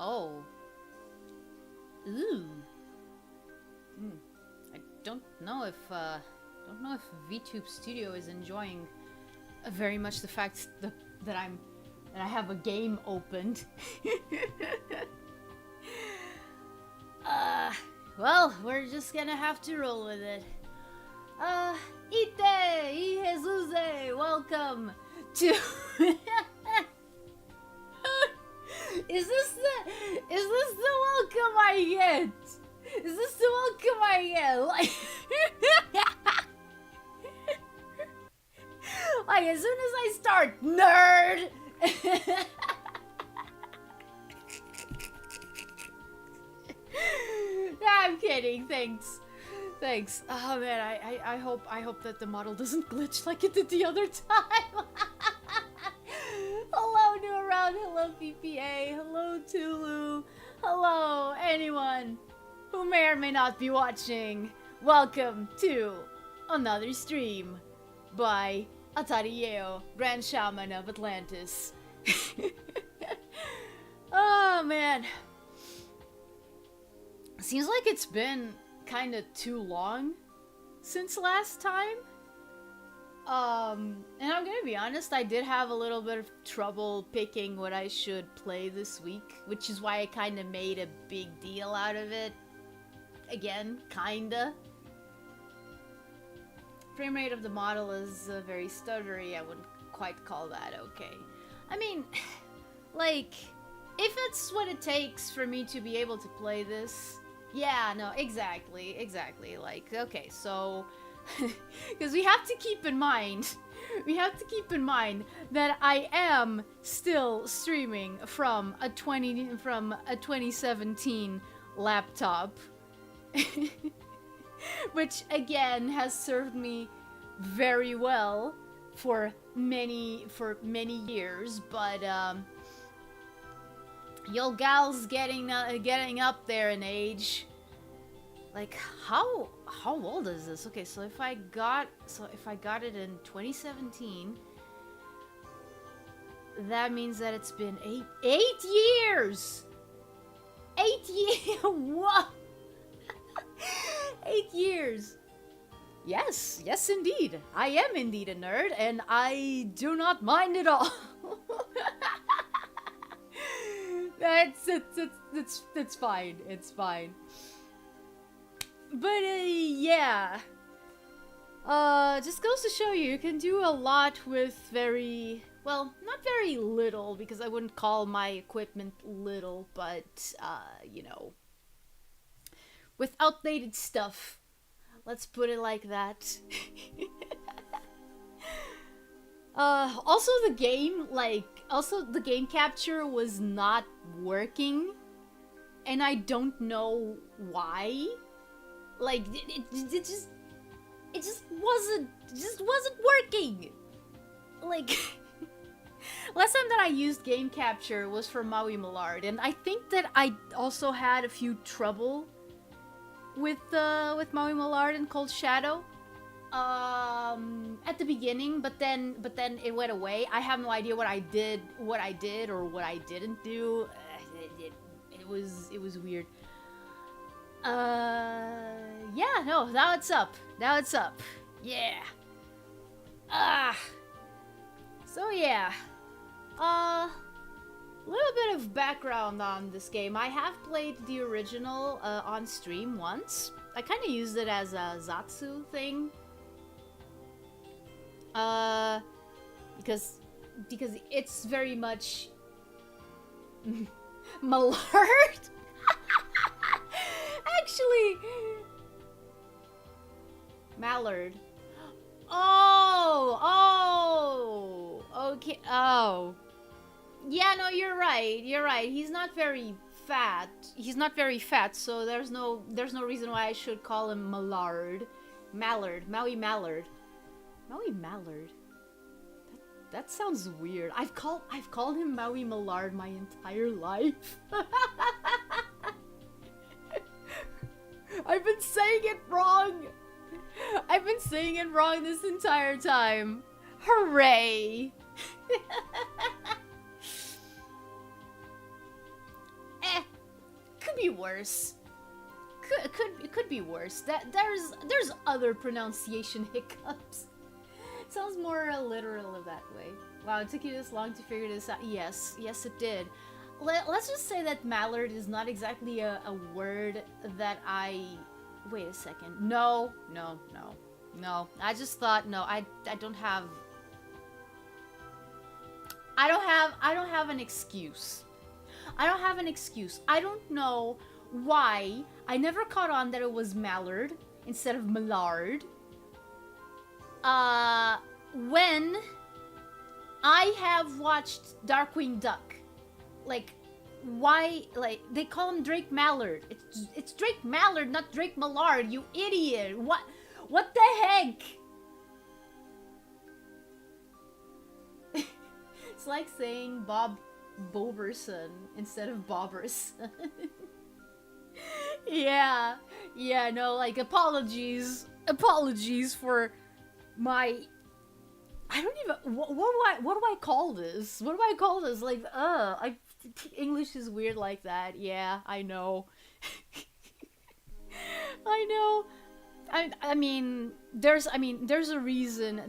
Oh. Ooh. I don't know if VTube Studio is enjoying very much the fact that I have a game opened. Well, we're just gonna have to roll with it. Jesus, welcome to. Is this the welcome I get? Is this the welcome I get? Like as soon as I start, nerd. I'm kidding. Thanks. Oh man, I hope that the model doesn't glitch like it did the other time. Hello, New Around. Hello, PPA. Hello, Tulu. Hello, anyone who may or may not be watching. Welcome to another stream by Atari, Grand Shaman of Atlantis. Oh man. Seems like it's been kind of too long since last time. And I'm gonna be honest, I did have a little bit of trouble picking what I should play this week, which is why I kind of made a big deal out of it. Again, kinda. Frame rate of the model is very stuttery. I wouldn't quite call that okay. I mean, like, if it's what it takes for me to be able to play this, yeah, no, exactly, like, okay, so, because we have to keep in mind that I am still streaming from a 2017 laptop, which again has served me very well for many years, but yo gal's getting up there in age. Like how old is this? Okay, so if I got it in 2017, that means that it's been 8 years. 8 years. What? 8 years. Yes, indeed. I am indeed a nerd, and I do not mind at all. It's fine. It's fine. But yeah. Just goes to show you can do a lot with not very little, because I wouldn't call my equipment little, but you know, with outdated stuff. Let's put it like that. Also the game capture was not working, and I don't know why. Like it just wasn't working. Like last time that I used game capture was for Maui Millard, and I think that I also had a few trouble with Maui Millard and Cold Shadow at the beginning, but then it went away. I have no idea what I did or what I didn't do. It was weird. Yeah, no, now it's up. Yeah. So yeah. Little bit of background on this game. I have played the original on stream once. I kind of used it as a Zatsu thing. Because it's very much Malert. Actually, Mallard. Oh, okay. Oh, yeah. No, you're right. He's not very fat. So there's no reason why I should call him Maui Mallard. That sounds weird. I've called him Maui Millard my entire life. I've been saying it wrong this entire time. Hooray! be worse. It could be worse. There's other pronunciation hiccups. It sounds more literal that way. Wow, it took you this long to figure this out. Yes, it did. Let's just say that mallard is not exactly a word that I... Wait a second. No. I just thought, no, I don't have... I don't have an excuse. I don't know why I never caught on that it was mallard instead of mallard. When I have watched Darkwing Duck. Like, why, like, they call him Drake Mallard. It's Drake Mallard, not Drake Mallard, you idiot. What the heck? It's like saying Bob Boberson instead of Bobberson. Yeah, no, like, apologies for my... I don't even... What do I call this? Like, English is weird like that. Yeah, I know. I know. I mean, there's a reason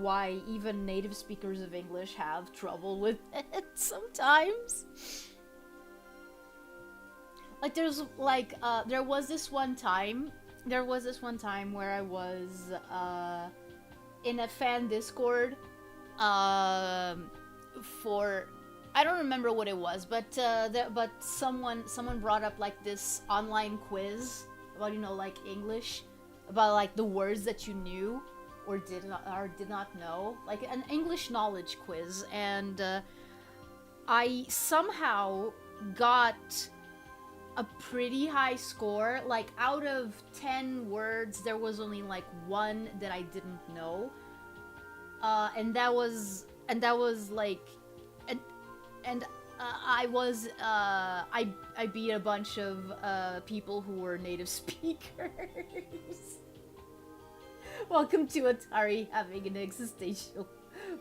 why even native speakers of English have trouble with it sometimes. Like, there was this one time where I was, in a fan Discord, for... I don't remember what it was, but someone brought up, like, this online quiz about, like, English, about, like, the words that you knew or did not know, like an English knowledge quiz, and I somehow got a pretty high score. Like, out of 10 words, there was only, like, one that I didn't know, and that was like... I beat a bunch of people who were native speakers. Welcome to Atari having an existential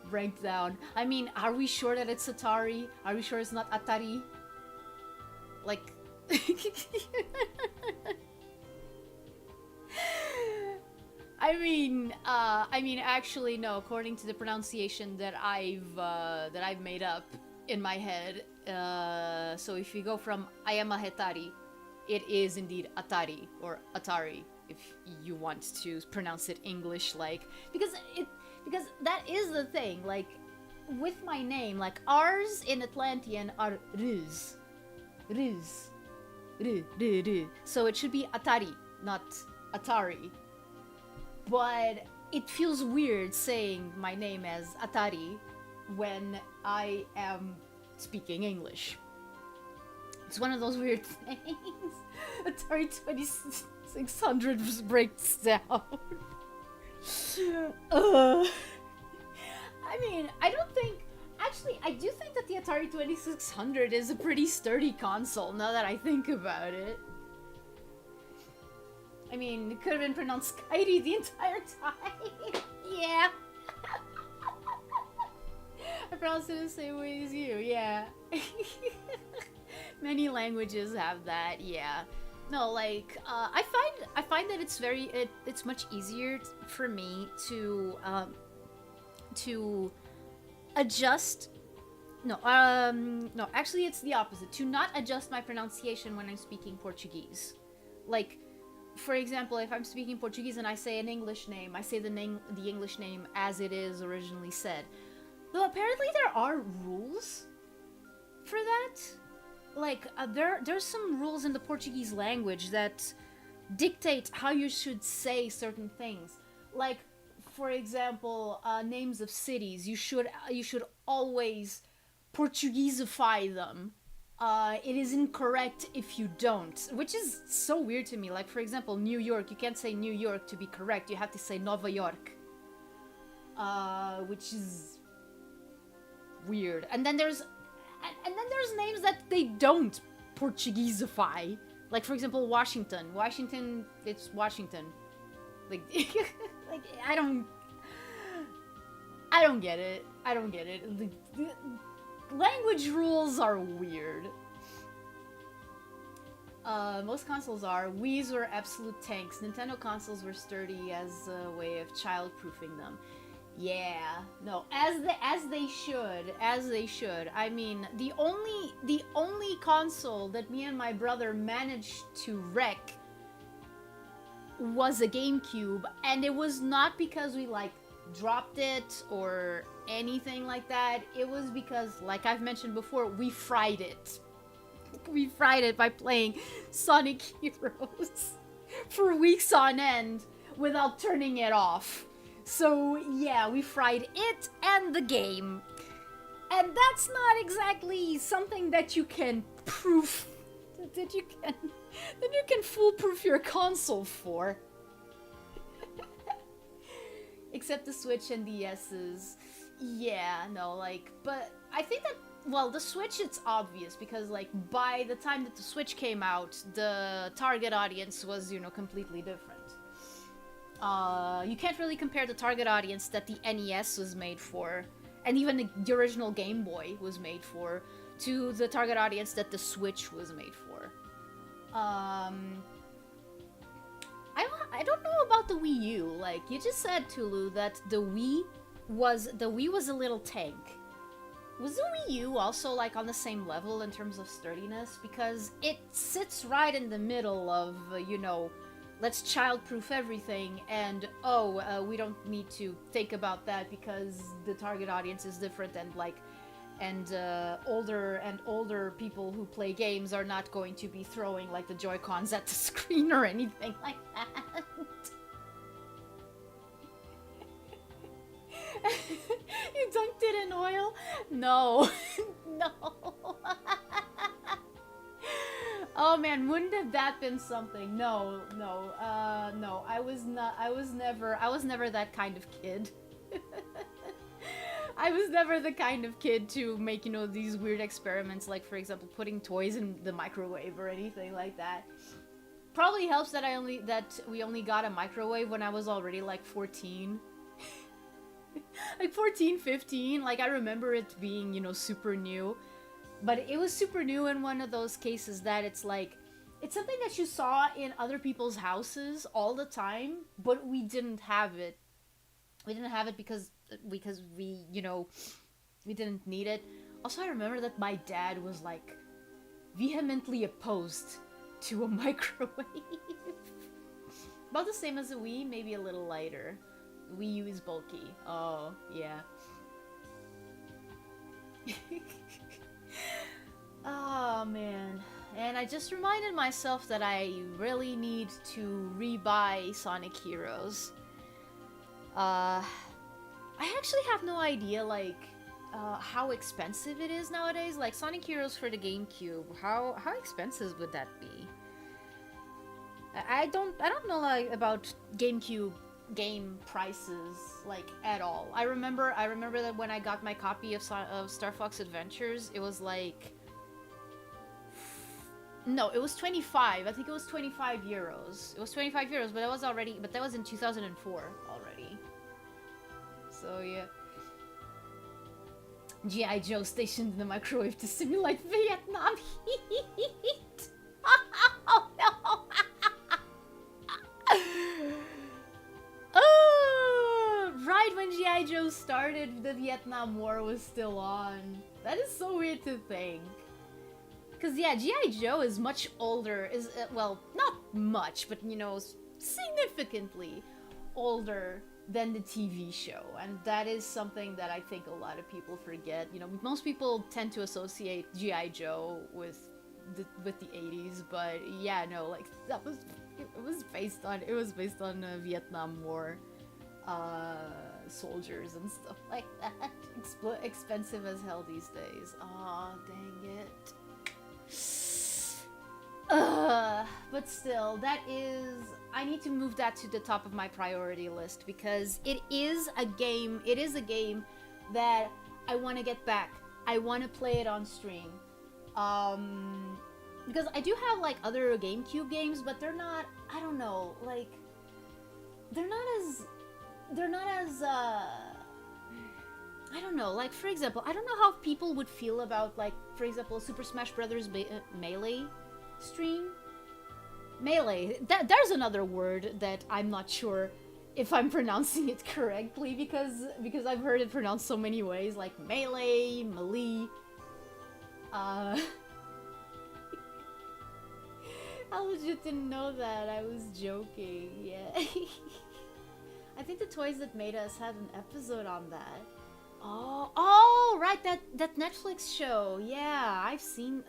breakdown. I mean, are we sure that it's Atari? Are we sure it's not Atari? Like... I mean, actually, no. According to the pronunciation that I've made up in my head, so if you go from I am a Hetari, it is indeed Atari or Atari if you want to pronounce it English, like, because that is the thing. Like, with my name, like, R's in Atlantean are Riz, so it should be Atari, not Atari. But it feels weird saying my name as Atari when I am speaking English. It's one of those weird things. Atari 2600 breaks down. I mean, I do think that the Atari 2600 is a pretty sturdy console, now that I think about it. I mean, it could have been pronounced Skyri the entire time. Yeah. I pronounced it the same way as you, yeah. Many languages have that, yeah. No, like, I find that it's much easier for me to adjust. No, actually it's the opposite. To not adjust my pronunciation when I'm speaking Portuguese. Like, for example, if I'm speaking Portuguese and I say an English name, I say the English name as it is originally said. Though apparently there are rules for that. Like, there's some rules in the Portuguese language that dictate how you should say certain things. Like, for example, names of cities, you should always Portugueseify them. It is incorrect if you don't, which is so weird to me. Like, for example, New York, you can't say New York to be correct, you have to say Nova York, which is weird. And then there's names that they don't Portugueseify. Like, for example, Washington, it's Washington. Like, like, I don't get it. The language rules are weird. Most consoles are. Wii's were absolute tanks. Nintendo consoles were sturdy as a way of child-proofing them. Yeah, no, as they should. I mean, the only console that me and my brother managed to wreck was a GameCube, and it was not because we like dropped it or anything like that. It was because, like I've mentioned before, we fried it. We fried it by playing Sonic Heroes for weeks on end without turning it off. So yeah, we fried it and the game. And that's not exactly something that you can proof that you can foolproof your console for. Except the Switch and the S's. Yeah, no, like, but I think that, well, the Switch, it's obvious, because, like, by the time that the Switch came out, the target audience was, you know, completely different. You can't really compare the target audience that the NES was made for, and even the original Game Boy was made for, to the target audience that the Switch was made for. I don't know about the Wii U. Like, you just said, Tulu, that the Wii was a little tank. Was the Wii U also, like, on the same level in terms of sturdiness? Because it sits right in the middle of, you know, let's child-proof everything, and, we don't need to think about that because the target audience is different, and, like, and older people who play games are not going to be throwing, like, the Joy-Cons at the screen or anything like that. You dunked it in oil? No. No. Oh man, wouldn't have that been something? No. I was never that kind of kid. I was never the kind of kid to make, you know, these weird experiments, like, for example, putting toys in the microwave or anything like that. Probably helps that we only got a microwave when I was already, like, 14. Like, 14, 15, like, I remember it being, you know, super new. But it was super new in one of those cases that it's, like, it's something that you saw in other people's houses all the time, but we didn't have it. We didn't have it because we, you know, we didn't need it. Also, I remember that my dad was, like, vehemently opposed to a microwave. About the same as a Wii, maybe a little lighter. The Wii U is bulky. Oh, yeah. Oh, man. And I just reminded myself that I really need to rebuy Sonic Heroes. I actually have no idea, like, how expensive it is nowadays. Like, Sonic Heroes for the GameCube, how expensive would that be? I don't know, like, about GameCube game prices, like, at all. I remember that when I got my copy of Star Fox Adventures, it was like, no, it was 25. I think it was 25 euros. It was 25 euros, but that was in 2004 already. So yeah. G.I. Joe stationed in the microwave to simulate Vietnam heat. Oh no. Right when G.I. Joe started, the Vietnam War was still on. That is so weird to think. Because, yeah, G.I. Joe is much older, well, not much, but, you know, significantly older than the TV show. And that is something that I think a lot of people forget. You know, most people tend to associate G.I. Joe with the 80s, but yeah, no, like, it was based on Vietnam War soldiers and stuff like that. Expensive as hell these days. Aw, dang it. But still, I need to move that to the top of my priority list, because it is a game that I want to get back. I want to play it on stream. Because I do have, like, other GameCube games, but they're not, I don't know, like, they're not as, I don't know, like, for example, I don't know how people would feel about, like, for example, Super Smash Bros. Melee stream, Melee. There's another word that I'm not sure if I'm pronouncing it correctly because I've heard it pronounced so many ways, like melee, melee. I legit didn't know that. I was joking. Yeah. I think the Toys That Made Us had an episode on that. Oh, right, that Netflix show. Yeah, I've seen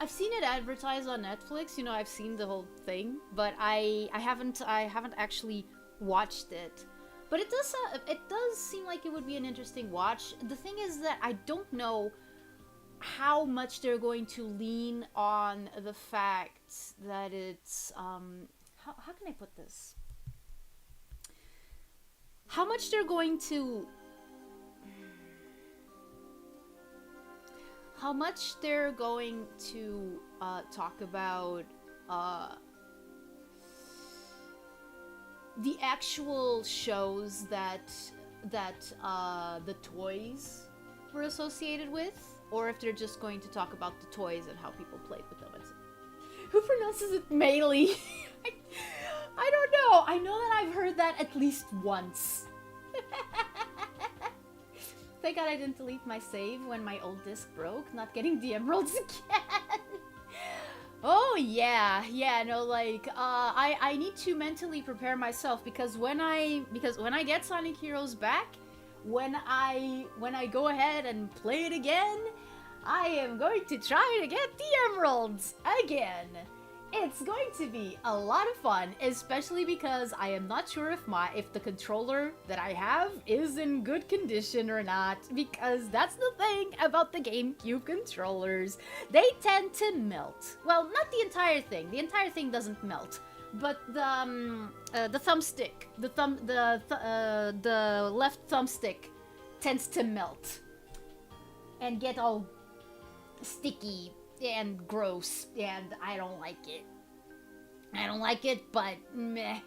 it advertised on Netflix. You know, I've seen the whole thing, but I haven't actually watched it. But it does seem like it would be an interesting watch. The thing is that I don't know how much they're going to lean on the fact that it's how can I put this? How much they're going to talk about the actual shows that the toys were associated with, or if they're just going to talk about the toys and how people played with them. Who pronounces it melee? I don't know. I know that I've heard that at least once. Thank God I didn't delete my save when my old disc broke, not getting the emeralds again. Oh yeah, no, like I need to mentally prepare myself because when I get Sonic Heroes back, when I go ahead and play it again, I am going to try to get the emeralds again. It's going to be a lot of fun, especially because I am not sure if the controller that I have is in good condition or not, because that's the thing about the GameCube controllers. They tend to melt. Well, not the entire thing. The entire thing doesn't melt, but the thumbstick, the left thumbstick tends to melt and get all sticky and gross, and I don't like it. But meh.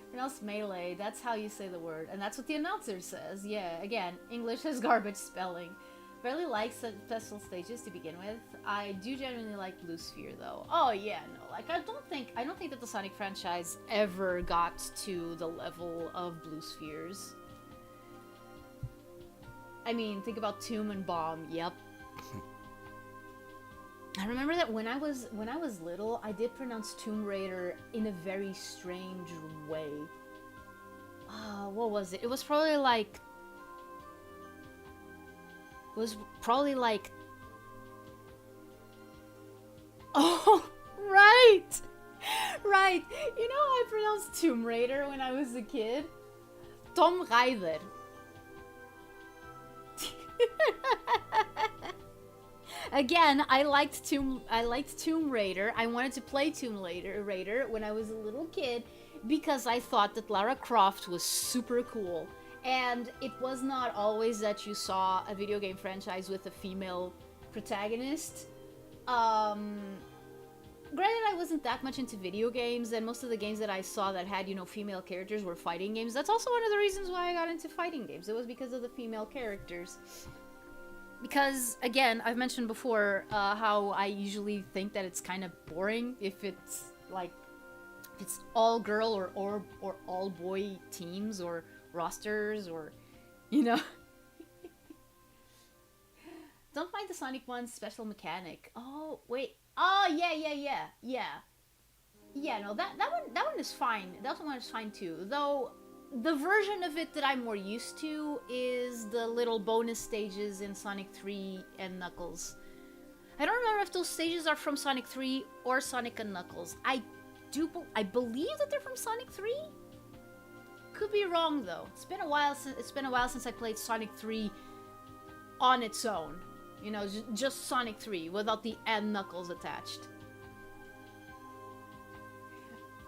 Pronounce melee, that's how you say the word, and that's what the announcer says. Yeah, again, English has garbage spelling. Barely like special stages to begin with. I do genuinely like Blue Sphere though. Oh yeah, no, like I don't think that the Sonic franchise ever got to the level of Blue Spheres. I mean, think about Tomb and Bomb. Yep. I remember that when I was little, I did pronounce Tomb Raider in a very strange way. What was it? It was probably like oh, right. You know how I pronounced Tomb Raider when I was a kid? Tom Raider. Again, I liked Tomb Raider. I wanted to play Tomb Raider when I was a little kid because I thought that Lara Croft was super cool. And it was not always that you saw a video game franchise with a female protagonist. Granted, I wasn't that much into video games, and most of the games that I saw that had, female characters were fighting games. That's also one of the reasons why I got into fighting games. It was because of the female characters. Because, again, I've mentioned before how I usually think that it's kind of boring if it's all girl or all boy teams or rosters or, Don't mind the Sonic 1 special mechanic. Oh, wait. Oh, yeah. Yeah, no, that one is fine. That one is fine too. Though the version of it that I'm more used to is the little bonus stages in Sonic 3 and Knuckles. I don't remember if those stages are from Sonic 3 or Sonic and Knuckles. I believe that they're from Sonic 3. Could be wrong though. It's been a while since I played Sonic 3 on its own. Just Sonic 3 without the and Knuckles attached.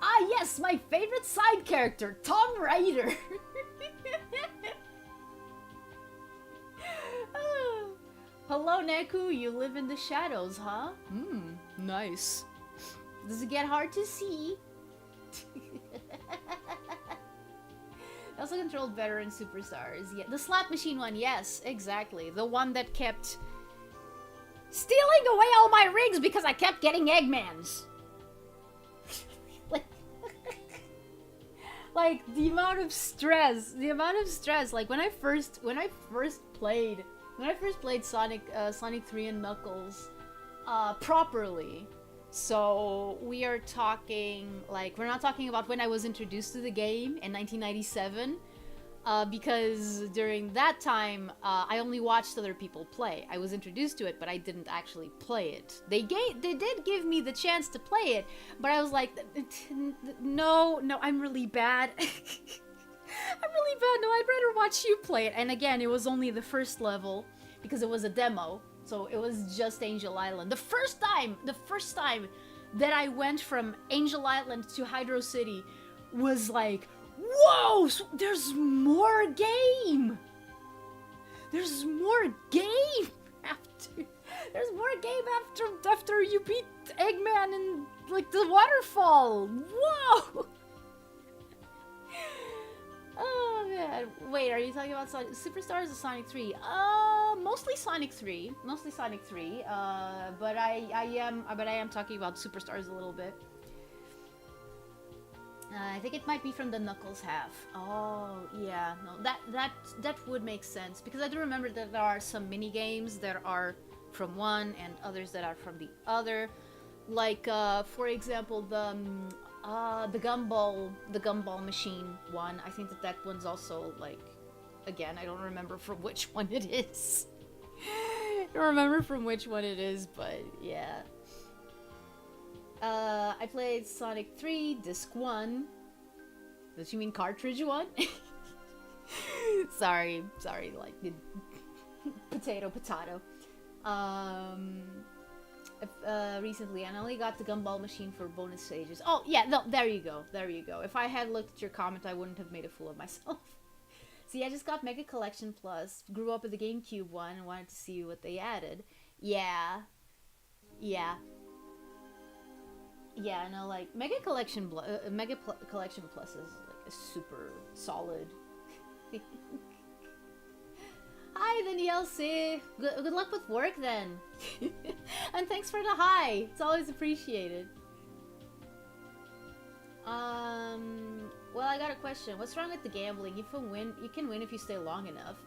Ah, yes, my favorite side character, Tom Raider. Hello, Neku. You live in the shadows, huh? Nice. Does it get hard to see? Also controlled better in Superstars. Yeah, the slot machine one, yes, exactly. The one that kept stealing throwing away all my rings because I kept getting Eggmans. Like the amount of stress, like when I first played Sonic 3 and Knuckles properly. So we are talking, like, we're not talking about when I was introduced to the game in 1997, because during that time, I only watched other people play. I was introduced to it, but I didn't actually play it. They did give me the chance to play it, but I was like, no, I'm really bad. I'm really bad. No, I'd rather watch you play it. And again, it was only the first level because it was a demo. So it was just Angel Island. The first time that I went from Angel Island to Hydro City was like, whoa, there's more game. There's more game after you beat Eggman and like the waterfall. Whoa. Oh man, wait, are you talking about Sonic Superstars or Sonic 3? Mostly Sonic 3. But I am talking about Superstars a little bit. I think it might be from the Knuckles half. Oh, yeah, no, that would make sense, because I do remember that there are some mini games that are from one and others that are from the other. Like, for example, the Gumball Machine one. I think that one's also, like, again, I don't remember from which one it is. I don't remember from which one it is, but yeah. I played Sonic 3, Disc 1. Does you mean cartridge 1? sorry, like, potato. Recently, and I only got the Gumball Machine for bonus stages. Oh, yeah, no, there you go. If I had looked at your comment, I wouldn't have made a fool of myself. See, I just got Mega Collection Plus, grew up with the GameCube one, and wanted to see what they added. Yeah, no, like, Mega Collection Plus is, like, a super solid... Hi, Danielle C. Good luck with work, then. And thanks for the hi. It's always appreciated. Well, I got a question. What's wrong with the gambling? You can win if you stay long enough.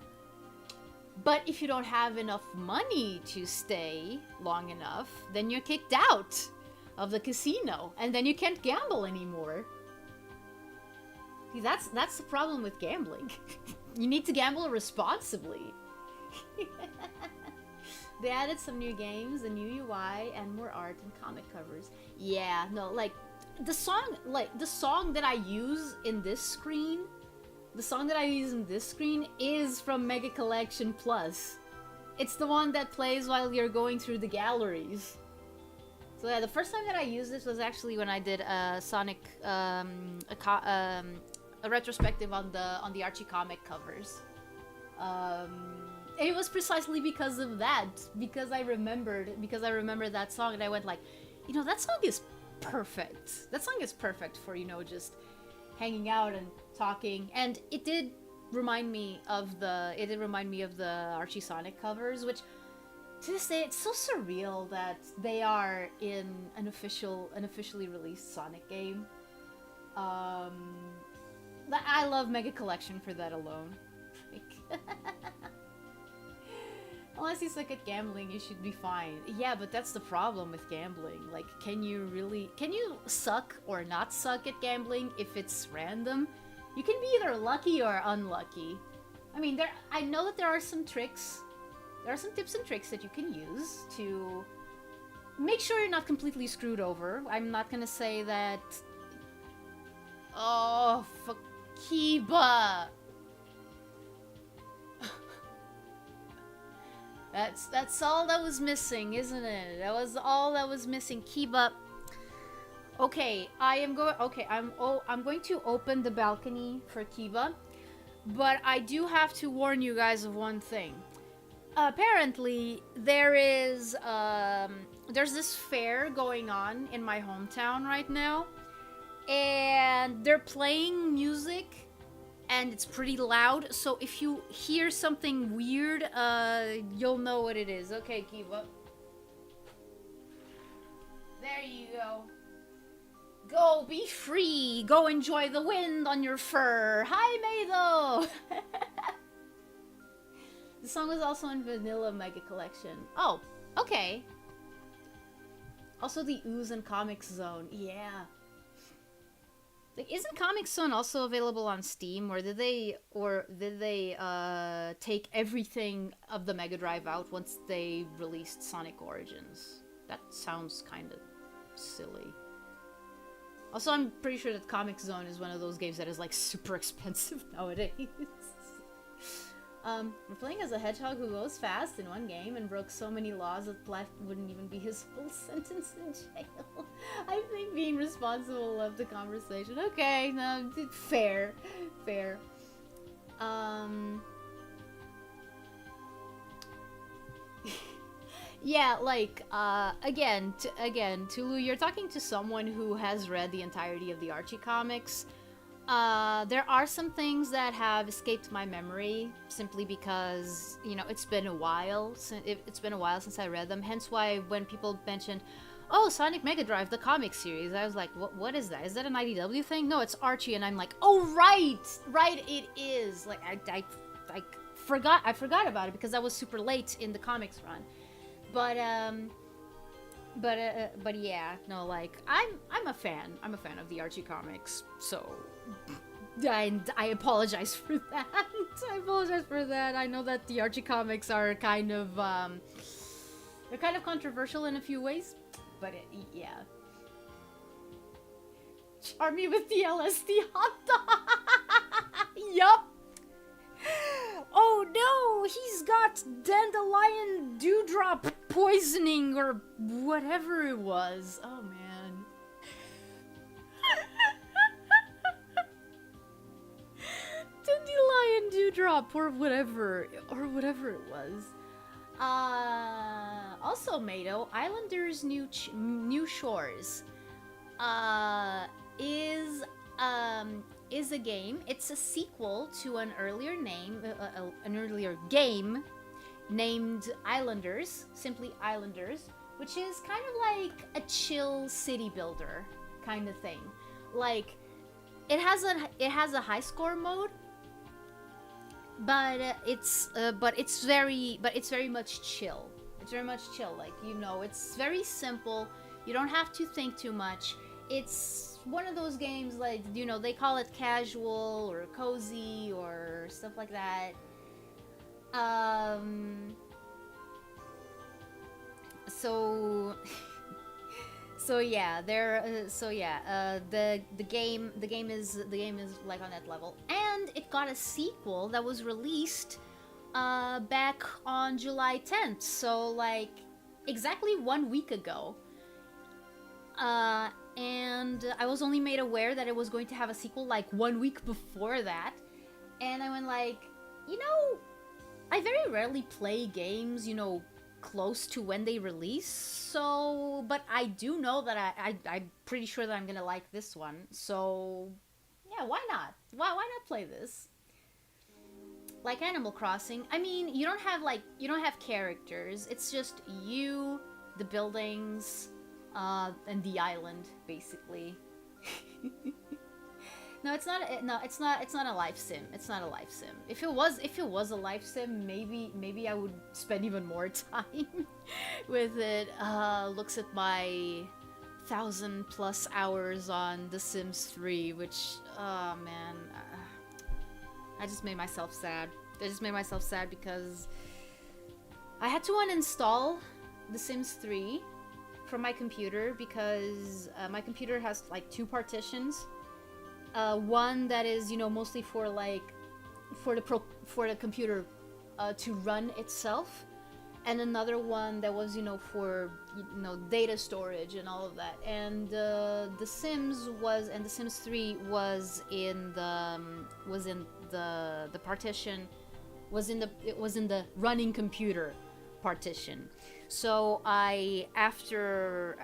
But if you don't have enough money to stay long enough, then you're kicked out of the casino, and then you can't gamble anymore. See, that's the problem with gambling. You need to gamble responsibly. They added some new games, a new UI, and more art and comic covers. Yeah, no, like, the song that I use in this screen, is from Mega Collection Plus. It's the one that plays while you're going through the galleries. So yeah, the first time that I used this was actually when I did Sonic, a retrospective on the Archie comic covers. It was precisely because of that, because I remembered that song, and I went like, you know, that song is perfect. That song is perfect for, you know, just hanging out and talking. And it did remind me of the Archie Sonic covers, which to this day it's so surreal that they are in an officially released Sonic game. I love Mega Collection for that alone. Unless you suck at gambling, you should be fine. Yeah, but that's the problem with gambling. Like, can you suck or not suck at gambling if it's random? You can be either lucky or unlucky. I mean, I know that there are some tricks. There are some tips and tricks that you can use to make sure you're not completely screwed over. I'm not gonna say that... Oh, fuck. Kiba! That's all that was missing, isn't it? That was all that was missing. Kiba. Okay, I'm going to open the balcony for Kiba, but I do have to warn you guys of one thing. Apparently, there's this fair going on in my hometown right now, and they're playing music, and it's pretty loud, so if you hear something weird, you'll know what it is. Okay, Kiva. There you go. Go be free. Go enjoy the wind on your fur. Hi, Mado. The song was also in Vanilla Mega Collection. Oh, okay. Also the Ooze and Comics Zone. Yeah. Like, isn't Comics Zone also available on Steam, or did they take everything of the Mega Drive out once they released Sonic Origins? That sounds kind of silly. Also, I'm pretty sure that Comic Zone is one of those games that is like super expensive nowadays. We're playing as a hedgehog who goes fast in one game and broke so many laws that life wouldn't even be his full sentence in jail. I think being responsible of the conversation. Okay, no, fair. Yeah, like, again, Tulu, you're talking to someone who has read the entirety of the Archie comics. There are some things that have escaped my memory simply because, you know, it's been a while since I read them. Hence why when people mentioned, oh, Sonic Mega Drive, the comic series, I was like, what is that? Is that an IDW thing? No, it's Archie, and I'm like, oh, right, it is. Like, I forgot about it because I was super late in the comics run. But yeah, no, like, I'm a fan of the Archie comics, so I apologize for that. I know that the Archie comics are kind of they're kind of controversial in a few ways, but yeah. Charmy with the LSD hot dog. Yup. Oh no, he's got dandelion dewdrop poisoning or whatever it was. Oh man. Dandelion dewdrop or whatever it was. Also Mado, Islanders New Shores is a game. It's a sequel to an earlier game named Islanders, simply Islanders, which is kind of like a chill city builder kind of thing. Like, it has a high score mode, but it's very much chill. It's very much chill. Like, you know, it's very simple. You don't have to think too much. It's one of those games, like, you know, they call it casual or cozy or stuff like that. The game is like on that level, and it got a sequel that was released back on July 10th, so like exactly 1 week ago. And I was only made aware that it was going to have a sequel like 1 week before that, and I went like, you know, I very rarely play games, you know, close to when they release, so, but I do know that I'm pretty sure that I'm gonna like this one, so yeah, why not? Why not play this? Like Animal Crossing, I mean, you don't have characters, it's just you, the buildings, and the island, basically. No, it's not a life sim. It's not a life sim. If it was a life sim, maybe I would spend even more time with it. Looks at my 1,000+ hours on The Sims 3, which, oh man, I just made myself sad. Because I had to uninstall The Sims 3 from my computer because my computer has like 2 partitions. One that is, you know, mostly for like for the computer to run itself, and another one that was, you know, for, you know, data storage and all of that. And The Sims 3 was in the partition, it was in the running computer partition. So after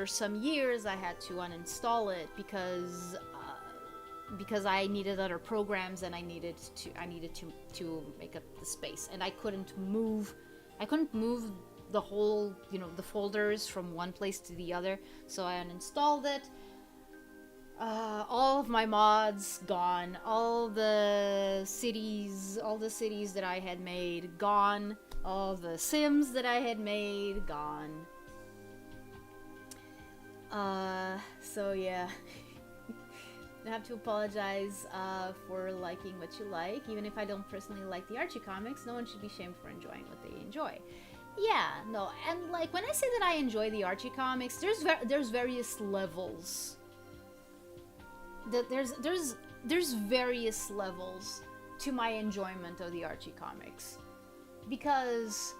some years, I had to uninstall it because I needed other programs and I needed to make up the space, and I couldn't move the whole, the folders from one place to the other. So I uninstalled it. All of my mods gone. All the cities that I had made gone. All the sims that I had made gone. So yeah. I have to apologize for liking what you like. Even if I don't personally like the Archie comics, no one should be shamed for enjoying what they enjoy. Yeah, no, and like when I say that I enjoy the Archie comics, there's various levels. There's various levels to my enjoyment of the Archie comics, because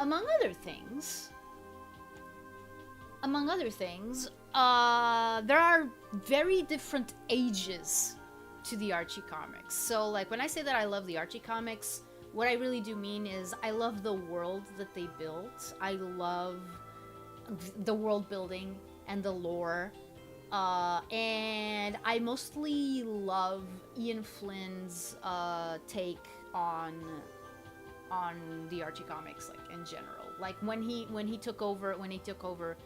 among other things, there are very different ages to the Archie comics. So like when I say that I love the Archie comics, what I really do mean is I love the world that they built. I love the world building and the lore. And I mostly love Ian Flynn's take on the Archie comics, like in general. Like when he took over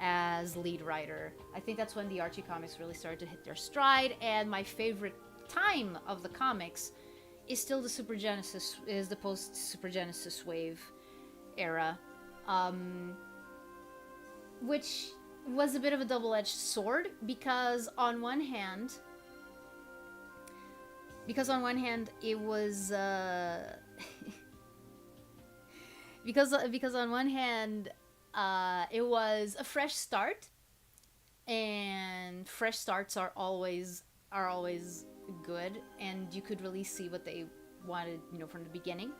as lead writer, I think that's when the Archie comics really started to hit their stride. And my favorite time of the comics is still the post Super Genesis wave era, which was a bit of a double-edged sword, because on one hand it was because on one hand it was a fresh start, and fresh starts are always good, and you could really see what they wanted, from the beginning.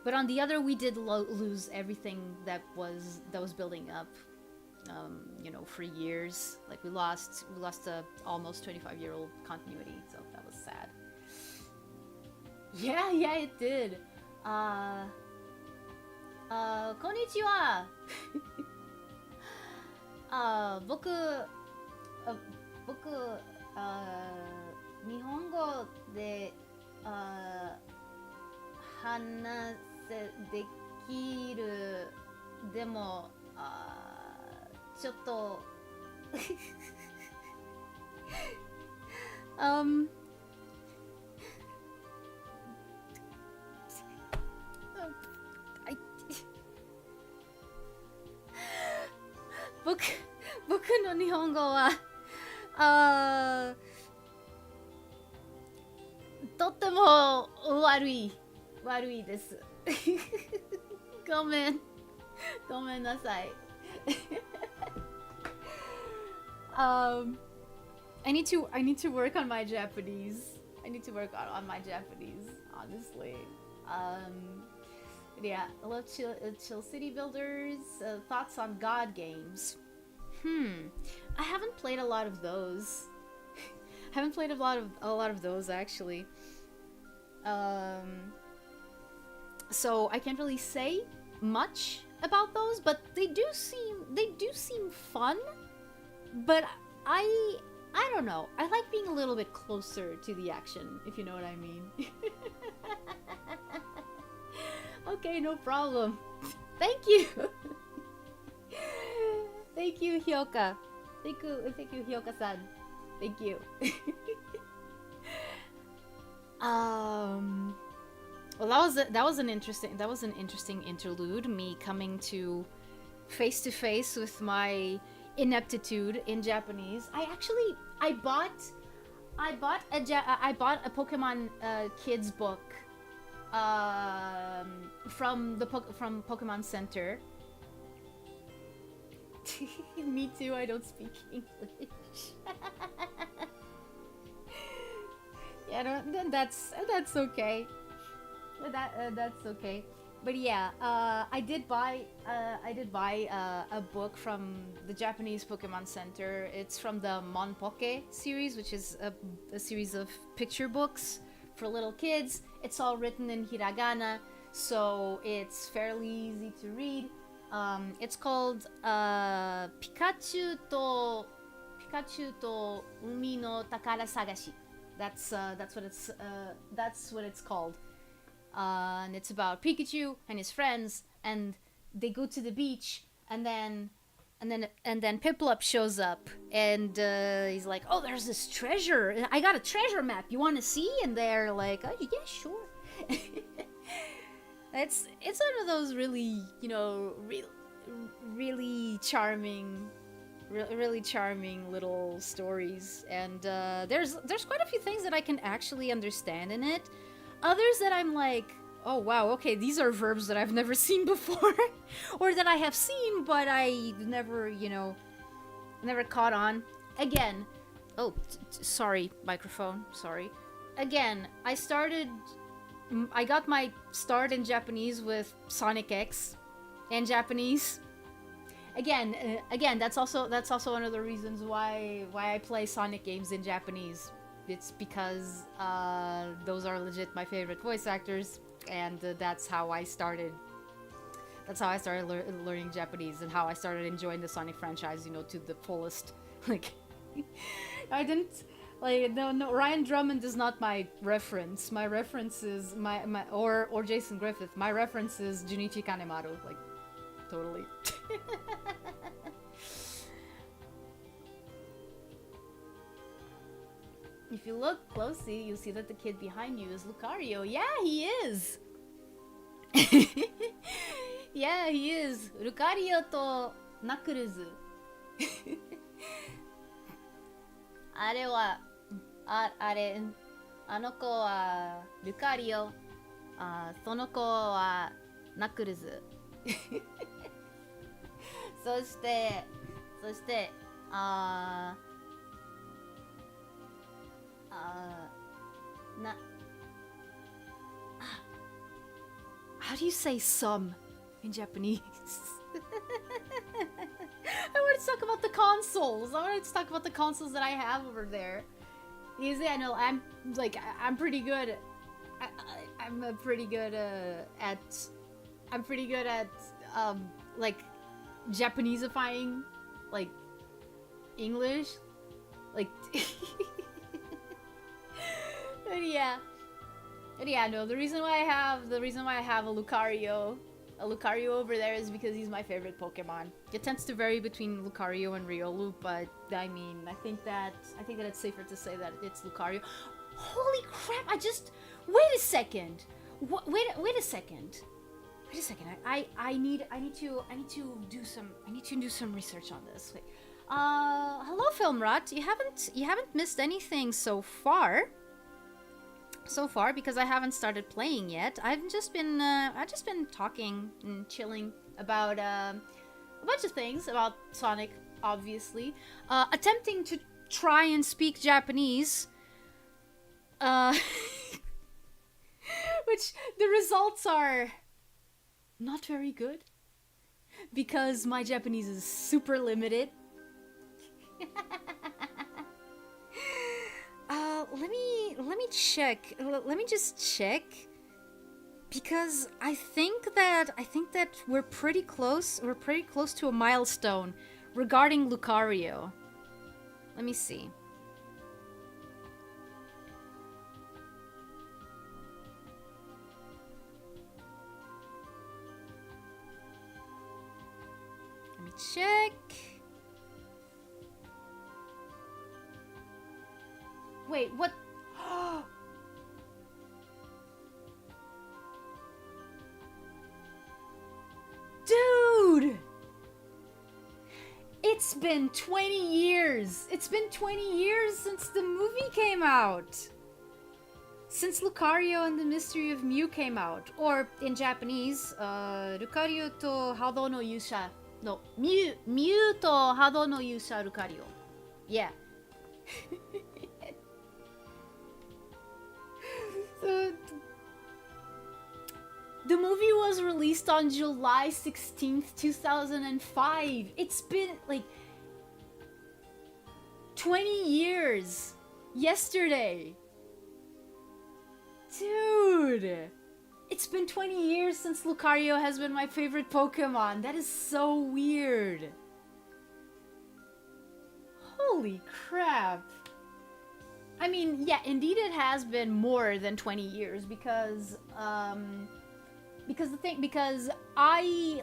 But on the other, we did lose everything that was building up, for years. Like we lost a almost 25-year-old continuity, so that was sad. Yeah, it did. Konnichiwa. 僕日本語で話できる。でもちょっと僕の日本語はとっても悪いです。ごめんなさい。I need to work on my Japanese. I need to work on my Japanese, honestly. Yeah, I love Chill City Builders. Thoughts on God games? I haven't played a lot of those. I haven't played a lot of those actually. So I can't really say much about those, but they do seem fun. But I don't know. I like being a little bit closer to the action, if you know what I mean. Okay, no problem. Thank you. Thank you, Hyoka. Thank you, Hyoka-san. Thank you. Well, that was an interesting interlude. Me coming to face with my ineptitude in Japanese. I bought a Pokemon kids book from Pokemon Center. Me too. I don't speak English. Yeah, that's okay. That's okay. But yeah, I did buy a book from the Japanese Pokemon Center. It's from the Monpoke series, which is a series of picture books for little kids. It's all written in hiragana, so it's fairly easy to read. It's called Pikachu to Umi no Takara Sagashi. That's what it's called. And it's about Pikachu and his friends and they go to the beach, and then Piplup shows up, and he's like, "Oh, there's this treasure. I got a treasure map. You want to see?" And they're like, "Oh, yeah, sure." It's one of those really, really charming, really charming little stories, and there's quite a few things that I can actually understand in it. Others that I'm like, oh wow, okay, these are verbs that I've never seen before, or that I have seen but I never, never caught on. Again, oh, sorry, microphone, sorry. Again, I got my start in Japanese with Sonic X in Japanese. Again, that's also one of the reasons why I play Sonic games in Japanese. It's because those are legit my favorite voice actors, and that's how I started. That's how I started learning Japanese, and how I started enjoying the Sonic franchise, to the fullest. Like, I didn't. Like, no, Ryan Drummond is not my reference. My reference is or Jason Griffith. My reference is Junichi Kanemaru. Like, totally. If you look closely, you'll see that the kid behind you is Lucario. Yeah, he is. Yeah, he is. Lucario to Knuckles. あれは、あの子はルカリオ、その子はナックルズ。そして、how do you say some in Japanese? I want to talk about the consoles. I want to talk about the consoles that I have over there. Usually, I know I'm pretty good. I'm pretty good at like Japaneseifying like English, like. But yeah, no. The reason why I have a Lucario over there is because he's my favorite Pokemon. It tends to vary between Lucario and Riolu, but I mean, I think that it's safer to say that it's Lucario. Holy crap! Wait a second. Wait a second. I need to do some research on this. Wait. Hello, Filmrot. You haven't missed anything so far. Because I haven't started playing yet. I've just been talking and chilling about a bunch of things about Sonic, obviously. Attempting to try and speak Japanese. Which the results are not very good, because my Japanese is super limited. Let me check. Let me just check, because I think that we're pretty close. We're pretty close to a milestone regarding Lucario. Let me see. Let me check. Wait, what? Dude! It's been 20 years! It's been 20 years since the movie came out! Since Lucario and the Mystery of Mew came out. Or, in Japanese, Lucario to Hado no Yusha. No, Mew to Hado no Yusha Lucario. Yeah. The movie was released on July 16th, 2005. It's been like 20 years. Yesterday. Dude. It's been 20 years since Lucario has been my favorite Pokemon. That is so weird. Holy crap. I mean, yeah, indeed it has been more than 20 years, because because I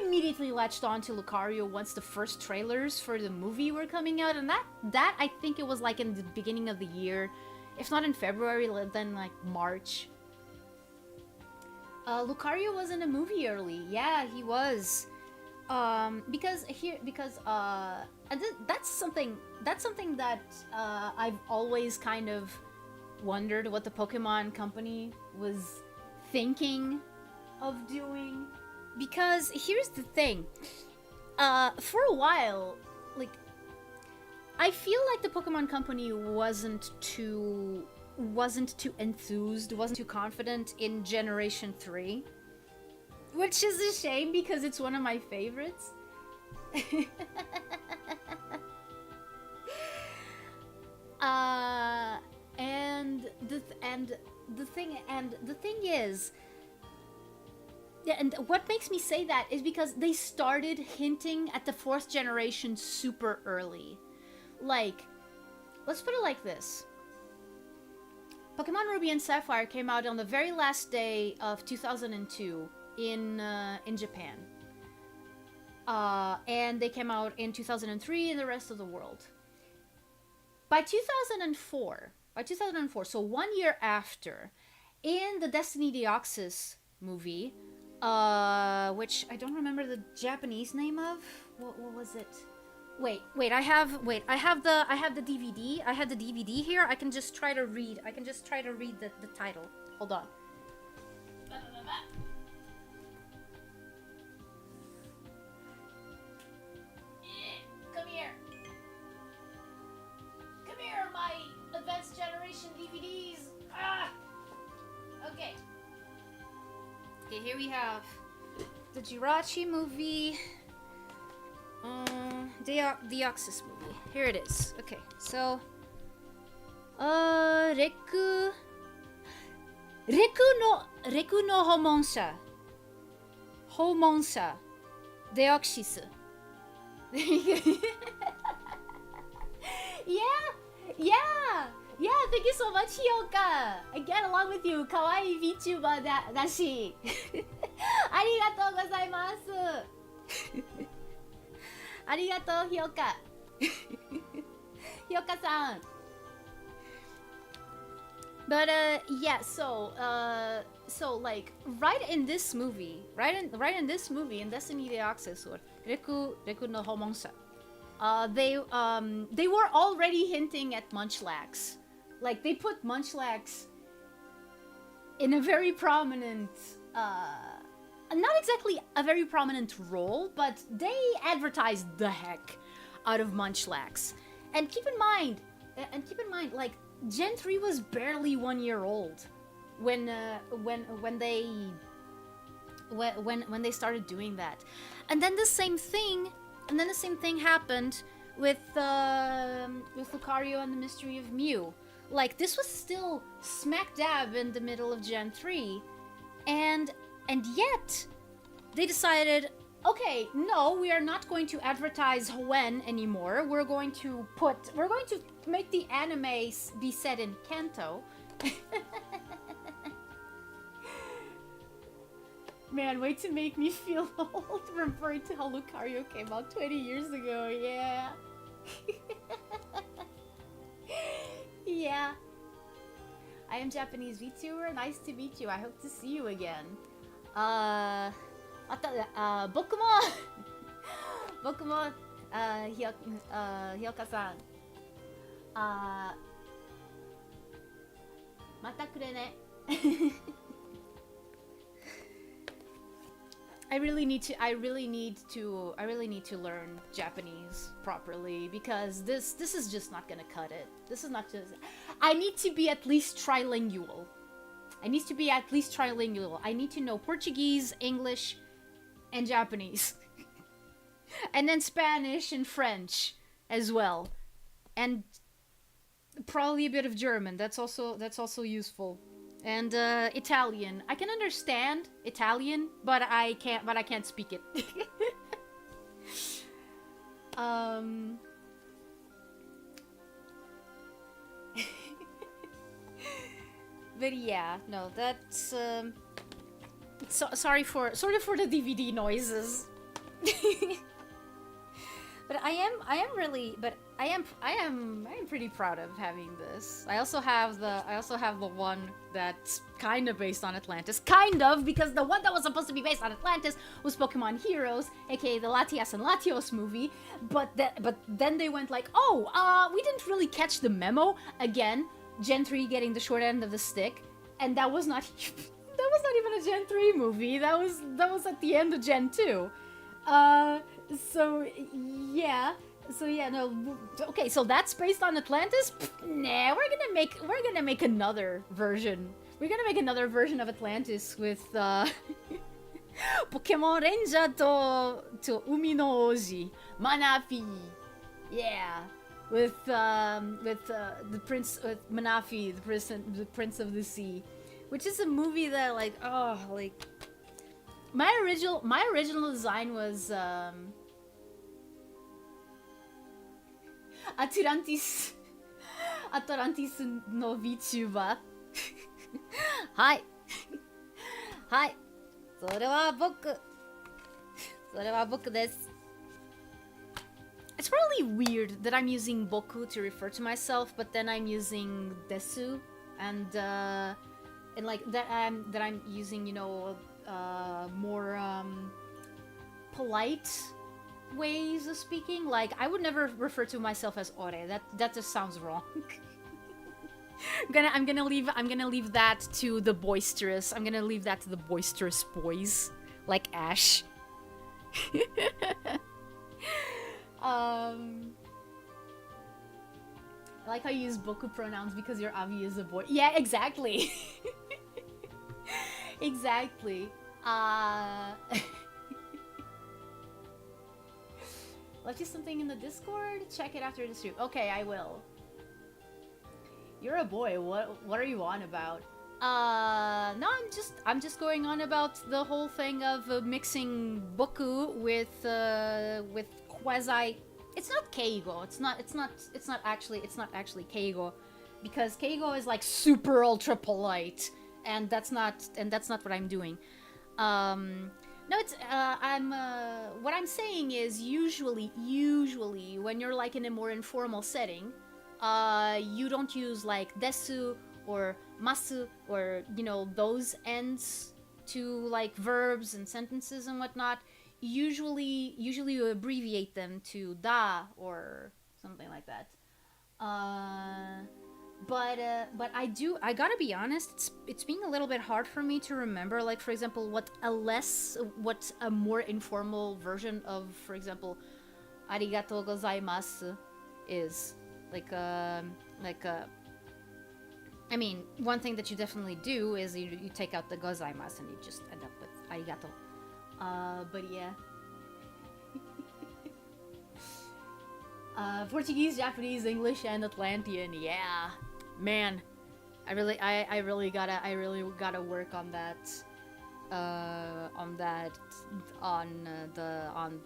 immediately latched on to Lucario once the first trailers for the movie were coming out, and that I think it was like in the beginning of the year, if not in February, then like March. Lucario was in a movie early. Yeah, he was. That's something that I've always kind of wondered what the Pokemon Company was thinking of doing. Because here's the thing, for a while, like, I feel like the Pokemon Company wasn't too enthused, wasn't too confident in Generation 3. Which is a shame because it's one of my favorites. And the thing is, yeah, and what makes me say that is because they started hinting at the 4th generation super early. Like, let's put it like this. Pokemon Ruby and Sapphire came out on the very last day of 2002 in Japan. And they came out in 2003 in the rest of the world. By 2004, so 1 year after, in the Destiny Deoxys movie, which I don't remember the Japanese name of. What was it? Wait, I have the DVD. I have the DVD here. I can just try to read the title. Hold on. Come here. Come here, my Advanced Generation DVDs. Ah! Okay. Okay, here we have the Jirachi movie. Deoxys movie. Here it is. Okay, so Reku no Homonsha Deoxys. Yeah, thank you so much, Hyoka. I get along with you. Kawaii Vtuber dashi. Arigatou gozaimasu. Arigatou, Hyoka. Hyoka-san. But yeah, so like right in this movie, in Destiny Deoxys or Reku no Homonsha, they were already hinting at Munchlax. Like, they put Munchlax in a very prominent, not exactly a very prominent role, but they advertised the heck out of Munchlax. And keep in mind, like, Gen 3 was barely 1 year old when they started doing that. And then the same thing happened with Lucario and the Mystery of Mew. Like, this was still smack dab in the middle of Gen 3, and yet they decided, okay, no, we are not going to advertise Hoenn anymore. We're going to make the anime be set in Kanto. Man, way to make me feel old referring to how Lucario came out 20 years ago, yeah. Yeah. I am Japanese VTuber. Nice to meet you. I hope to see you again. 僕もひよかさんまたくれねI really need to learn Japanese properly, because this is just not gonna cut it. This is not just. I need to be at least trilingual. I need to know Portuguese, English, and Japanese. And then Spanish and French as well. And probably a bit of German. That's also useful. And Italian. I can understand Italian, but I can't speak it. But yeah, no, that's sorry for the DVD noises. But I am pretty proud of having this. I also have the one that's kind of based on Atlantis, kind of, because the one that was supposed to be based on Atlantis was Pokemon Heroes, aka the Latias and Latios movie. But then they went like, oh, we didn't really catch the memo. Again, Gen 3 getting the short end of the stick, and that was not that was not even a Gen 3 movie. That was at the end of Gen 2. So yeah, no. Okay, so that's based on Atlantis. Nah, we're gonna make another version. We're gonna make another version of Atlantis with Pokemon Ranger to Umi no Oji, Manafi. Yeah, with the prince, with Manafi, the prince of the sea, which is a movie that my original design was Atlantis no Vtuber. Hi. Hi. それは僕です. It's really weird that I'm using boku to refer to myself, but then I'm using desu and like that I'm using, more polite ways of speaking. Like, I would never refer to myself as ore. That just sounds wrong. I'm gonna leave that to the boisterous. I'm gonna leave that to the boisterous boys, like Ash. I like how you use boku pronouns because your Avi is a boy. Yeah, exactly. Exactly. Left you something in the Discord? Check it after the stream. Okay, I will. You're a boy. What are you on about? No, I'm just going on about the whole thing of mixing boku with quasi. It's not keigo. It's not actually keigo, because keigo is like super ultra polite, and that's not what I'm doing. No, it's what I'm saying is usually when you're like in a more informal setting, you don't use like desu or masu or those ends to like verbs and sentences and whatnot. Usually you abbreviate them to da or something like that. But I gotta be honest, it's being a little bit hard for me to remember, like, for example, what a more informal version of, for example, arigatou gozaimasu is. I mean, one thing that you definitely do is you take out the gozaimasu and you just end up with arigato. But yeah. Portuguese, Japanese, English, and Atlantean. Yeah, man, I really gotta work on that. On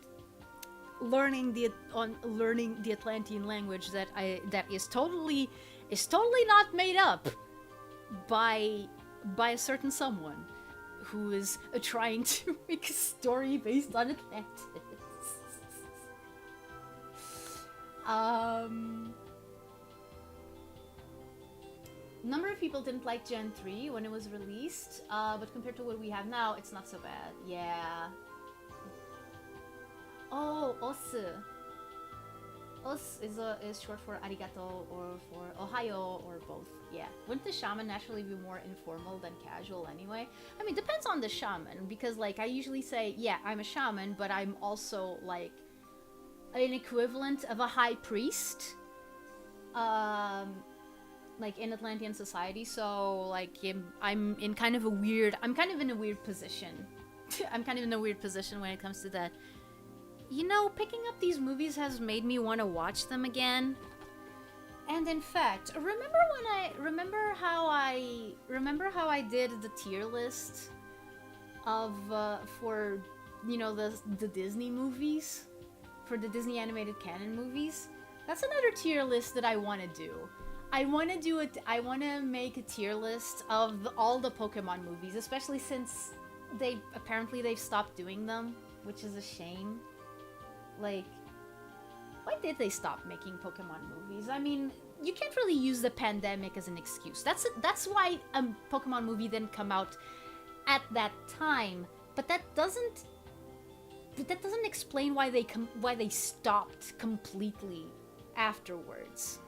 learning the Atlantean language that is totally not made up by a certain someone who is trying to make a story based on Atlantis. Number of people didn't like Gen 3 when it was released, but compared to what we have now, it's not so bad. Yeah. Oh, osu. Os is short for arigato or for ohayo or both. Yeah. Wouldn't the shaman naturally be more informal than casual anyway? I mean, depends on the shaman, because like I usually say, yeah, I'm a shaman, but I'm also like an equivalent of a high priest. Like in Atlantean society, so like I'm kind of in a weird position. I'm kind of in a weird position when it comes to that. Picking up these movies has made me want to watch them again. And in fact, remember how I did the tier list of for the Disney movies, for the Disney animated canon movies? That's another tier list that I want to do. I want to make a tier list of all the Pokemon movies, especially since they've stopped doing them, which is a shame. Like, why did they stop making Pokemon movies? I mean, you can't really use the pandemic as an excuse. That's why a Pokemon movie didn't come out at that time. But that doesn't explain why they stopped completely afterwards.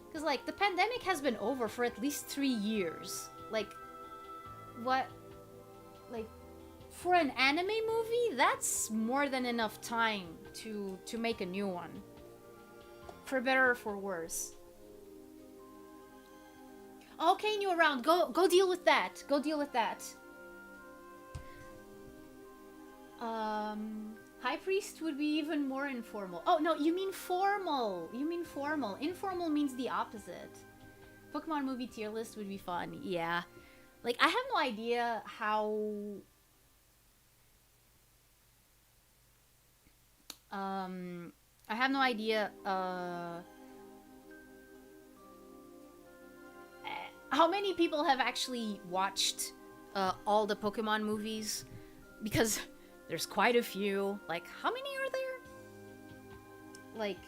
Because, like, the pandemic has been over for at least 3 years. Like, what? Like, for an anime movie, that's more than enough time to make a new one. For better or for worse. Okay, new round. Go deal with that. Go deal with that. High Priest would be even more informal. Oh, no, you mean formal. You mean formal. Informal means the opposite. Pokemon movie tier list would be fun. Yeah. Like, I have no idea how... I have no idea, how many people have actually watched, all the Pokemon movies? Because there's quite a few. Like, how many are there? Like,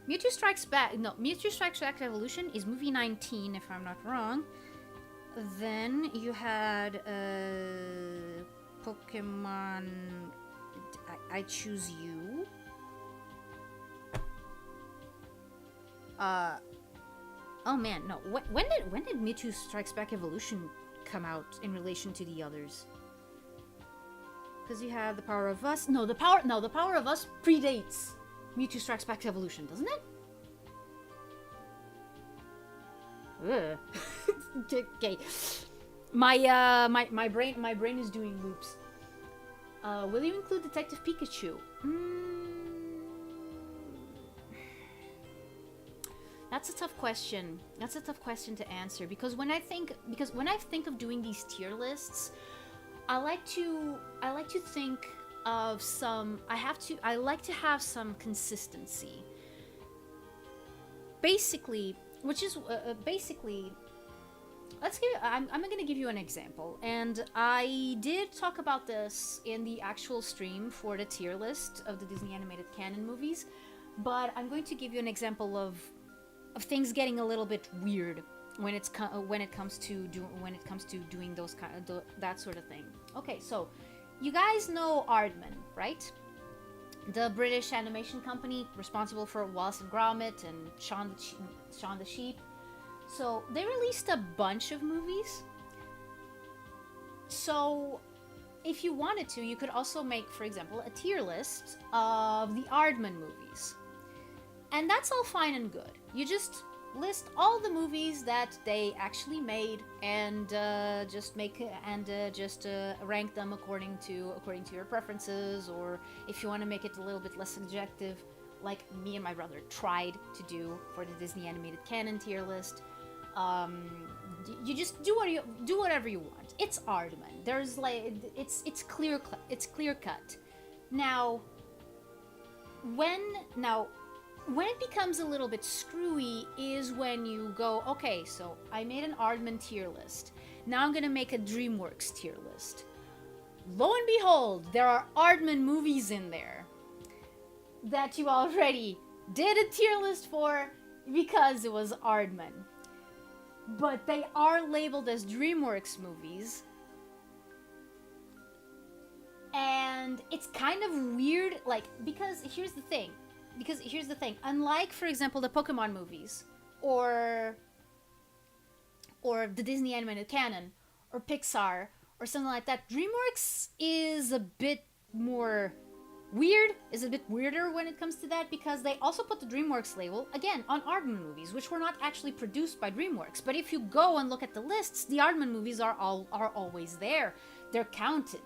Mewtwo Strikes Back... No, Mewtwo Strikes Back Evolution is movie 19, if I'm not wrong. Then you had, Pokemon... I Choose You. Oh man, no. When did Mewtwo Strikes Back Evolution come out in relation to the others? Because you have the Power of Us. No, the Power of Us predates Mewtwo Strikes Back Evolution, doesn't it? Ugh. Okay. My brain is doing loops. Will you include Detective Pikachu? That's a tough question. That's a tough question to answer because when I think of doing these tier lists, I like to think of some. I like to have some consistency. Basically, which is basically. I'm gonna give you an example, and I did talk about this in the actual stream for the tier list of the Disney animated canon movies, but I'm going to give you an example of things getting a little bit weird when it comes to doing those that sort of thing. Okay, so you guys know Aardman, right? The British animation company responsible for Wallace and Gromit and Shaun the Sheep. So they released a bunch of movies. So if you wanted to, you could also make, for example, a tier list of the Aardman movies. And that's all fine and good. You just list all the movies that they actually made and just rank them according to your preferences, or if you want to make it a little bit less subjective, like me and my brother tried to do for the Disney animated canon tier list. You just do whatever you want. It's Aardman. There's like it's clear cut. Now when it becomes a little bit screwy is when you go, okay, so I made an Aardman tier list. Now I'm gonna make a DreamWorks tier list. Lo and behold, there are Aardman movies in there that you already did a tier list for because it was Aardman. But they are labeled as DreamWorks movies. And it's kind of weird, like, because here's the thing. Unlike, for example, the Pokemon movies, or the Disney animated canon, or Pixar, or something like that, DreamWorks is a bit more weird, is a bit weirder when it comes to that, because they also put the DreamWorks label, again, on Aardman movies, which were not actually produced by DreamWorks. But if you go and look at the lists, the Aardman movies are always there. They're counted.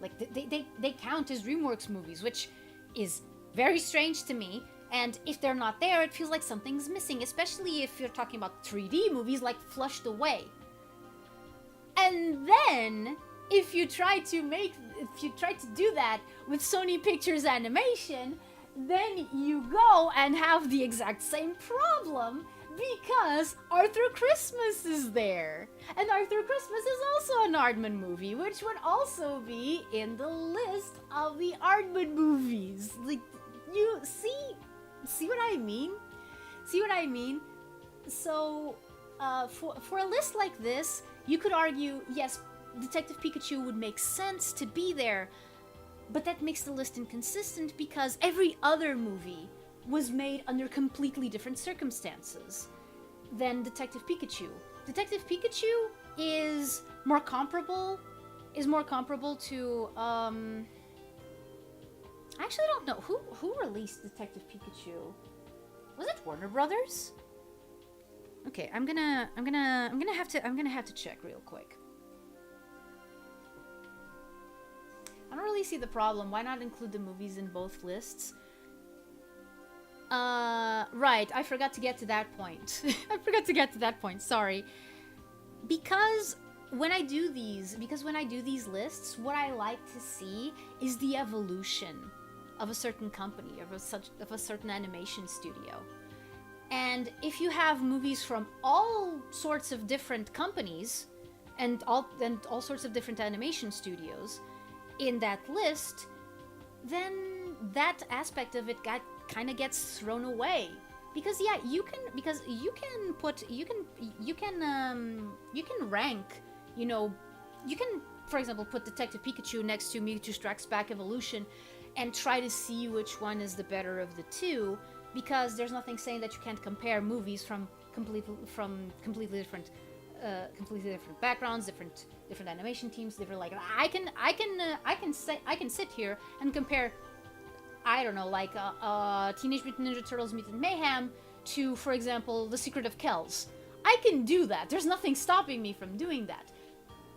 Like, they count as DreamWorks movies, which is very strange to me. And if they're not there, it feels like something's missing, especially if you're talking about 3D movies like Flushed Away. And then, if you try to do that with Sony Pictures Animation, then you go and have the exact same problem, Because Arthur Christmas is there. And Arthur Christmas is also an Aardman movie, which would also be in the list of the Aardman movies. Like, you see what I mean? See what I mean? So, for a list like this, you could argue, yes, Detective Pikachu would make sense to be there, but that makes the list inconsistent because every other movie was made under completely different circumstances than Detective Pikachu. Detective Pikachu is more comparable to I actually don't know who released Detective Pikachu. Was it Warner Brothers? Okay, I'm gonna have to check real quick. I don't really see the problem. Why not include the movies in both lists? Right, I forgot to get to that point. Sorry. Because when I do these lists, what I like to see is the evolution of a certain company, of a certain animation studio. And if you have movies from all sorts of different companies and all sorts of different animation studios in that list, then that aspect of it kind of gets thrown away. Because yeah, you can rank, you know, you can, for example, put Detective Pikachu next to Mewtwo Strikes Back Evolution and try to see which one is the better of the two, because there's nothing saying that you can't compare movies from completely different backgrounds, different animation teams, different, like, I can sit here and compare, I don't know, like Teenage Mutant Ninja Turtles Mutant Mayhem to, for example, The Secret of Kells. I can do that. There's nothing stopping me from doing that.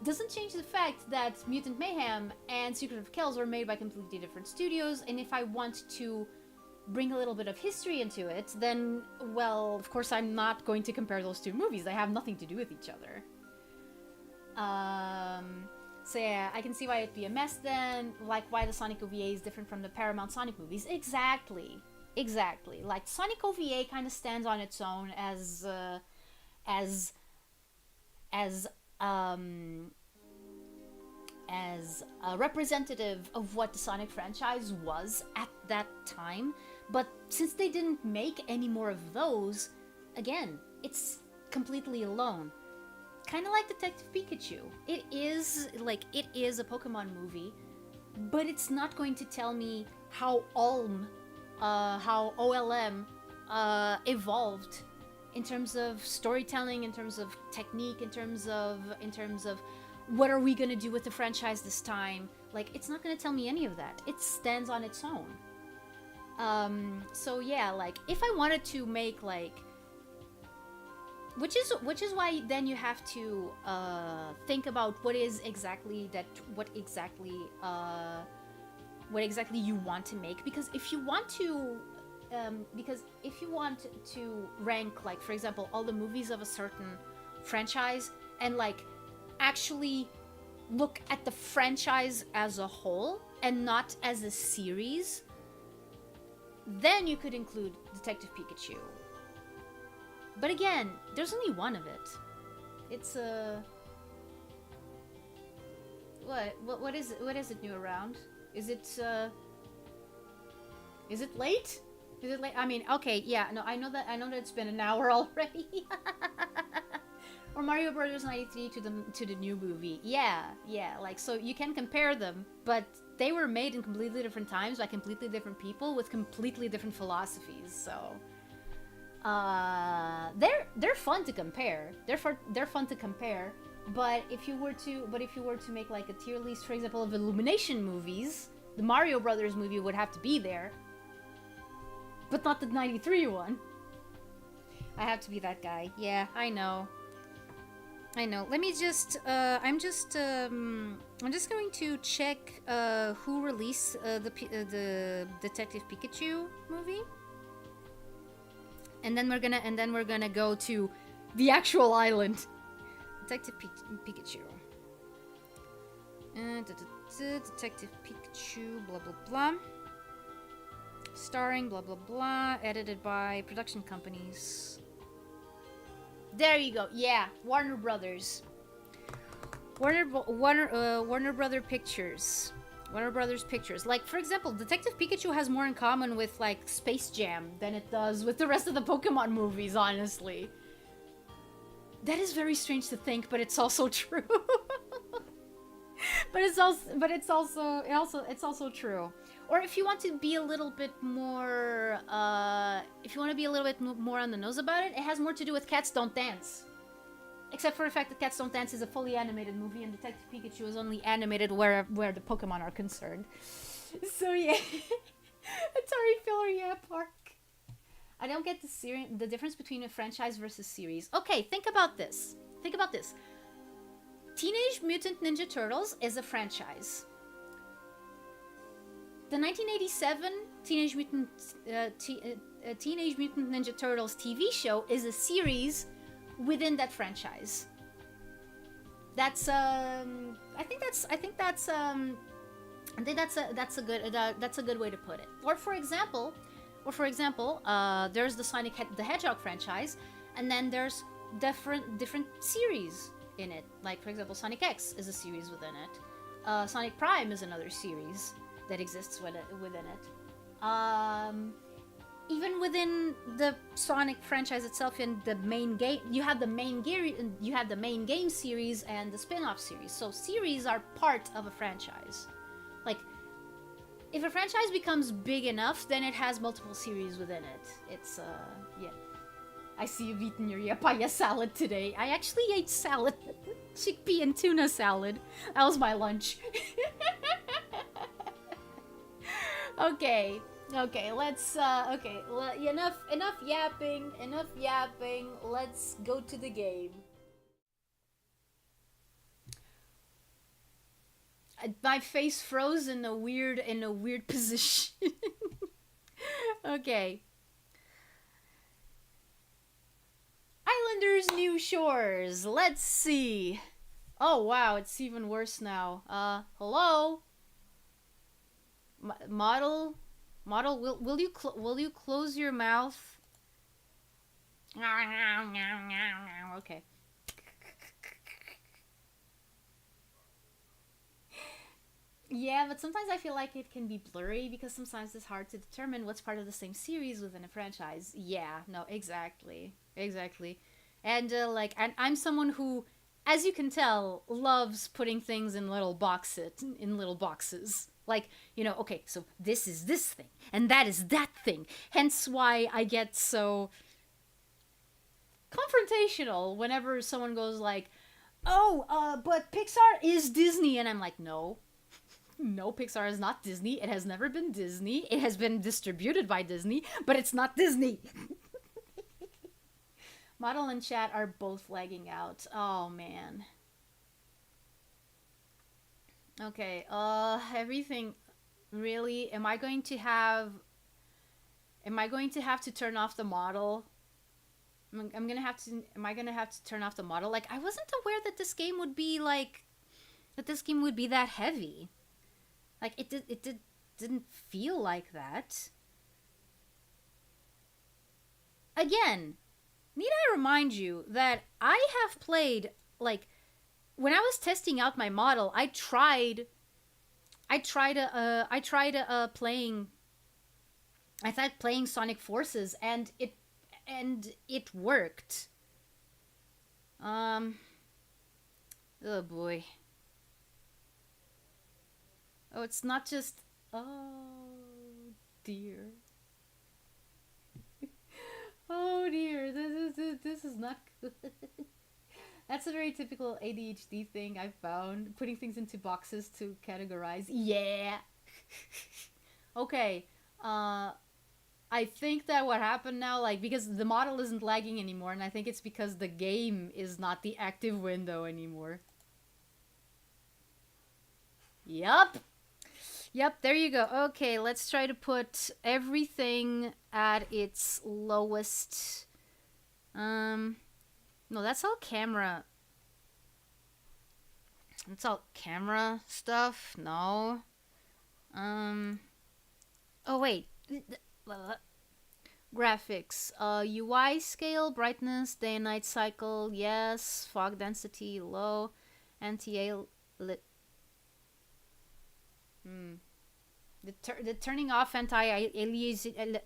Doesn't change the fact that Mutant Mayhem and Secret of Kells were made by completely different studios, and if I want to bring a little bit of history into it, then, well, of course I'm not going to compare those two movies. They have nothing to do with each other. So yeah, I can see why it'd be a mess then, like why the Sonic OVA is different from the Paramount Sonic movies. Exactly. Like, Sonic OVA kind of stands on its own as a representative of what the Sonic franchise was at that time, but since they didn't make any more of those, again, it's completely alone. Kind of like Detective Pikachu. It is a Pokemon movie, but it's not going to tell me how OLM evolved in terms of storytelling, in terms of technique, in terms of what are we gonna do with the franchise this time. Like, it's not gonna tell me any of that. It stands on its own. So yeah, like, if I wanted to make, like, which is why then you have to think about what exactly you want to make, because if you want to rank, like, for example, all the movies of a certain franchise and, like, actually look at the franchise as a whole and not as a series, then you could include Detective Pikachu. But again, there's only one of it. It's what is it new around? Is it late? Is it late? I mean, okay, yeah, no, I know that it's been an hour already. Or Mario Brothers 93 to the new movie. Yeah, like, so you can compare them, but they were made in completely different times by completely different people with completely different philosophies. So they're fun to compare. They're fun to compare. But if you were to make, like, a tier list, for example, of Illumination movies, the Mario Brothers movie would have to be there, but not the 93 one. I have to be that guy. Yeah, I know. Let me just I'm just going to check who released the Detective Pikachu movie, and then we're gonna go to the actual island. Detective Pikachu. Detective Pikachu, blah blah blah. Starring, blah blah blah. Edited by production companies. There you go. Yeah, Warner Brothers. Warner Brother Pictures. Warner Brothers Pictures. Like, for example, Detective Pikachu has more in common with, like, Space Jam than it does with the rest of the Pokemon movies, honestly. That is very strange to think, but it's also true. It's also true. Or if you want to be a little bit more, if you want to be a little bit more on the nose about it, it has more to do with Cats Don't Dance. Except for the fact that Cats Don't Dance is a fully animated movie and Detective Pikachu is only animated where the Pokemon are concerned. So yeah. Atari Filler, yeah, Park. I don't get the difference between a franchise versus series. Okay, think about this. Teenage Mutant Ninja Turtles is a franchise. The 1987 Teenage Mutant Ninja Turtles TV show is a series within that franchise. That's I think that's a good way to put it. Or for example, there's the Sonic the Hedgehog franchise, and then there's different series in it. Like, for example, Sonic X is a series within it. Sonic Prime is another series that exists within it. Even within the Sonic franchise itself, in the main game, you have the main game series and the spin-off series. So series are part of a franchise. Like, if a franchise becomes big enough, then it has multiple series within it. It's yeah. I see you've eaten your yapaya salad today. I actually ate salad. Chickpea and tuna salad. That was my lunch. Okay, let's, enough yapping, let's go to the game. My face froze in a weird position. Okay. Islanders New Shores. Let's see. Oh wow, it's even worse now. Hello? Model, will you close your mouth? Okay. Yeah, but sometimes I feel like it can be blurry because sometimes it's hard to determine what's part of the same series within a franchise. Yeah, no, exactly. And and I'm someone who, as you can tell, loves putting things in little boxes. Like, okay, so this is this thing, and that is that thing. Hence why I get so confrontational whenever someone goes like, oh, but Pixar is Disney. And I'm like, no. No, Pixar is not Disney. It has never been Disney. It has been distributed by Disney, but it's not Disney. Model and chat are both lagging out. Oh, man. Okay, everything, really? Am I going to have to turn off the model? Am I gonna have to turn off the model? Like, I wasn't aware that this game would be that heavy. Like, it didn't feel like that. Again, need I remind you that I have played, like, when I was testing out my model, I tried playing Sonic Forces, and it worked. Oh boy. Oh, it's not just, oh dear. Oh dear, this is not good. That's a very typical ADHD thing I've found. Putting things into boxes to categorize. Yeah. Okay. I think that what happened now, like, because the model isn't lagging anymore, and I think it's because the game is not the active window anymore. Yup. There you go. Okay, let's try to put everything at its lowest. No, that's all camera. That's all camera stuff. No. Oh wait. Graphics. UI scale, brightness, day and night cycle, yes. Fog density, low. Anti-al... The turning off anti-aliasing...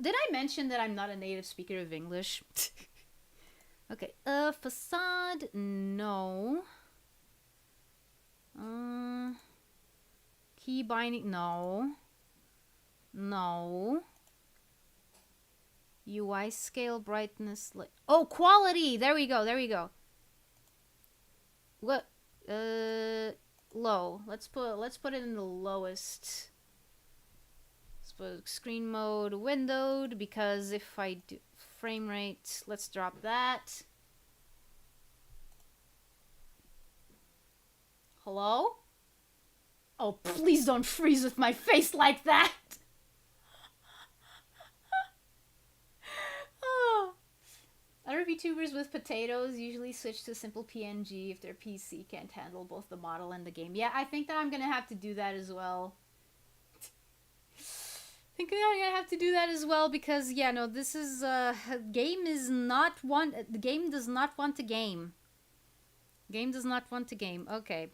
Did I mention that I'm not a native speaker of English? Okay, facade, no. Key binding, no. No. UI scale, brightness, oh, quality! There we go, there we go. What? Low. Let's put it in the lowest. Let's put screen mode windowed, because if I do frame rate, let's drop that. Hello? Oh, please don't freeze with my face like that! Oh. Other VTubers with potatoes usually switch to simple PNG if their PC can't handle both the model and the game. Yeah, I think that I'm gonna have to do that as well. I'm gonna have to do that as well, because yeah, no, this is game is not one. The game does not want to game. Game does not want to game. Okay.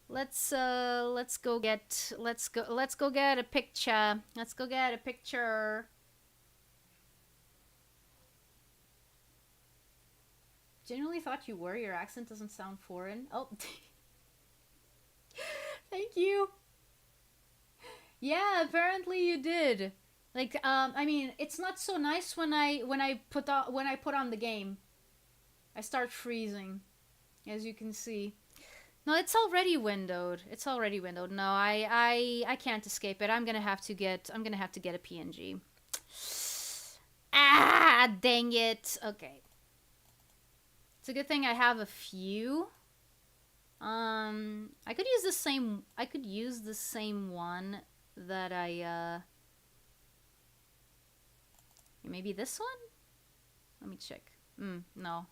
Let's go get a picture. Let's go get a picture. Genuinely thought you were. Your accent doesn't sound foreign. Oh. Thank you. Yeah, apparently you did. Like, I mean, it's not so nice when I put on the game. I start freezing, as you can see. No, it's already windowed. It's already windowed. No, I can't escape it. I'm gonna have to get a PNG. Ah, dang it. Okay. It's a good thing I have a few. I could use the same one that I maybe this one? Let me check. No.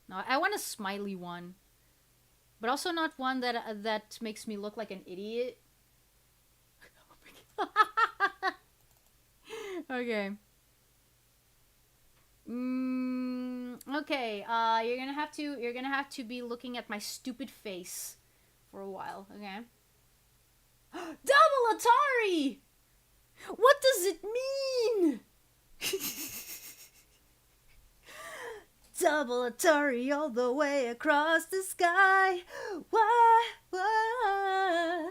No, I want a smiley one. But also not one that makes me look like an idiot. Okay. Okay, you're gonna have to be looking at my stupid face for a while, okay? Double Atari! What does it mean? Double Atari all the way across the sky. Why,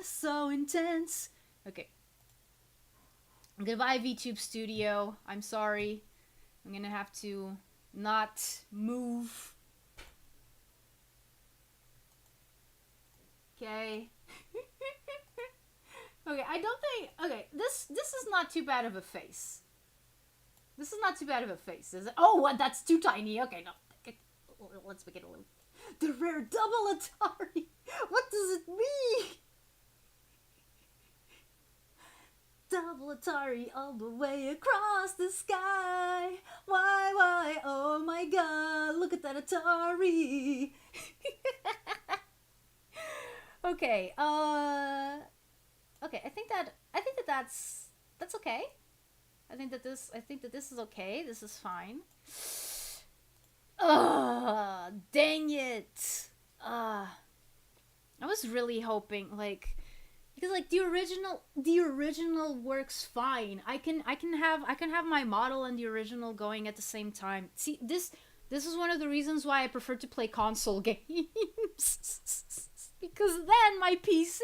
so intense. Okay. Goodbye, VTube Studio. I'm sorry. I'm gonna have to not move. Okay. Okay, I don't think... Okay, this is not too bad of a face. This is not too bad of a face, is it? Oh, what? That's too tiny. Okay, no. Let's make it a little... The rare double Atari! What does it mean? Double Atari all the way across the sky. Why, oh my god, look at that Atari. Okay, okay, I think that's okay. I think that this is okay. This is fine. Dang it. I was really hoping, like, because like the original works fine. I can have my model and the original going at the same time. See, this is one of the reasons why I prefer to play console games. Because then my PC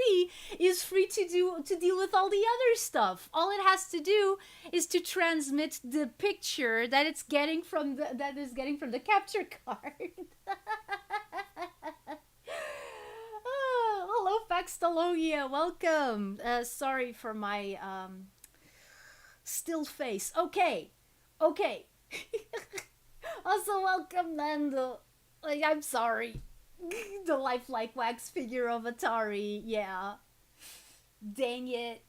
is free to deal with all the other stuff. All it has to do is to transmit the picture that it's getting from the capture card. Oh, hello, Faxtalogia, welcome. Sorry for my still face. Okay. Also, welcome, Nando. Like, I'm sorry. The lifelike wax figure of Atari, yeah. Dang it.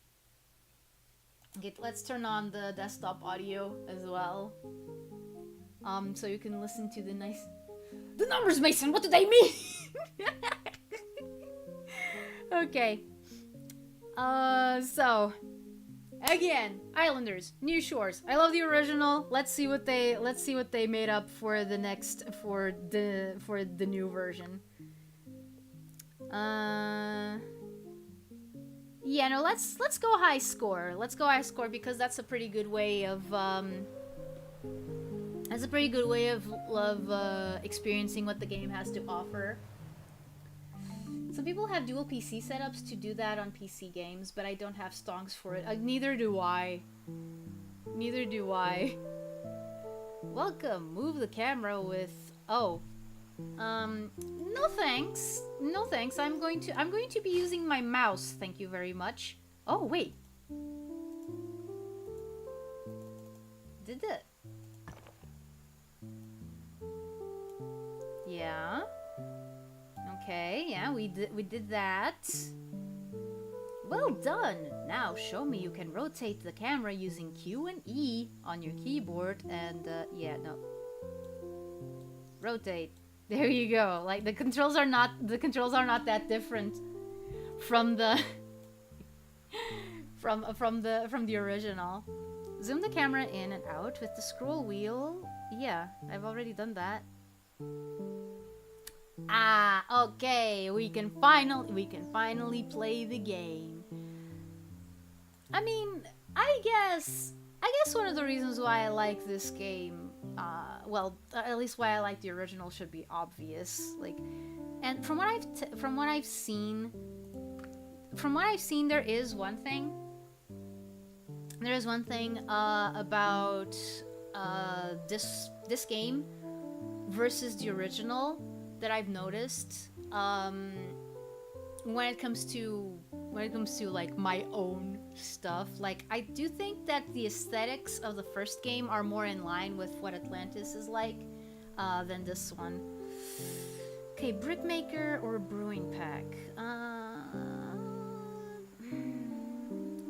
Okay, let's turn on the desktop audio as well. So you can listen to the nice... The numbers, Mason, what do they mean? Okay. So again, Islanders, New Shores. I love the original. Let's see what they made up for the next for the new version. Yeah, no, let's go high score. Let's go high score because that's a pretty good way of experiencing what the game has to offer. Some people have dual PC setups to do that on PC games, but I don't have stonks for it. Neither do I. Neither do I. Welcome. Move the camera with... Oh. No thanks. No thanks. I'm going to be using my mouse. Thank you very much. Oh, wait. Did it? Yeah. Okay, yeah, we did that. Well done! Now show me you can rotate the camera using Q and E on your keyboard and, yeah, no. Rotate. There you go. Like, the controls are not that different from the... from the original. Zoom the camera in and out with the scroll wheel. Yeah, I've already done that. Ah, okay. We can finally play the game. I mean, I guess one of the reasons why I like this game, well, at least why I like the original should be obvious. Like, and from what I've seen, there is one thing. There is one thing about this game versus the original that I've noticed when it comes to like my own stuff. Like, I do think that the aesthetics of the first game are more in line with what Atlantis is like than this one. Okay, brickmaker or brewing pack?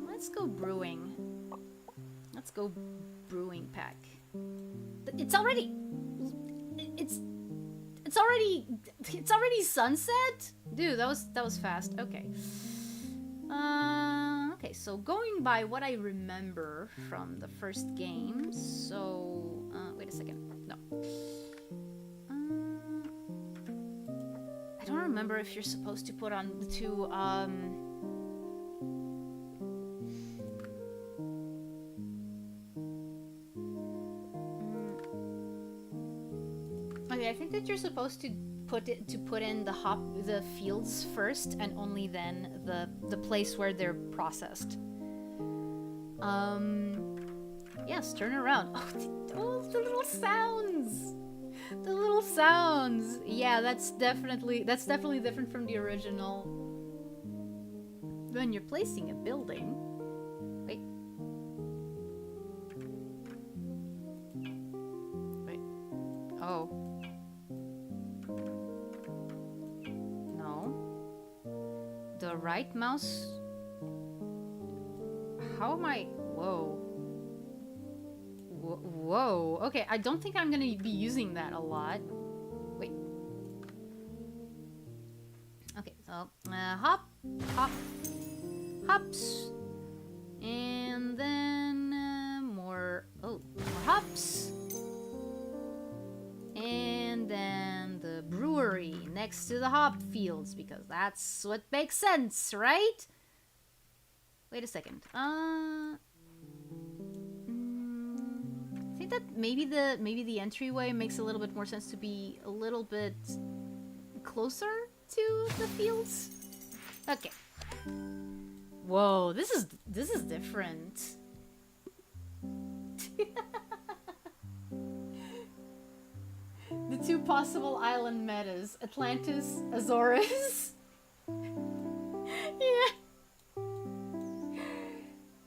Let's go brewing. Let's go brewing pack. It's already sunset? Dude, that was fast. Okay. Okay, so going by what I remember from the first game, so wait a second. No. I don't remember if you're supposed to put on the two Okay, I think that you're supposed to put in the fields first, and only then the place where they're processed. Yes, turn around. Oh, the little sounds. The little sounds. Yeah, that's definitely different from the original. When you're placing a building. Wait. Oh. The right mouse? How am I? Whoa. Whoa. Okay, I don't think I'm gonna be using that a lot. Wait. Okay, so hop, hop, hops, and then more hops, and then the brewery next to the hop fields, because that's what makes sense, right? Wait a second. I think that maybe the entryway makes a little bit more sense to be a little bit closer to the fields. Okay. Whoa, this is different. The two possible island metas: Atlantis, Azores. Yeah.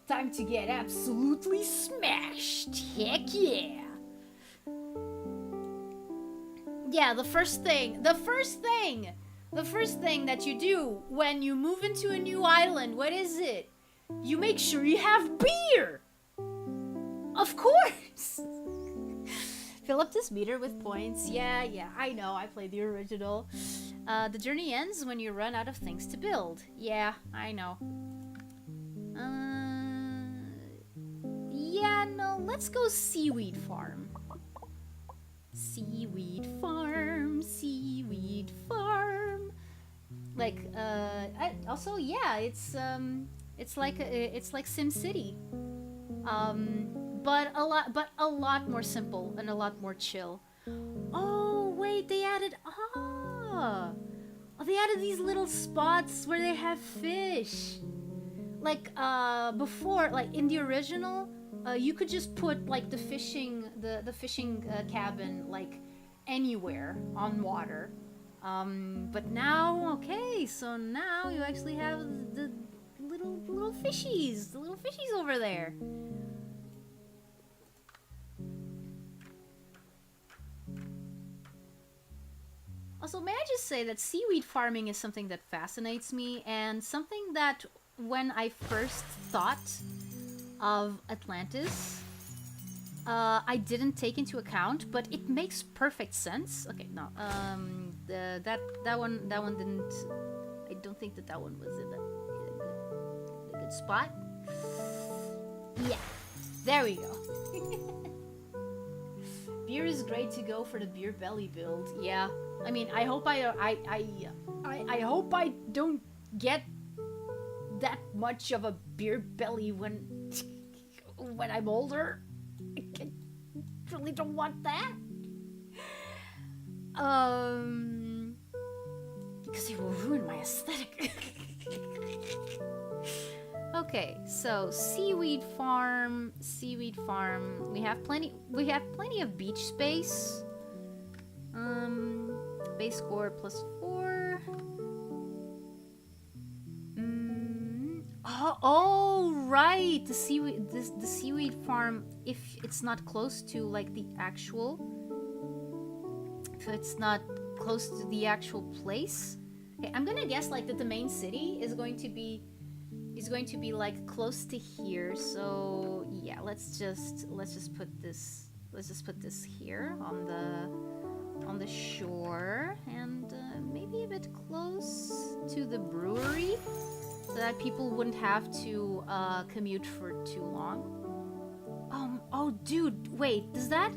Time to get absolutely smashed. Heck yeah. Yeah, the first thing that you do when you move into a new island, what is it? You make sure you have beer. Of course. Fill up this meter with points. Yeah, I know, I played the original. The journey ends when you run out of things to build. Yeah, I know. Yeah, no, let's go seaweed farm. Seaweed farm, seaweed farm. Like, also, yeah, it's like SimCity. But a lot more simple and a lot more chill. Oh, wait, oh, they added these little spots where they have fish. Like, before, like, in the original, you could just put, like, the fishing cabin, like, anywhere on water. But now, okay, so now you actually have the little fishies, over there. Also, may I just say that seaweed farming is something that fascinates me, and something that when I first thought of Atlantis, I didn't take into account, but it makes perfect sense. Okay, no, that one didn't. I don't think that one was in a good spot. Yeah, there we go. Beer is great to go for the beer belly build. Yeah, I mean, I hope I hope I don't get that much of a beer belly when I'm older. I really don't want that. Because it will ruin my aesthetic. Okay, so seaweed farm. We have plenty of beach space. Base score +4. Oh, right. The seaweed farm, if it's not close to like the actual, if it's not close to the actual place. Okay, I'm gonna guess like that the main city is going to be like close to here. So yeah, let's just put this here on the shore, and maybe a bit close to the brewery, so that people wouldn't have to commute for too long. Oh, dude, wait, does that?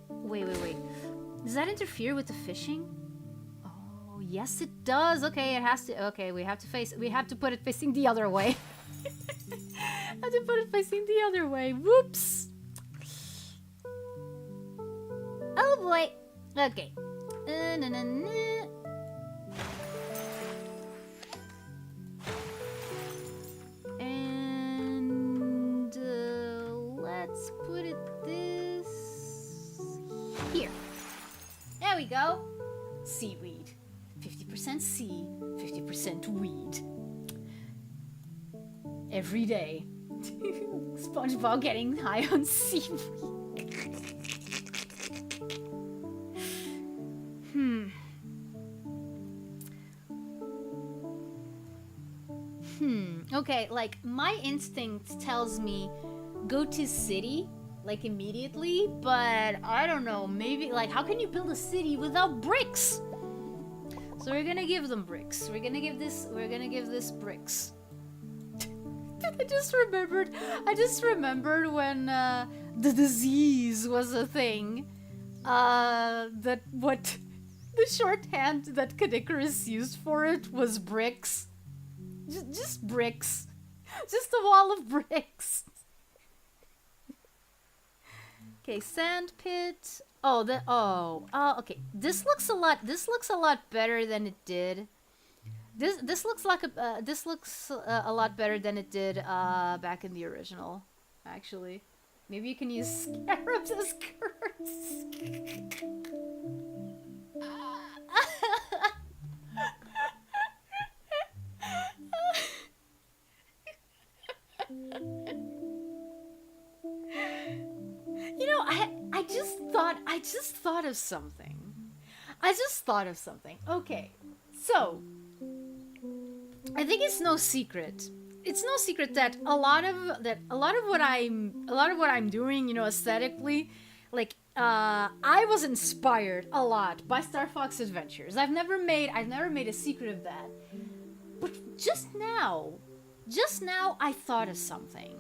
Wait. Does that interfere with the fishing? Oh, yes, it does. Okay, it has to. Okay, we have to put it facing the other way. Whoops. Oh boy. Okay. And let's put it this here. There we go. Seaweed. 50% sea, 50% weed. Every day. SpongeBob getting high on seaweed. Okay, like, my instinct tells me go to city, like, immediately, but I don't know, maybe, like, how can you build a city without bricks? So we're gonna give them bricks. We're gonna give this bricks. I just remembered when the disease was a thing. That what the shorthand that Cadicarus used for it was bricks. Just bricks. Just a wall of bricks. Okay, sand pit. Okay. This looks a lot better than it did. This looks a lot better than it did back in the original, actually. Maybe you can use scarabs as skirts. You know, I just thought of something. Okay, so I think it's no secret that a lot of what I'm doing, you know, aesthetically, like, I was inspired a lot by Star Fox Adventures. I've never made a secret of that. But just now, Just now, I thought of something.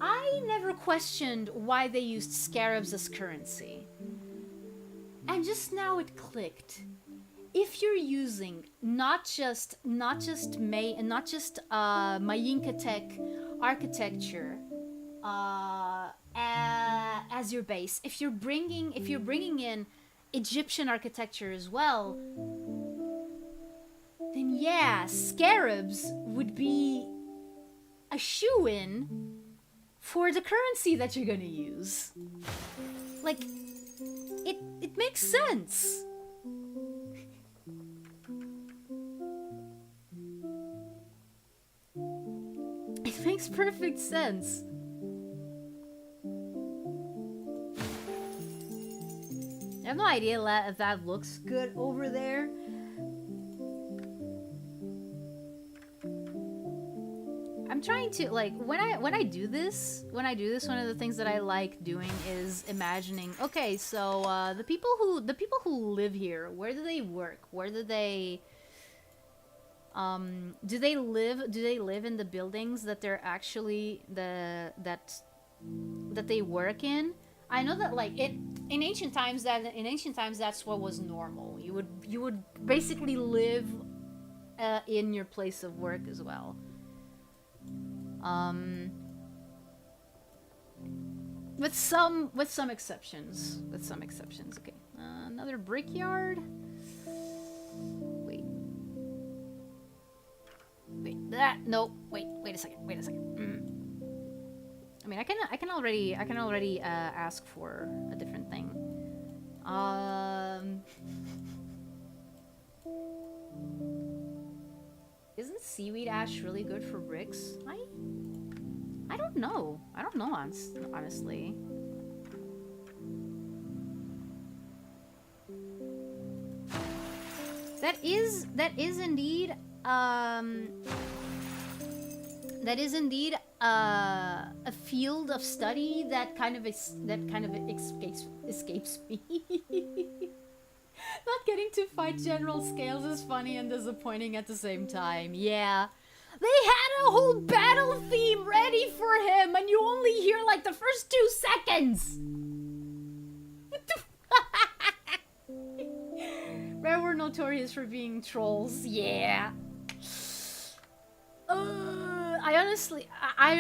I never questioned why they used scarabs as currency. And just now it clicked. If you're using not just Mayinka Tech architecture as your base, if you're bringing in Egyptian architecture as well, then yeah, scarabs would be a shoo-in for the currency that you're gonna use. Like, it makes sense. It makes perfect sense. I have no idea if that looks good over there. I'm trying to, like, when I do this, one of the things that I like doing is imagining, okay, so the people who live here, where do they work? Where do they do they live in the buildings that they're actually that they work in? I know that, like, in ancient times that's what was normal. You would basically live in your place of work as well. With some exceptions. Okay, another brickyard. Wait, that no. Wait a second. I mean, I can already ask for a different thing. Isn't seaweed ash really good for bricks? I don't know. Honestly. That is indeed a field of study that kind of escapes me. Not getting to fight General Scales is funny and disappointing at the same time. Yeah. They had a whole battle theme ready for him, and you only hear, like, the first 2 seconds! Rare were notorious for being trolls. Yeah. I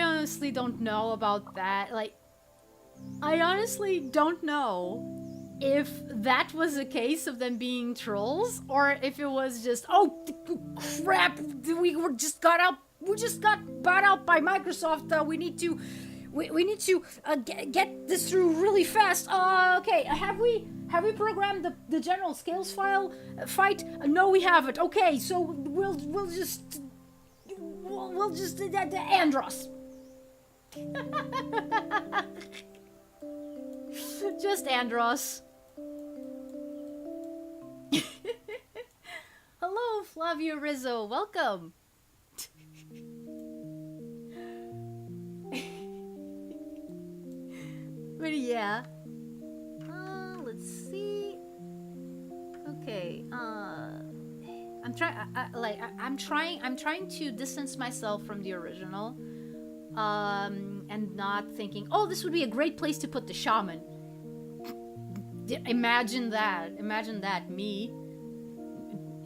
honestly don't know about that. Like, I honestly don't know if that was a case of them being trolls, or if it was just, oh crap, we just got bought out by Microsoft. We need to get this through really fast. Okay, have we programmed the General Scales fight? No, we haven't. Okay, so we'll just Andros. Just Andros. Hello, Flavio Rizzo. Welcome. But yeah. Let's see. Okay. I'm trying to distance myself from the original. And not thinking, oh, this would be a great place to put the shaman. Imagine that, me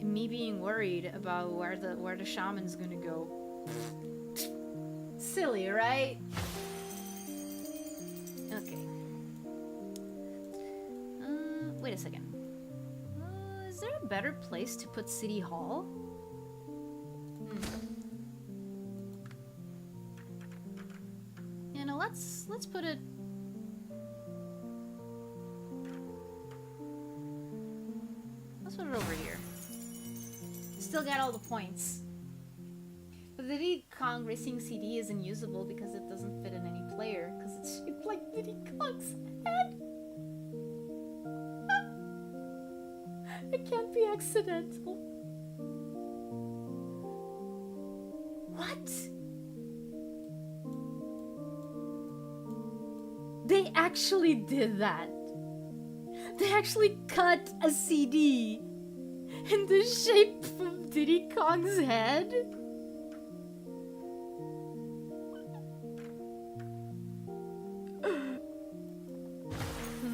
being worried about where the shaman's gonna go. Silly, right? Okay. Wait a second. Is there a better place to put City Hall? You know, let's put it. Let's put it over here. Still got all the points. But the Diddy Kong Racing CD isn't usable because it doesn't fit in any player, because it's shaped like Diddy Kong's head. It can't be accidental. What? They actually did that. They actually cut a CD in the shape of Diddy Kong's head?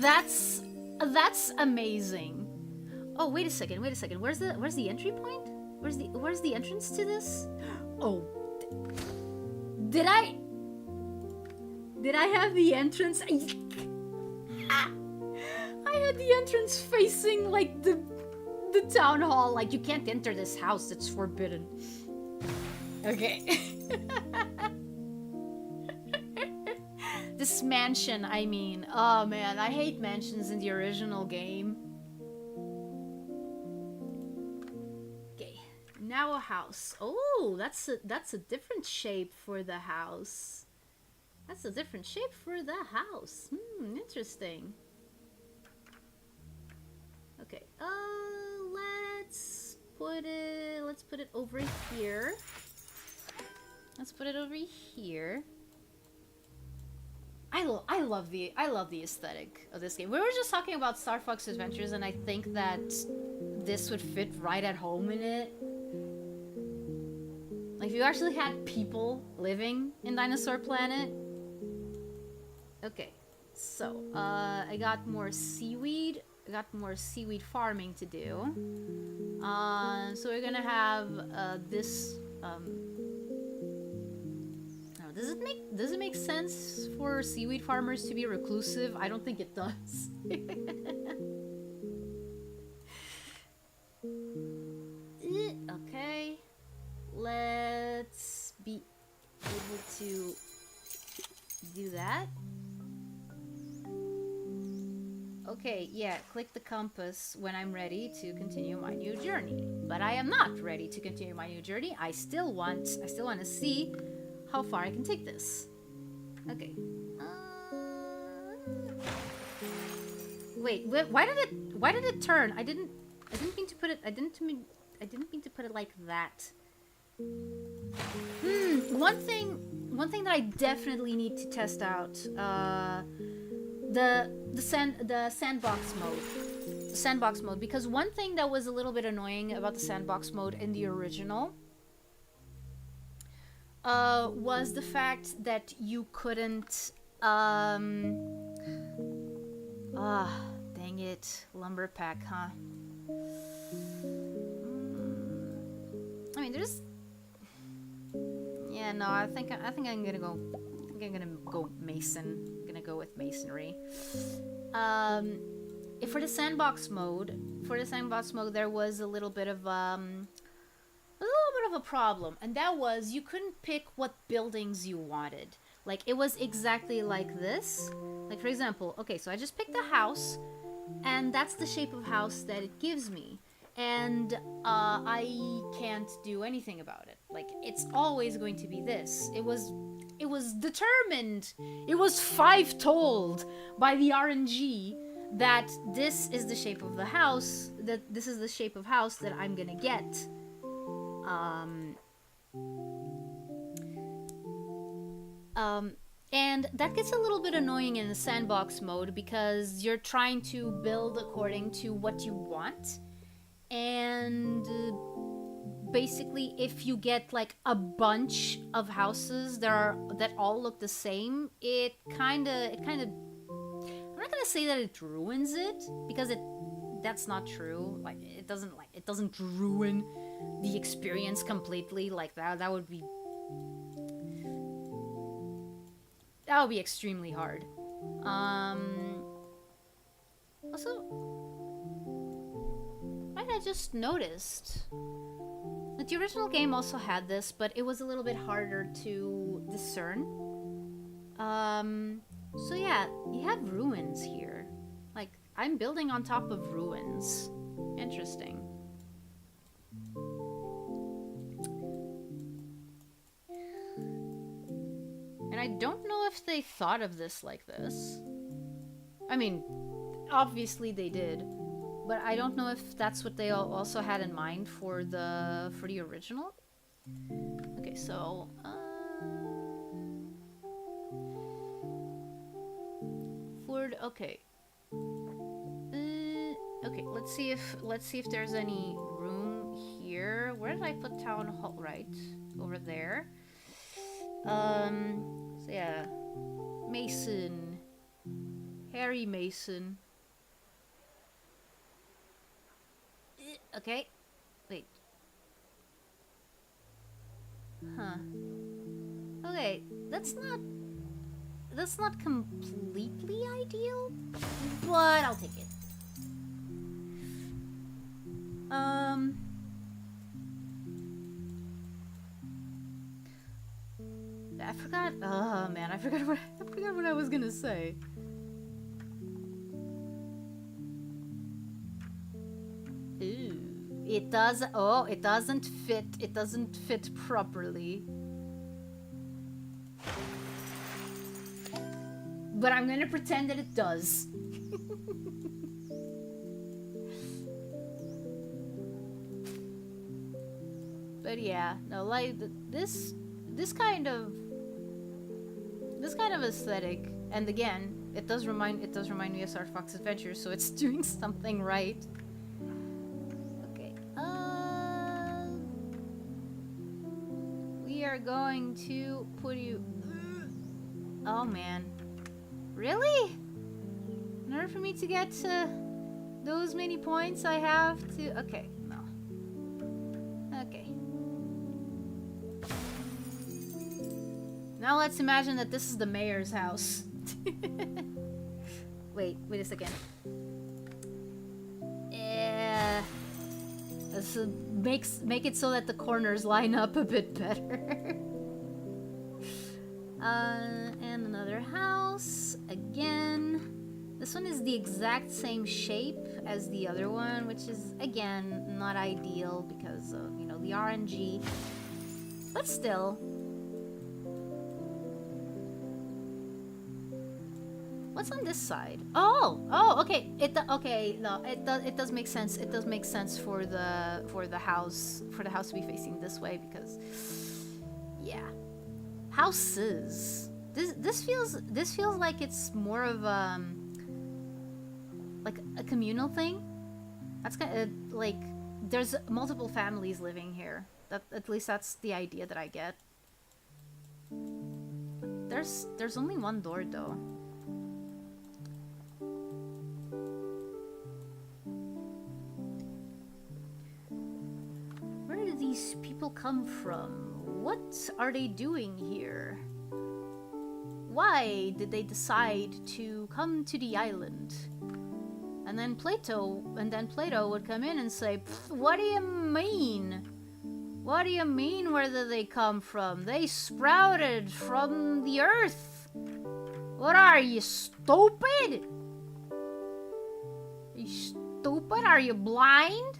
That's amazing. Oh, wait a second. Where's the entry point? Where's the entrance to this? Oh, did I have the entrance? I had the entrance facing like the town hall. Like, you can't enter this house. It's forbidden. Okay. This mansion, I mean. Oh man, I hate mansions in the original game. Okay, now a house. Oh, that's a different shape for the house. That's a different shape for the house. Interesting. Okay, let's put it over here. Let's put it over here. I love the aesthetic of this game. We were just talking about Star Fox Adventures, and I think that this would fit right at home in it. Like, if you actually had people living in Dinosaur Planet. Okay, so I got more seaweed. I got more seaweed farming to do. So we're gonna have this. Does it make sense for seaweed farmers to be reclusive? I don't think it does. Okay, let's be able to do that. Okay, yeah, click the compass when I'm ready to continue my new journey. But I am not ready to continue my new journey. I still want to see how far I can take this. Okay. Wait, why did it turn? I didn't mean to put it. I didn't mean to put it like that. One thing that I definitely need to test out. The sandbox mode. The sandbox mode, because one thing that was a little bit annoying about the sandbox mode in the original was the fact that you couldn't dang it, lumber pack, huh? I mean, there's, yeah, no, I think I'm gonna go mason. I'm gonna go with masonry. For the sandbox mode, there was a little bit of a problem, and that was you couldn't pick what buildings you wanted. Like, it was exactly like this. Like, for example, okay, so I just picked a house, and that's the shape of house that it gives me, and I can't do anything about it. Like, it's always going to be this. It was determined. It was five-told by the RNG that this is the shape of the house, that this is the shape of house that I'm gonna get. And that gets a little bit annoying in the sandbox mode because you're trying to build according to what you want, and basically if you get like a bunch of houses that all look the same, it kind of I'm not gonna say that it ruins it, because that's not true. Like, it doesn't ruin the experience completely. Like, that would be extremely hard. Also, I just noticed that the original game also had this, but it was a little bit harder to discern. So yeah, you have ruins here. Like, I'm building on top of ruins. Interesting. And I don't know if they thought of this like this. I mean, obviously they did, but I don't know if that's what they also had in mind for the original. Okay, so okay. Okay, let's see if there's any room here. Where did I put town hall? Right over there. So yeah, mason, Harry Mason. Okay. Wait. Huh. Okay, that's not completely ideal, but I'll take it. I forgot. Oh man, I forgot what I was gonna say. Ooh, it does. Oh, it doesn't fit. It doesn't fit properly. But I'm gonna pretend that it does. But yeah, no, like this kind of aesthetic, and again, it does remind me of Star Fox Adventure, so it's doing something right. Okay, we are going to put you. Oh man, really? In order for me to get to those many points, I have to. Okay, no. Okay. Now let's imagine that this is the mayor's house. Wait a second. Let's make it so that the corners line up a bit better. And another house again. This one is the exact same shape as the other one, which is again not ideal because of, you know, the RNG. But still. What's on this side? Oh, okay. It does make sense. It does make sense for the house to be facing this way because, yeah, houses. This feels like it's more of like a communal thing. That's kind of like there's multiple families living here. At least that's the idea that I get. There's only one door though. Where do these people come from? What are they doing here? Why did they decide to come to the island? And then Plato would come in and say, "What do you mean? What do you mean where did they come from? They sprouted from the earth. What are you, stupid? Are you stupid? Are you blind?"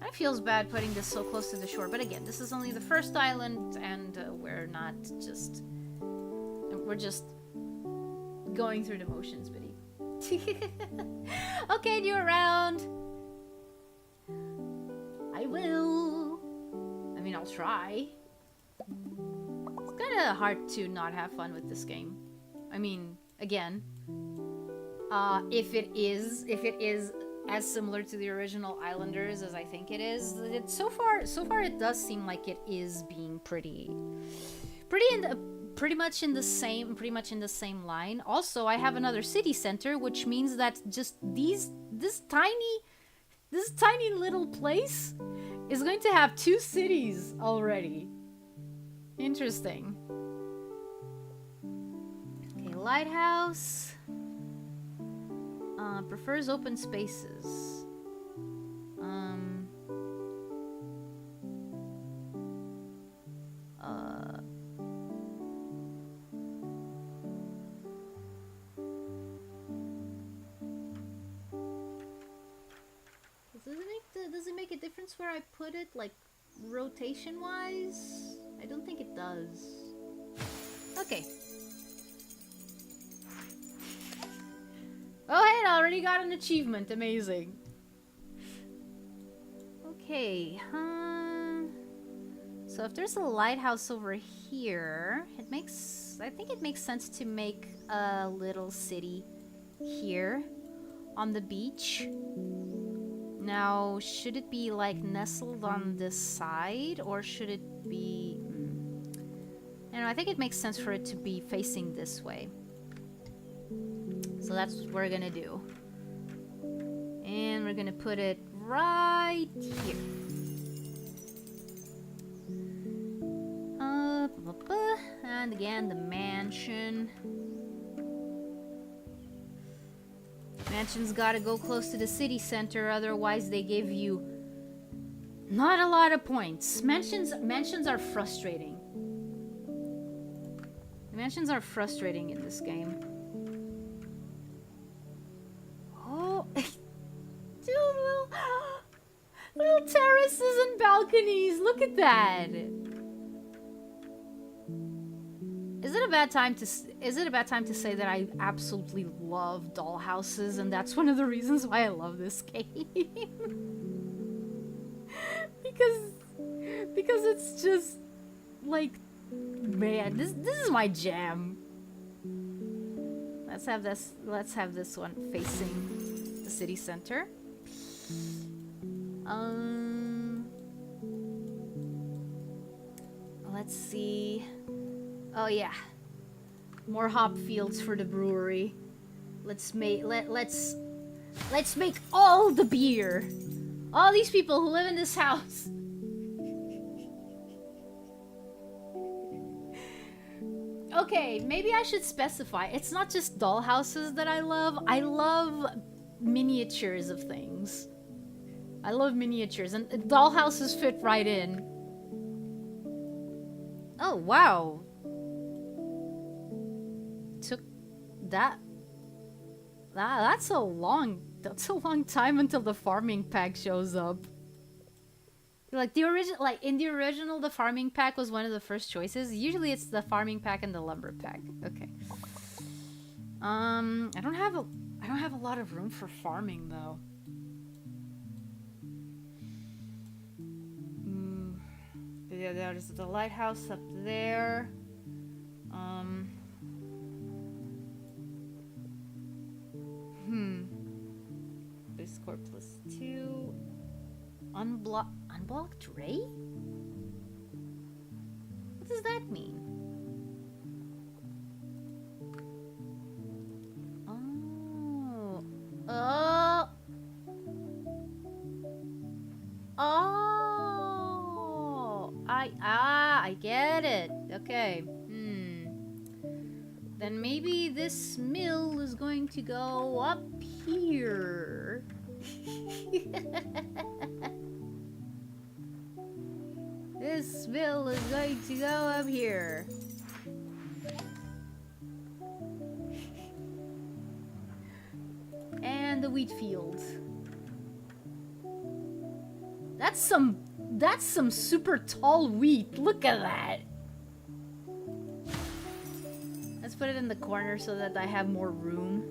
It feels bad putting this so close to the shore, but again, this is only the first island, and we're just going through the motions, Biddy. Okay, you around? I will. I mean, I'll try. It's kind of hard to not have fun with this game. I mean, again, if it is as similar to the original Islanders as I think it is, so far it does seem like it is being pretty much in the same line. Also, I have another city center, which means that just this tiny little place is going to have 2 cities already. Interesting. Okay, lighthouse. Prefers open spaces. Does it make a difference where I put it, like rotation wise? I don't think it does. Okay. Oh, hey, I already got an achievement. Amazing. Okay, so if there's a lighthouse over here, I think it makes sense to make a little city here on the beach. Now, should it be like nestled on this side, or should it be... I know, I think it makes sense for it to be facing this way. So that's what we're gonna do. And we're gonna put it right here. And again, the mansion. Mansion's gotta go close to the city center, otherwise they give you not a lot of points. Mansions are frustrating. Mansions are frustrating in this game. Oh, dude, little terraces and balconies. Look at that. Is it a bad time to say that I absolutely love dollhouses, and that's one of the reasons why I love this game? because it's just like, man, this is my jam. Let's have this one facing the city center. Let's see. Oh yeah, more hop fields for the brewery. Let's make all the beer. All these people who live in this house. Okay, maybe I should specify. It's not just dollhouses that I love. I love miniatures of things. I love miniatures, and dollhouses fit right in. Oh wow. Took that. That's a long time until the farming pack shows up. Like the original, the farming pack was one of the first choices. Usually it's the farming pack and the lumber pack. Okay. I don't have a lot of room for farming though. Yeah, there's the lighthouse up there. Discourse +2. Unblocked ray? What does that mean? I get it. Okay. Then maybe this mill is going to go up here. This mill is going to go up here. And the wheat field. That's some super tall wheat. Look at that. Let's put it in the corner so that I have more room.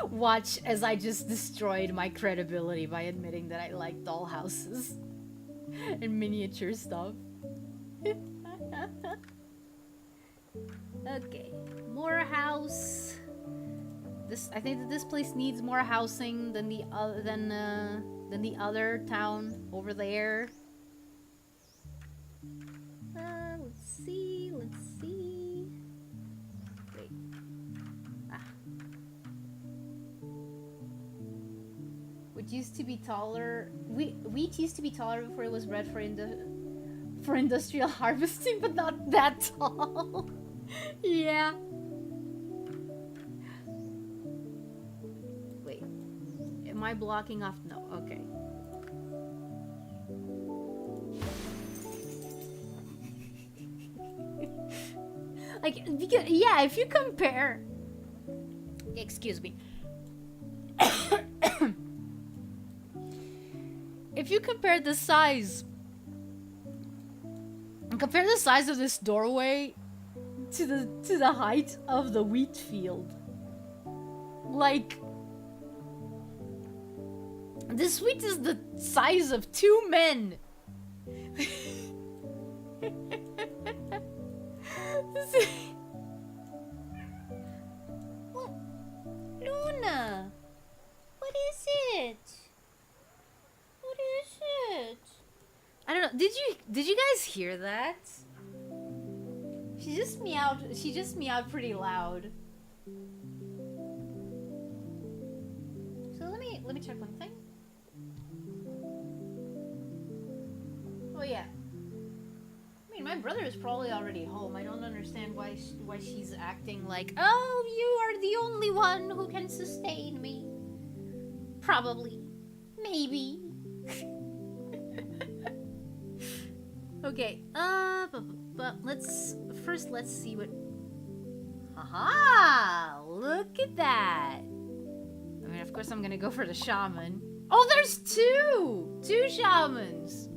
Watch as I just destroyed my credibility by admitting that I like dollhouses and miniature stuff. Okay, more house. I think that this place needs more housing than the other town over there. Let's see. Wait. Which used to be taller. Wheat used to be taller before it was bred for industrial harvesting, but not that tall. Yeah. Wait. Am I blocking off? No. Okay. Like, because, yeah, if you compare... Excuse me. If you compare the size... Compare the size of this doorway to the height of the wheat field. Like... This wheat is the size of 2 men. Oh, Luna, what is it? did you guys hear that? She just meowed pretty loud. So let me check one thing. Oh yeah. I mean, my brother is probably already home. I don't understand why she's acting like, oh, you are the only one who can sustain me. Probably. Maybe. Okay, but let's see what... Haha! Look at that! I mean, of course I'm gonna go for the shaman. Oh, there's two! Two shamans!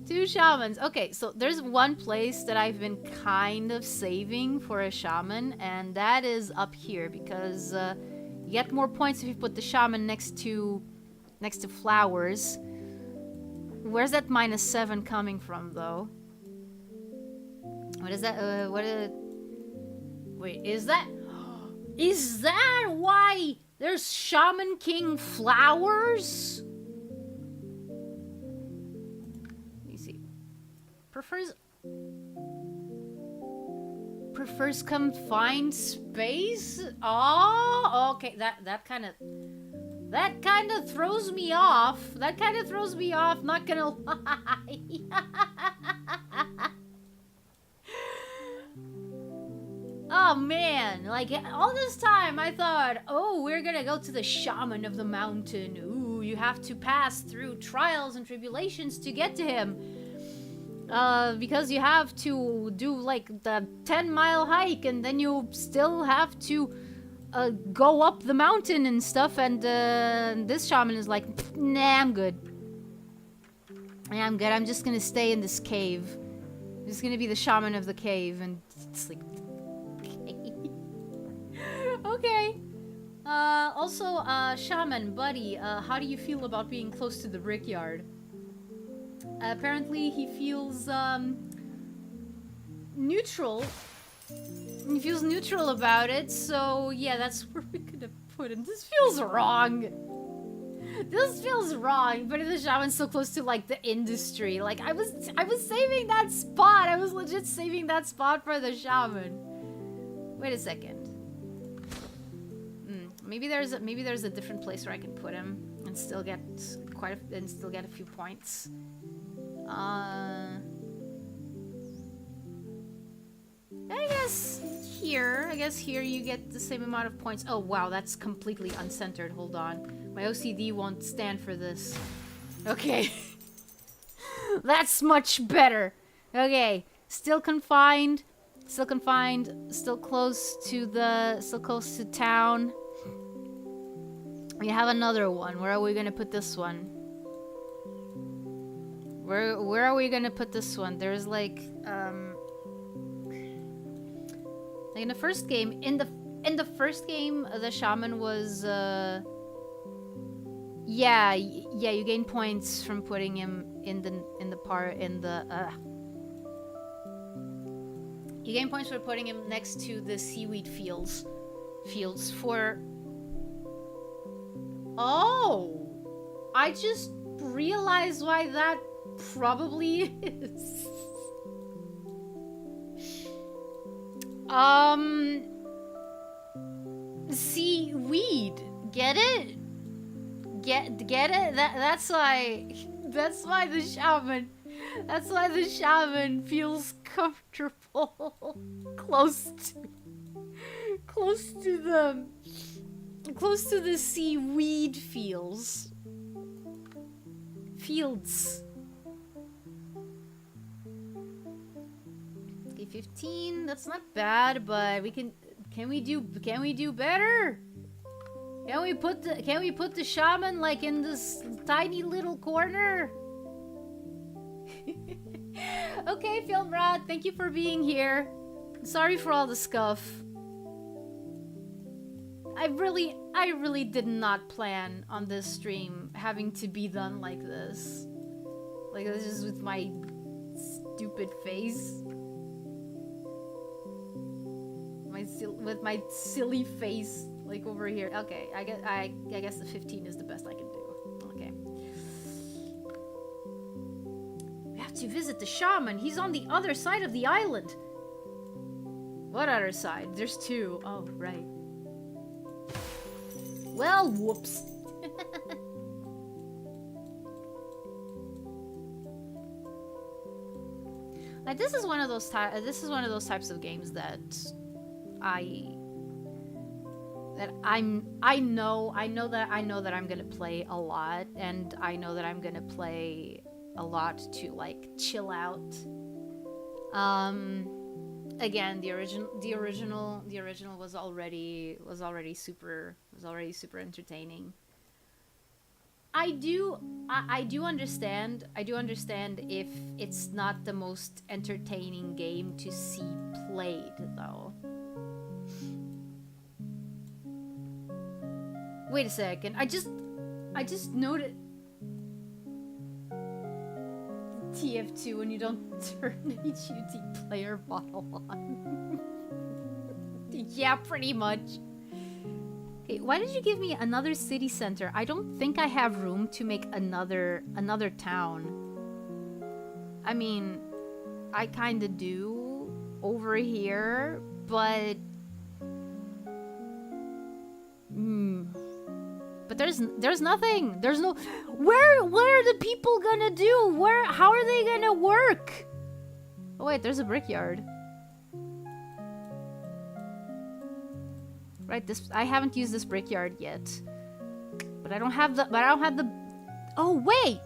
Two shamans. Okay, so there's one place that I've been kind of saving for a shaman, and that is up here, because you get more points if you put the shaman next to flowers. Where's that -7 coming from, though? What is that? Wait, is that... Is that why there's Shaman King flowers? Let me see. Prefers confined space? Oh, okay. That kind of throws me off. That kind of throws me off, not gonna lie. Oh man, like all this time I thought, oh, we're gonna go to the shaman of the mountain. Ooh, you have to pass through trials and tribulations to get to him. Because you have to do like the 10-mile hike, and then you still have to go up the mountain and stuff, and this shaman is like, nah, I'm good. Yeah, I'm good. I'm just gonna stay in this cave. I'm just gonna be the shaman of the cave, and it's like, okay. Also, shaman, buddy, how do you feel about being close to the brickyard? Apparently he feels, neutral. He feels neutral about it, so yeah, that's where we're gonna put him. This feels wrong. This feels wrong, but the shaman's so close to, like, the industry. Like, I was saving that spot. I was legit saving that spot for the shaman. Wait a second. Maybe there's a different place where I can put him and still get a few points. I guess here you get the same amount of points. Oh wow, that's completely uncentered. Hold on. My OCD won't stand for this. Okay. That's much better. Okay. Still confined. Still close to town. We have another one. Where are we gonna put this one? Where are we gonna put this one? There's like in the first game, the shaman was yeah, you gain points from putting him you gain points for putting him next to the seaweed fields for... Oh! I just realized why that probably is. Seaweed. Get it? Get it? That's why the shaman feels comfortable close to the seaweed fields. Okay, 15. That's not bad, but can we do better? Can we put the shaman like in this tiny little corner? Okay, Filmrod, thank you for being here. Sorry for all the scuff. I really did not plan on this stream having to be done like this. Like, this is with my stupid face. With my silly face, like, over here. Okay, I guess the 15 is the best I can do. Okay. to visit the shaman. He's on the other side of the island. What other side? There's two. Oh, right. Well, whoops. Like, this is one of those types of games that I know that I'm gonna play a lot, and I know that I'm gonna play a lot to like chill out. Again, the original was already super entertaining. I do understand if it's not the most entertaining game to see played, though. Wait a second. I just noted TF2 when you don't turn HUD player bottle on. Yeah, pretty much. Okay, why did you give me another city center? I don't think I have room to make another town. I mean, I kinda do over here, but but there's nothing. There's no. What are the people gonna do? How are they gonna work? Oh wait, there's a brickyard. Right, I haven't used this brickyard yet. But I don't have the Oh wait!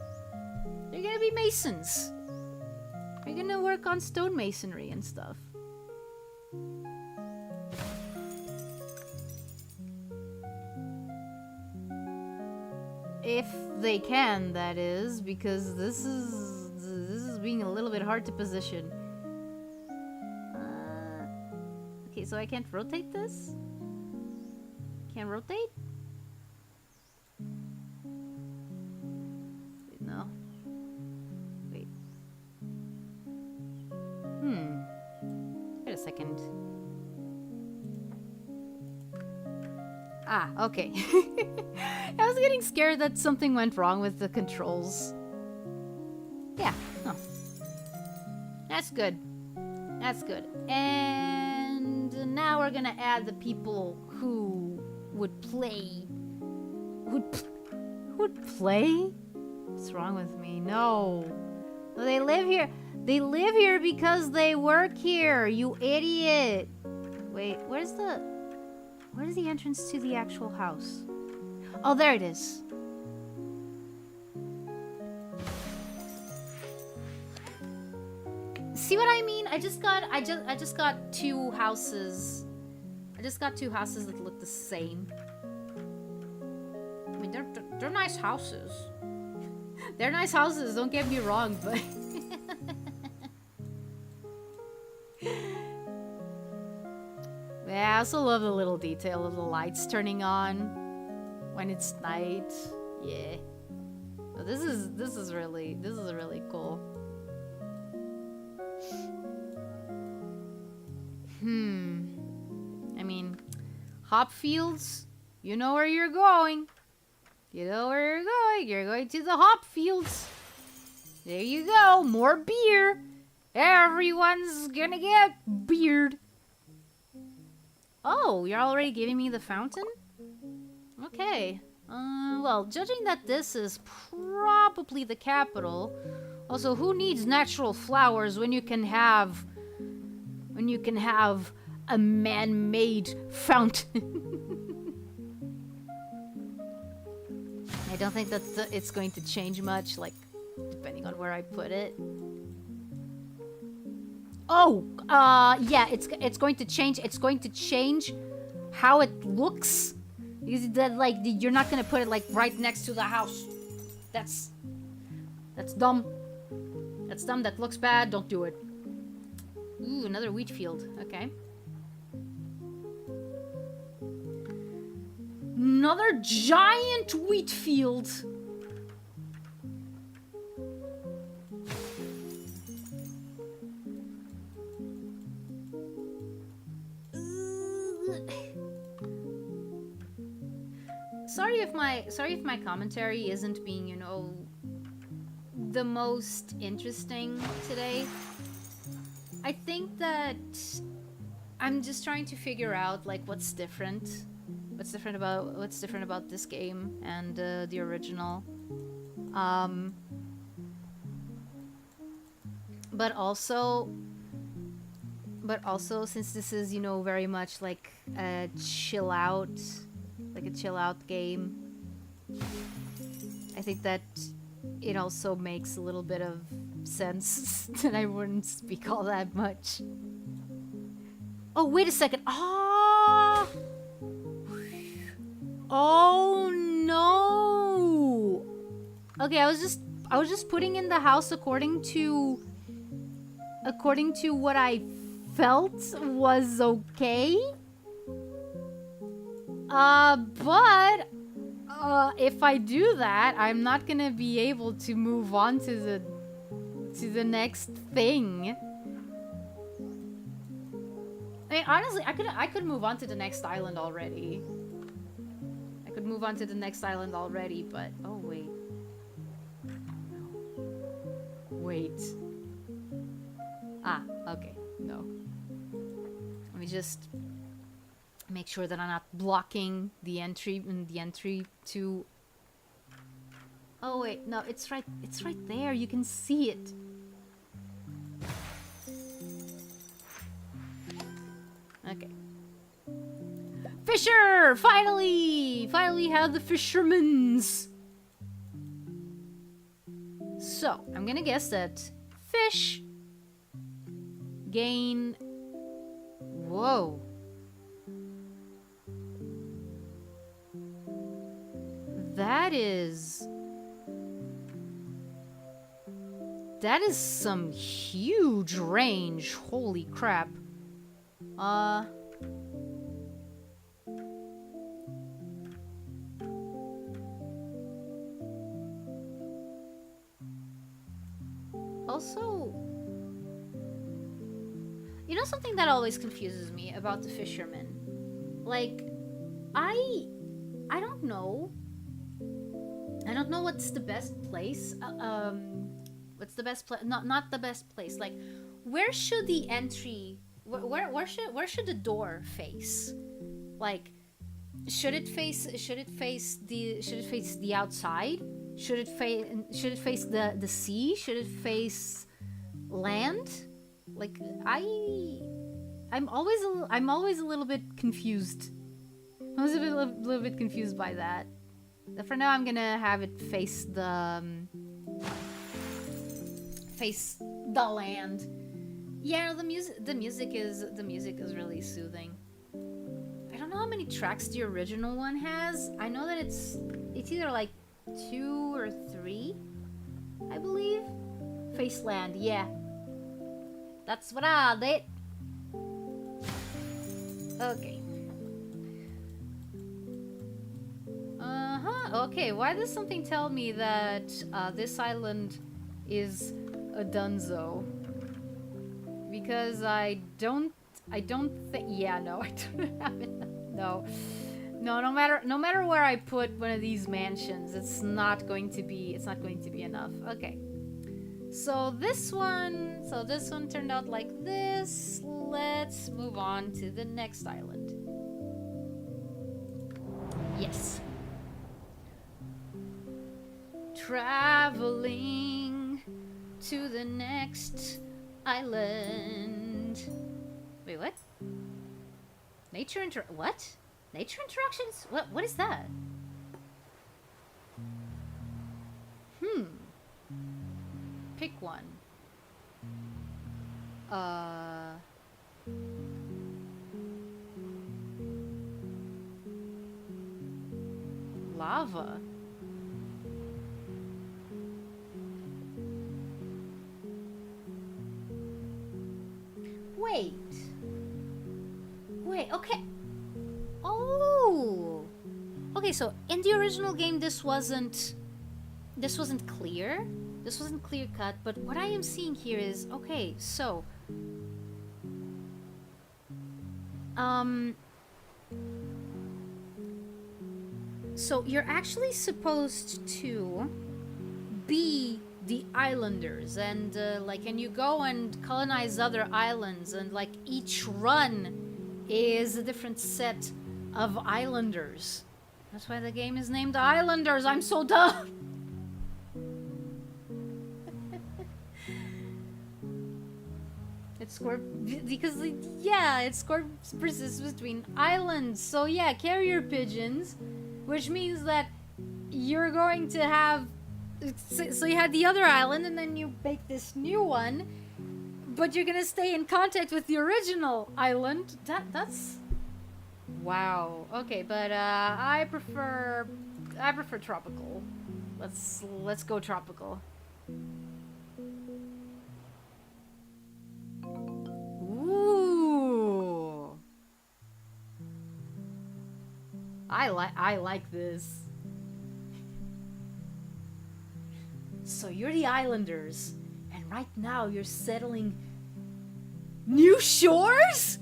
They're gonna be masons. They're gonna work on stonemasonry and stuff. If they can, that is, because this is being a little bit hard to position. Okay, so I can't rotate this? Can't rotate? No. Wait. Wait a second. Ah, okay. I was getting scared that something went wrong with the controls. Yeah, no. That's good. That's good. And now we're gonna add the people who would play. Would play? What's wrong with me? No. They live here. They live here because they work here, you idiot. Wait, where's the entrance to the actual house? Oh, there it is. See what I mean? I just got two houses. I just got two houses that look the same. I mean, they're nice houses. They're nice houses, don't get me wrong, but yeah, I also love the little detail of the lights turning on when it's night. Yeah. Oh, this is really cool. I mean, hop fields, you know where you're going. You know where you're going. You're going to the hop fields. There you go. More beer. Everyone's gonna get beard. Oh, you're already giving me the fountain? Okay. Well, judging that this is probably the capital. Also, who needs natural flowers when you can have a man-made fountain? I don't think that it's going to change much, like, depending on where I put it. Oh, yeah, it's going to change. It's going to change how it looks. That, like, you're not gonna put it like right next to the house. That's dumb. That's dumb. That looks bad. Don't do it. Ooh, another wheat field. Okay. Another giant wheat field. Sorry if my commentary isn't being, you know, the most interesting today. I think that I'm just trying to figure out like what's different about this game and the original. But also since this is, you know, very much like a chill out game, I think that it also makes a little bit of sense that I wouldn't speak all that much. Oh, wait a second. Ah! Oh no. Okay, I was just putting in the house according to what I felt was okay. But if I do that, I'm not gonna be able to move on to the next thing. I mean, honestly, I could move on to the next island already. But oh wait. Wait. Ah, okay. No. Let me just make sure that I'm not blocking the entry to... Oh wait, no, it's right there. You can see it. Okay. Fisher! Finally have the fishermen's. So, I'm gonna guess that fish gain... Whoa. That is some huge range. Holy crap. Also, you know something that always confuses me about the fishermen? Like, I don't know. I don't know what's the best place. What's the best place? Not the best place. Like, where should the entry? Where should the door face? Like, should it face the outside? Should it face the sea? Should it face land? Like, I'm always a little bit confused. I was a little bit confused by that. For now, I'm gonna have it face the land. Yeah, the music is really soothing. I don't know how many tracks the original one has. I know that it's either like 2 or 3, I believe. Faceland, yeah. That's what I did. Okay. Okay, why does something tell me that this island is a dunzo? Because I don't think... Yeah, no, I don't have it. No, no matter where I put one of these mansions, it's not going to be enough. Okay. So this one turned out like this. Let's move on to the next island. Yes. Traveling to the next island. Wait, what? Nature interactions? What is that? Pick one. Lava. Wait, okay. Oh! Okay, so in the original game this wasn't clear. This wasn't clear cut, but what I am seeing here is, okay, so so you're actually supposed to be the islanders, and like, and you go and colonize other islands, and like each run is a different set of islanders. That's why the game is named Islanders. I'm so dumb. It's scored because, yeah, it scored persists between islands. So yeah, carrier pigeons, which means that you're going to have. So you had the other island, and then you make this new one, but you're gonna stay in contact with the original island. That's wow. Okay, but I prefer tropical. Let's go tropical. Ooh. I like this. So you're the islanders, and right now you're settling new shores?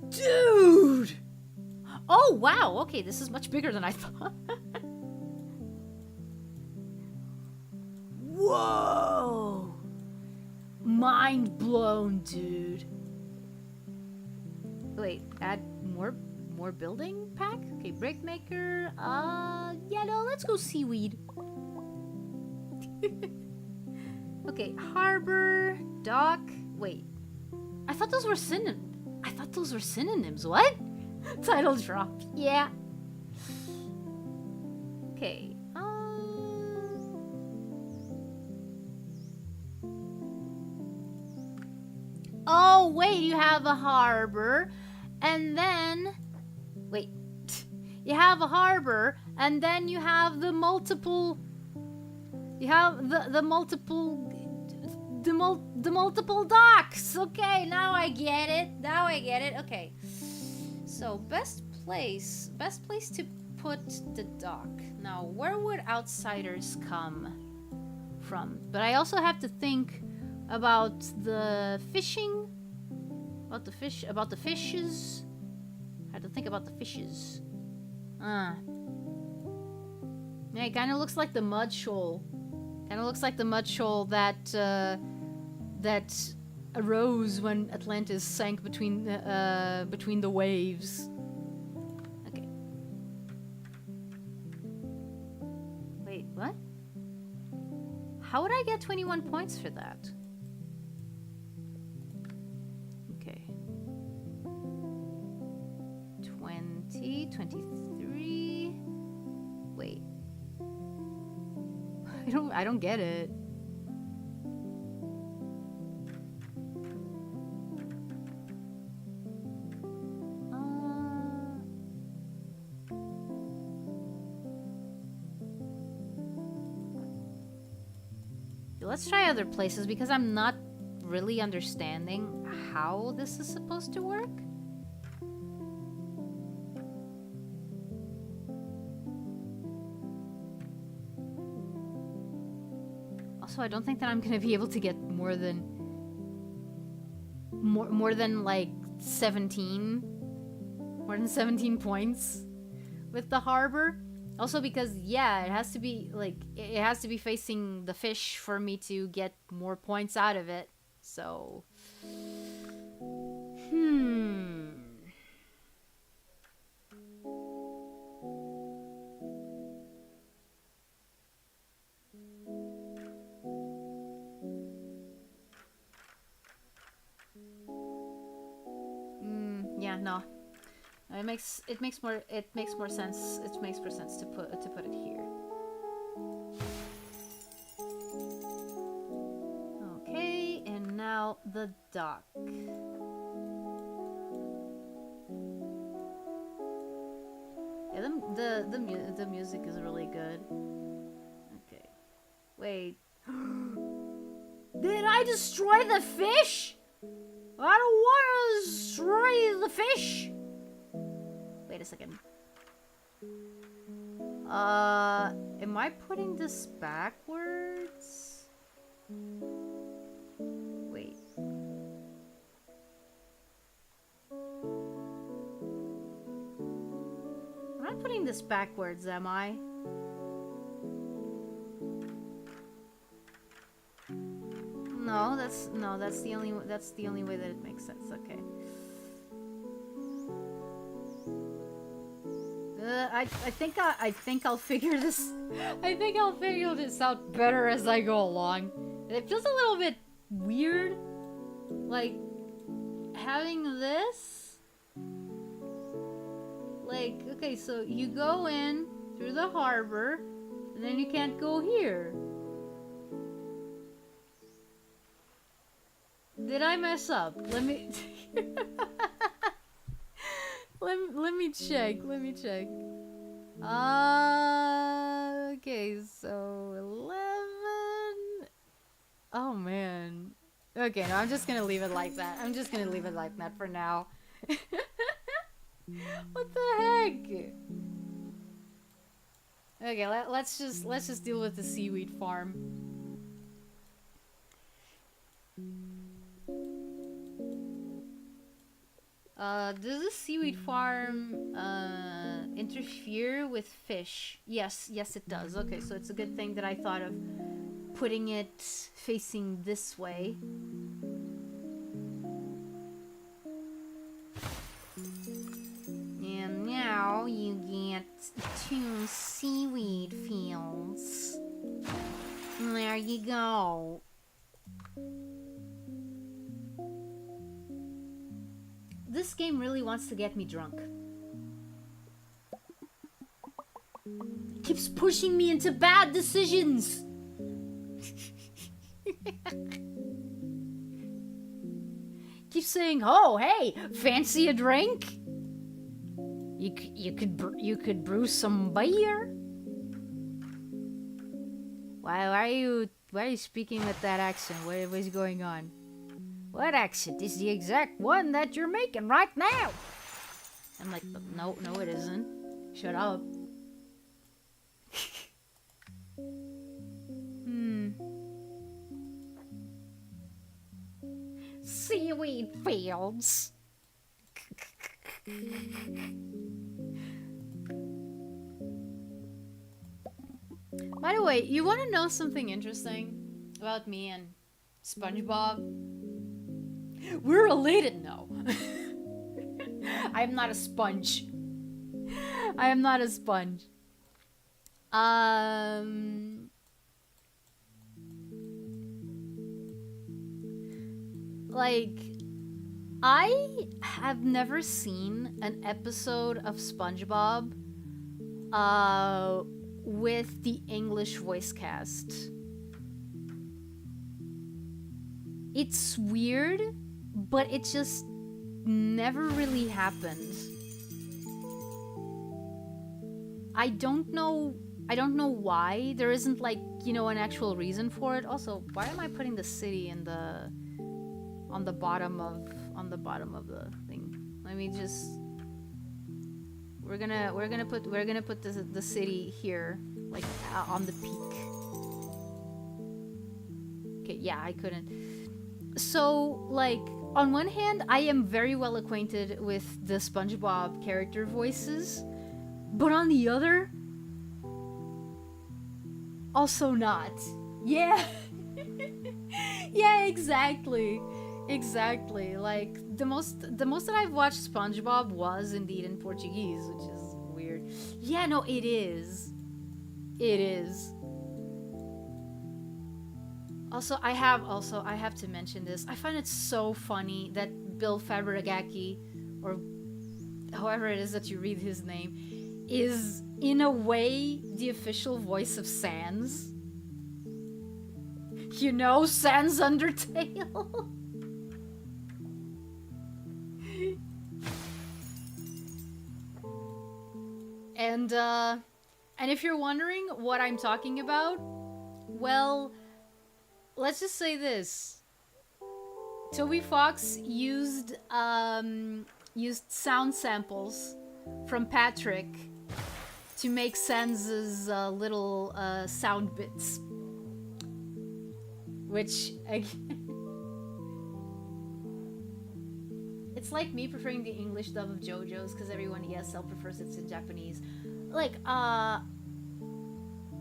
Dude! Oh wow, okay, this is much bigger than I thought. Whoa! Mind blown, dude. Wait, add more building pack? Okay, brick maker. Yeah, no, let's go seaweed. Okay, harbor, dock. Wait, I thought those were synonyms. What? Title drop. Yeah. Okay. Oh, wait, you have a harbor, and then... Wait. You have a harbor, and then you have the multiple... You have the multiple... The multiple docks. Okay, now I get it. Okay. So, best place to put the dock. Now, where would outsiders come from? But I also have to think about the fishing, about the fishes. I have to think about the fishes. Yeah, it kind of looks like the mud shoal. That arose when Atlantis sank between the waves. Okay. Wait, what? How would I get 21 points for that? Okay. 20, 23. Wait. I don't get it. Let's try other places because I'm not really understanding how this is supposed to work. Also, I don't think that I'm gonna be able to get more than like 17 points with the harbor. Also because, yeah, it has to be facing the fish for me to get more points out of it. So, yeah, no. It makes more sense. It makes more sense to put it here. Okay, and now the dock. Yeah, the music is really good. Okay, wait. Did I destroy the fish? I don't want to destroy the fish. Wait a second. Am I putting this backwards? Wait. I'm not putting this backwards, am I? No, that's the only way that it makes sense. Okay. I think I'll figure this. I think I'll figure this out better as I go along. It feels a little bit weird, like having this. Like, okay, so you go in through the harbor, and then you can't go here. Did I mess up? Let me let me check. Okay, so 11. Oh man. Okay, no, I'm just gonna leave it like that. I'm just gonna leave it like that for now. What the heck? Okay, let's just deal with the seaweed farm. Does the seaweed farm interfere with fish? Yes, it does. Okay, so it's a good thing that I thought of putting it facing this way. And now you get 2 seaweed fields. There you go. This game really wants to get me drunk. It keeps pushing me into bad decisions. Keeps saying, "Oh, hey, fancy a drink? You could brew some beer." Why are you speaking with that accent? What is going on? What accent is the exact one that you're making right now? I'm like, no, it isn't. Shut up. Seaweed fields. By the way, you want to know something interesting about me and SpongeBob? We're related now. I am not a sponge. I am not a sponge. Like, I have never seen an episode of SpongeBob with the English voice cast. It's weird, but it just never really happened. I don't know why. There isn't, like, you know, an actual reason for it. Also, why am I putting the city in on the bottom of the thing? Let me just we're gonna put the city here, like on the peak. Okay, yeah, I couldn't. So, like, on one hand, I am very well acquainted with the SpongeBob character voices, but on the other, also not. Yeah. Yeah, exactly. Like, the most that I've watched SpongeBob was indeed in Portuguese, which is weird. Yeah, no, it is. Also, I have to mention this. I find it so funny that Bill Fabricati, or however it is that you read his name, is in a way the official voice of Sans. You know, Sans Undertale. And if you're wondering what I'm talking about, well, let's just say this. Toby Fox used sound samples from Patrick to make Sans's little sound bits. Which, again, it's like me preferring the English dub of JoJo's because everyone ESL prefers it in Japanese. Like, I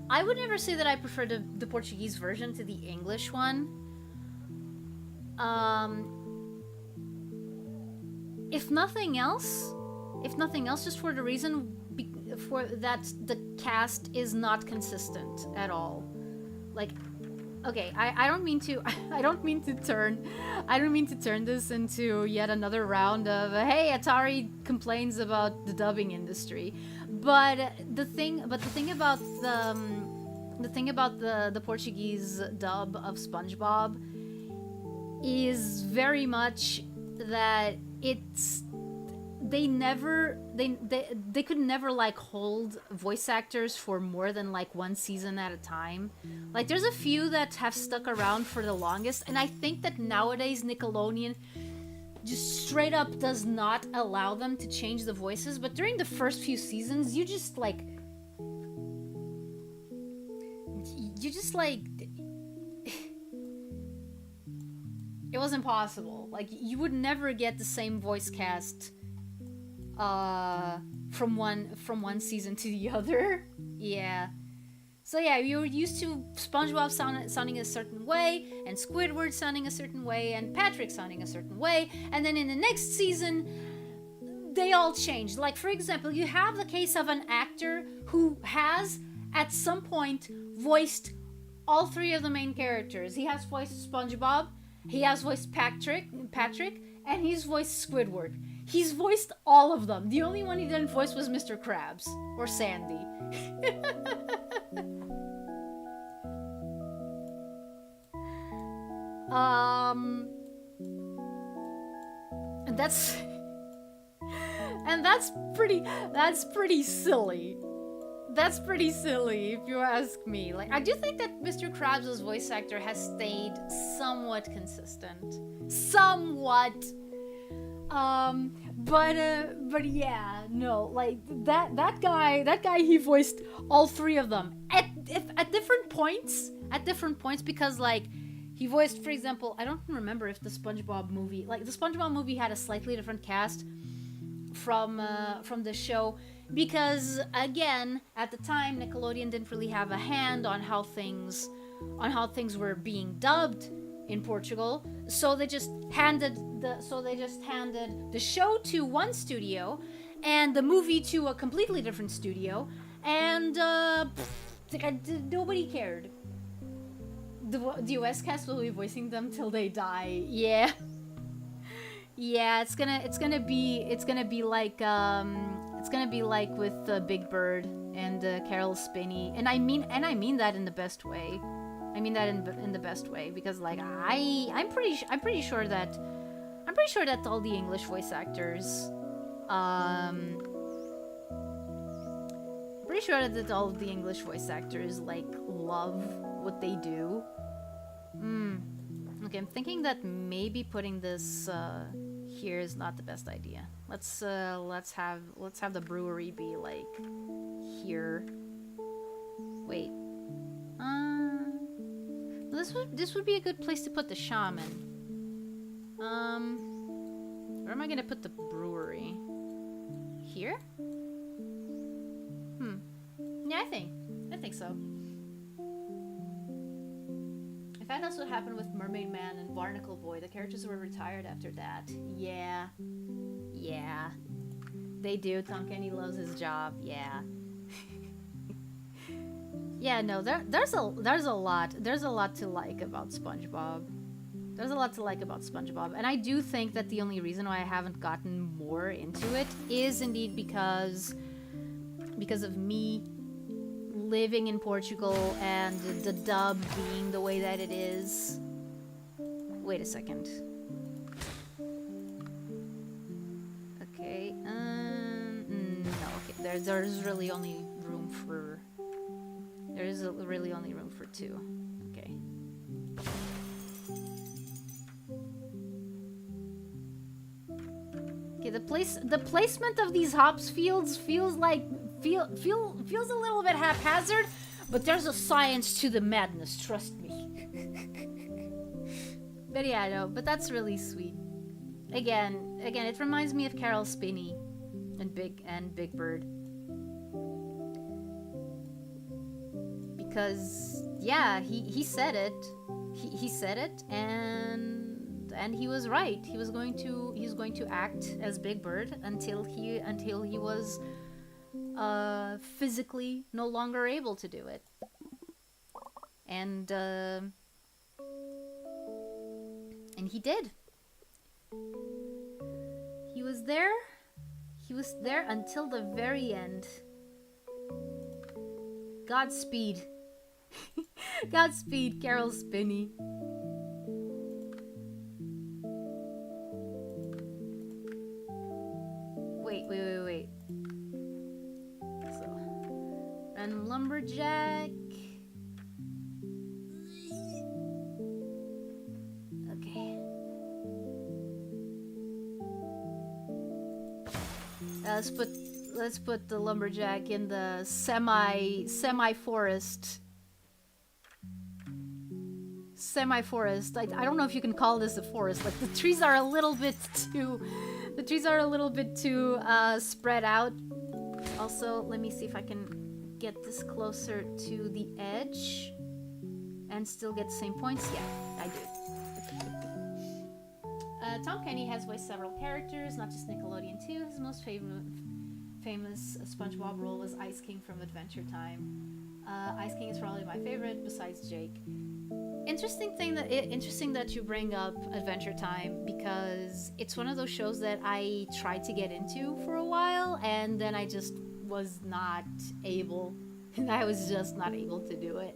would never say that I prefer the Portuguese version to the English one, Um, if nothing else, just for the reason for that the cast is not consistent at all. Like, okay, I don't mean to I don't mean to turn this into yet another round of hey, Atari complains about the dubbing industry. But the thing about the Portuguese dub of SpongeBob is very much that it's they could never like hold voice actors for more than like one season at a time. Like there's a few that have stuck around for the longest, and I think that nowadays Nickelodeon just straight up does not allow them to change the voices. But during the first few seasons, you just like it was impossible. Like you would never get the same voice cast from one season to the other. Yeah. So yeah, you were used to SpongeBob sounding a certain way, and Squidward sounding a certain way, and Patrick sounding a certain way, and then in the next season, they all changed. Like for example, you have the case of an actor who has, at some point, voiced all three of the main characters. He has voiced SpongeBob, he has voiced Patrick, and he's voiced Squidward. He's voiced all of them. The only one he didn't voice was Mr. Krabs or Sandy. And that's pretty silly. That's pretty silly if you ask me. Like I do think that Mr. Krabs' voice actor has stayed somewhat consistent. Somewhat. But yeah, no, like that guy he voiced all three of them at different points because like he voiced, for example, I don't remember if the SpongeBob movie had a slightly different cast from the show, because again, at the time Nickelodeon didn't really have a hand on how things were being dubbed in Portugal, so they just handed the show to one studio and the movie to a completely different studio, and nobody cared. The US cast will be voicing them till they die. Yeah. Yeah, it's gonna be like with Big Bird and Carol Spinney, and I mean that in the best way. I mean that in the best way, because like I'm pretty sure that all the English voice actors pretty sure that all of the English voice actors like love what they do. Okay, I'm thinking that maybe putting this here is not the best idea. Let's have the brewery be like here. Wait. This would be a good place to put the shaman. Where am I gonna put the brewery? Here? Yeah, I think so. I found out what happened with Mermaid Man and Barnacle Boy. The characters were retired after that. Yeah. They do. Tom Kenny loves his job. Yeah. Yeah, no, there's a lot to like about SpongeBob. And I do think that the only reason why I haven't gotten more into it is indeed because of me living in Portugal and the dub being the way that it is. Wait a second. Okay, no, okay, there's really only room for... really only room for two. Okay. Okay, the placement of these hops fields feels a little bit haphazard, but there's a science to the madness, trust me. But yeah, no, but that's really sweet. Again, it reminds me of Carol Spinney and Big Bird. Because yeah, he said it. He said it, and and he was right. He was going to act as Big Bird until he was physically no longer able to do it. And he did. He was there. He was there until the very end. Godspeed. Godspeed, Carol Spinney. Wait. So, random lumberjack. Okay. Let's put the lumberjack in the semi forest. I don't know if you can call this a forest. Like the trees are a little bit too spread out. Also, let me see if I can get this closer to the edge and still get the same points. Yeah, I do. Tom Kenny has voiced several characters, not just Nickelodeon too. His most famous SpongeBob role was Ice King from Adventure Time. Ice King is probably my favorite besides Jake. Interesting that you bring up Adventure Time, because it's one of those shows that I tried to get into for a while and then I just was not able to do it.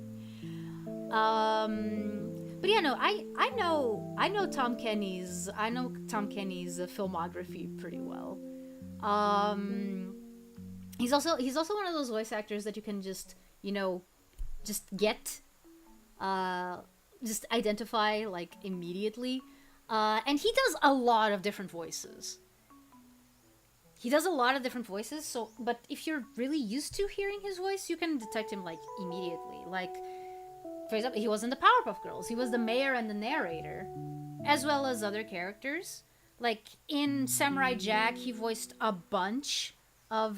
But yeah, no, I know Tom Kenny's filmography pretty well. He's also one of those voice actors that you can just get just identify like immediately. And he does a lot of different voices. So, but if you're really used to hearing his voice, you can detect him like immediately. Like, for example, he was in the Powerpuff Girls. He was the mayor and the narrator, as well as other characters. Like in Samurai Jack, he voiced a bunch of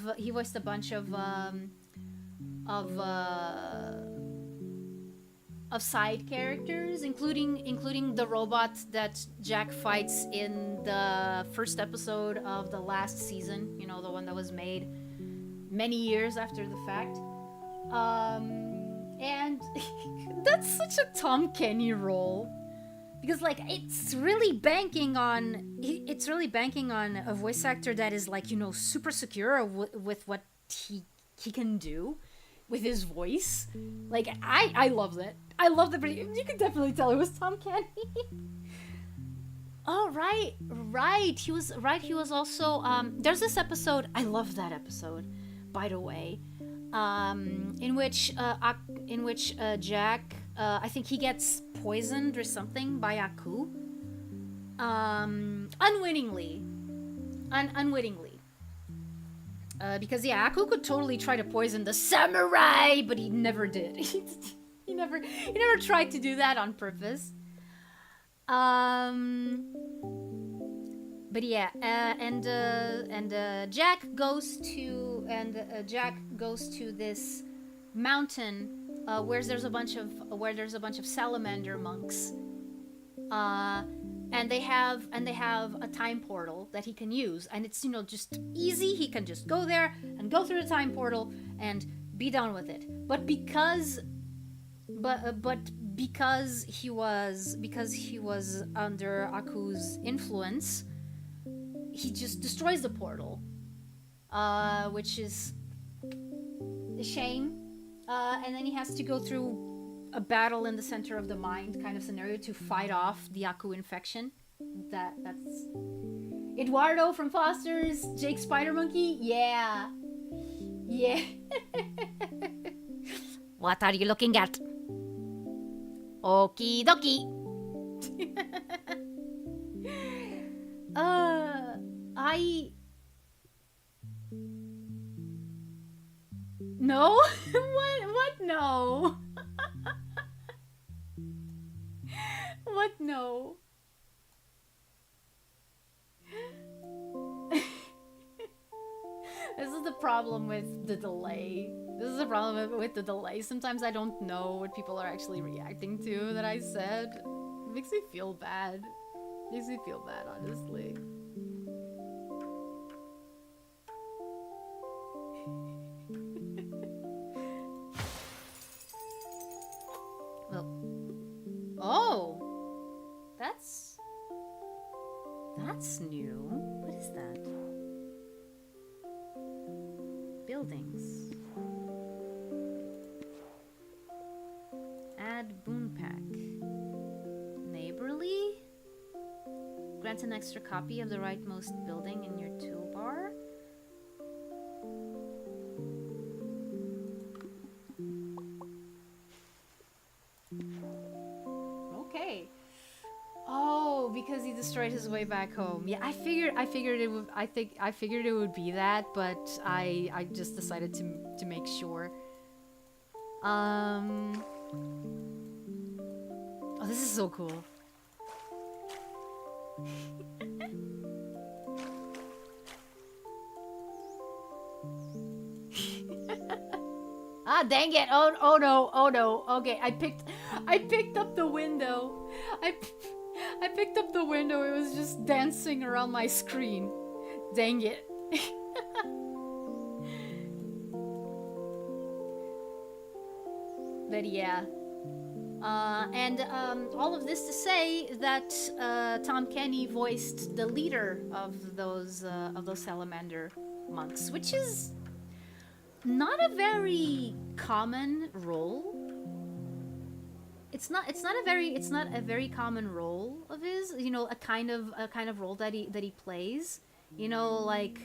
side characters, including the robot that Jack fights in the first episode of the last season. You know, the one that was made many years after the fact. And that's such a Tom Kenny role, because like it's really banking on a voice actor that is like, super secure with what he can do with his voice. Like I love that. I love that. You can definitely tell it was Tom Kenny. Oh right. He was also there's this episode. I love that episode, by the way. In which Jack, I think he gets poisoned or something by Aku, unwittingly, because yeah, Aku could totally try to poison the samurai, but he never did. he never tried to do that on purpose. But yeah, and Jack goes to this mountain where there's a bunch of salamander monks, and they have a time portal that he can use, and it's just easy. He can just go there and go through the time portal and be done with it. But because he was under Aku's influence, he just destroys the portal, which is a shame. And then he has to go through a battle in the center of the mind kind of scenario to fight off the Aku infection. That's Eduardo from Foster's Jake Spider Monkey. Yeah. What are you looking at? Okie dokie. No? What no? What no? This is the problem with the delay. Sometimes I don't know what people are actually reacting to that I said. It makes me feel bad. Makes me feel bad, honestly. Well, oh, that's new. What is that? Buildings. Add boon pack. Neighborly. Grant an extra copy of the rightmost building in your toolbar. Okay. Oh, because he destroyed his way back home. Yeah, I figured it would. I figured it would be that, but I just decided to make sure. Oh, this is so cool. Ah, dang it! Oh no! Okay, I picked up the window. I picked up the window. It was just dancing around my screen. Dang it! But yeah. And all of this to say that Tom Kenny voiced the leader of those salamander monks, which is not a very common role. It's not a very common role of his. You know, a kind of role that he plays. You know, like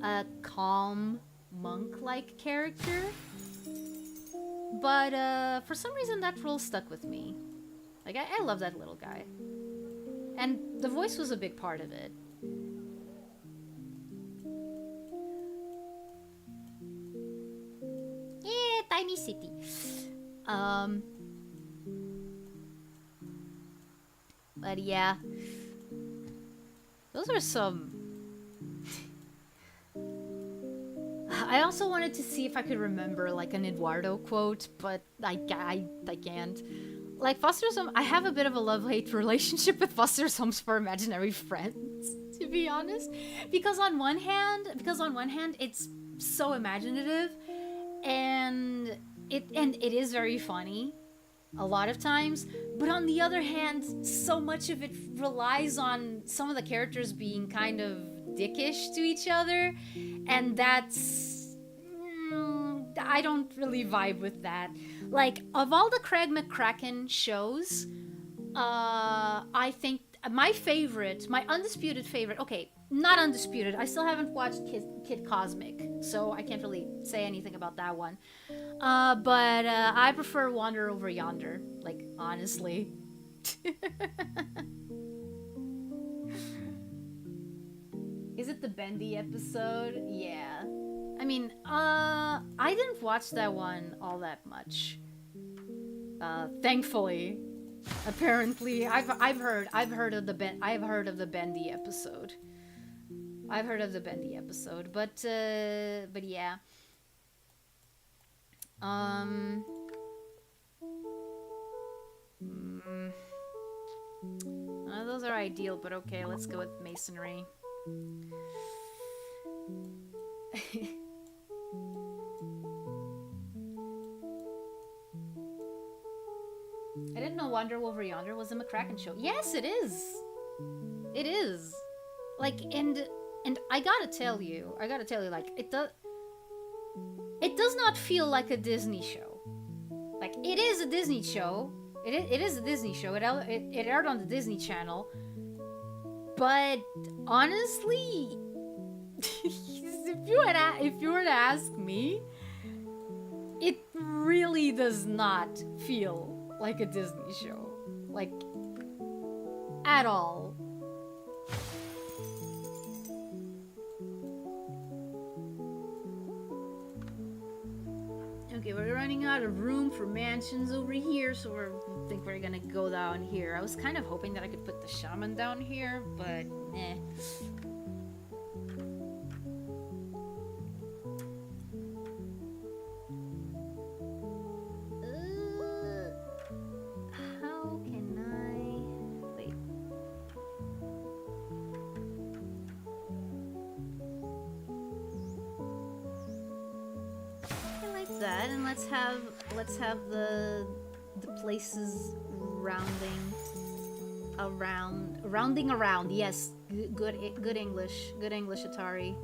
a calm monk-like character. But for some reason that role stuck with me. Like I love that little guy. And the voice was a big part of it. Yeah, tiny city. But yeah. Those are some... I also wanted to see if I could remember like an Eduardo quote, but I can't. Like Foster's Home, I have a bit of a love-hate relationship with Foster's Homes for Imaginary Friends, to be honest. Because on one hand, it's so imaginative, and it is very funny a lot of times, but on the other hand, so much of it relies on some of the characters being kind of dickish to each other, and that's... I don't really vibe with that. Like, of all the Craig McCracken shows, I think my favorite, my undisputed favorite, okay, not undisputed, I still haven't watched Kid Cosmic, so I can't really say anything about that one. But I prefer Wander Over Yonder, like, honestly. Is it the Bendy episode? Yeah. I mean, I didn't watch that one all that much. Thankfully. Apparently, I've heard of the Bendy episode. I've heard of the Bendy episode, but yeah. Those are ideal, but okay, let's go with masonry. I didn't know Wander Over Yonder was a McCracken show. Yes, it is. It is. Like, and I gotta tell you, like, it does not feel like a Disney show. Like, it is a Disney show. It is a Disney show. It aired on the Disney Channel. But honestly, if you were to ask me, it really does not feel like a Disney show. Like, at all. Okay, we're running out of room for mansions over here, so I think we're gonna go down here. I was kind of hoping that I could put the shaman down here, but eh. How can I... Wait. that, and let's have the places rounding around. Yes, good English, Atari.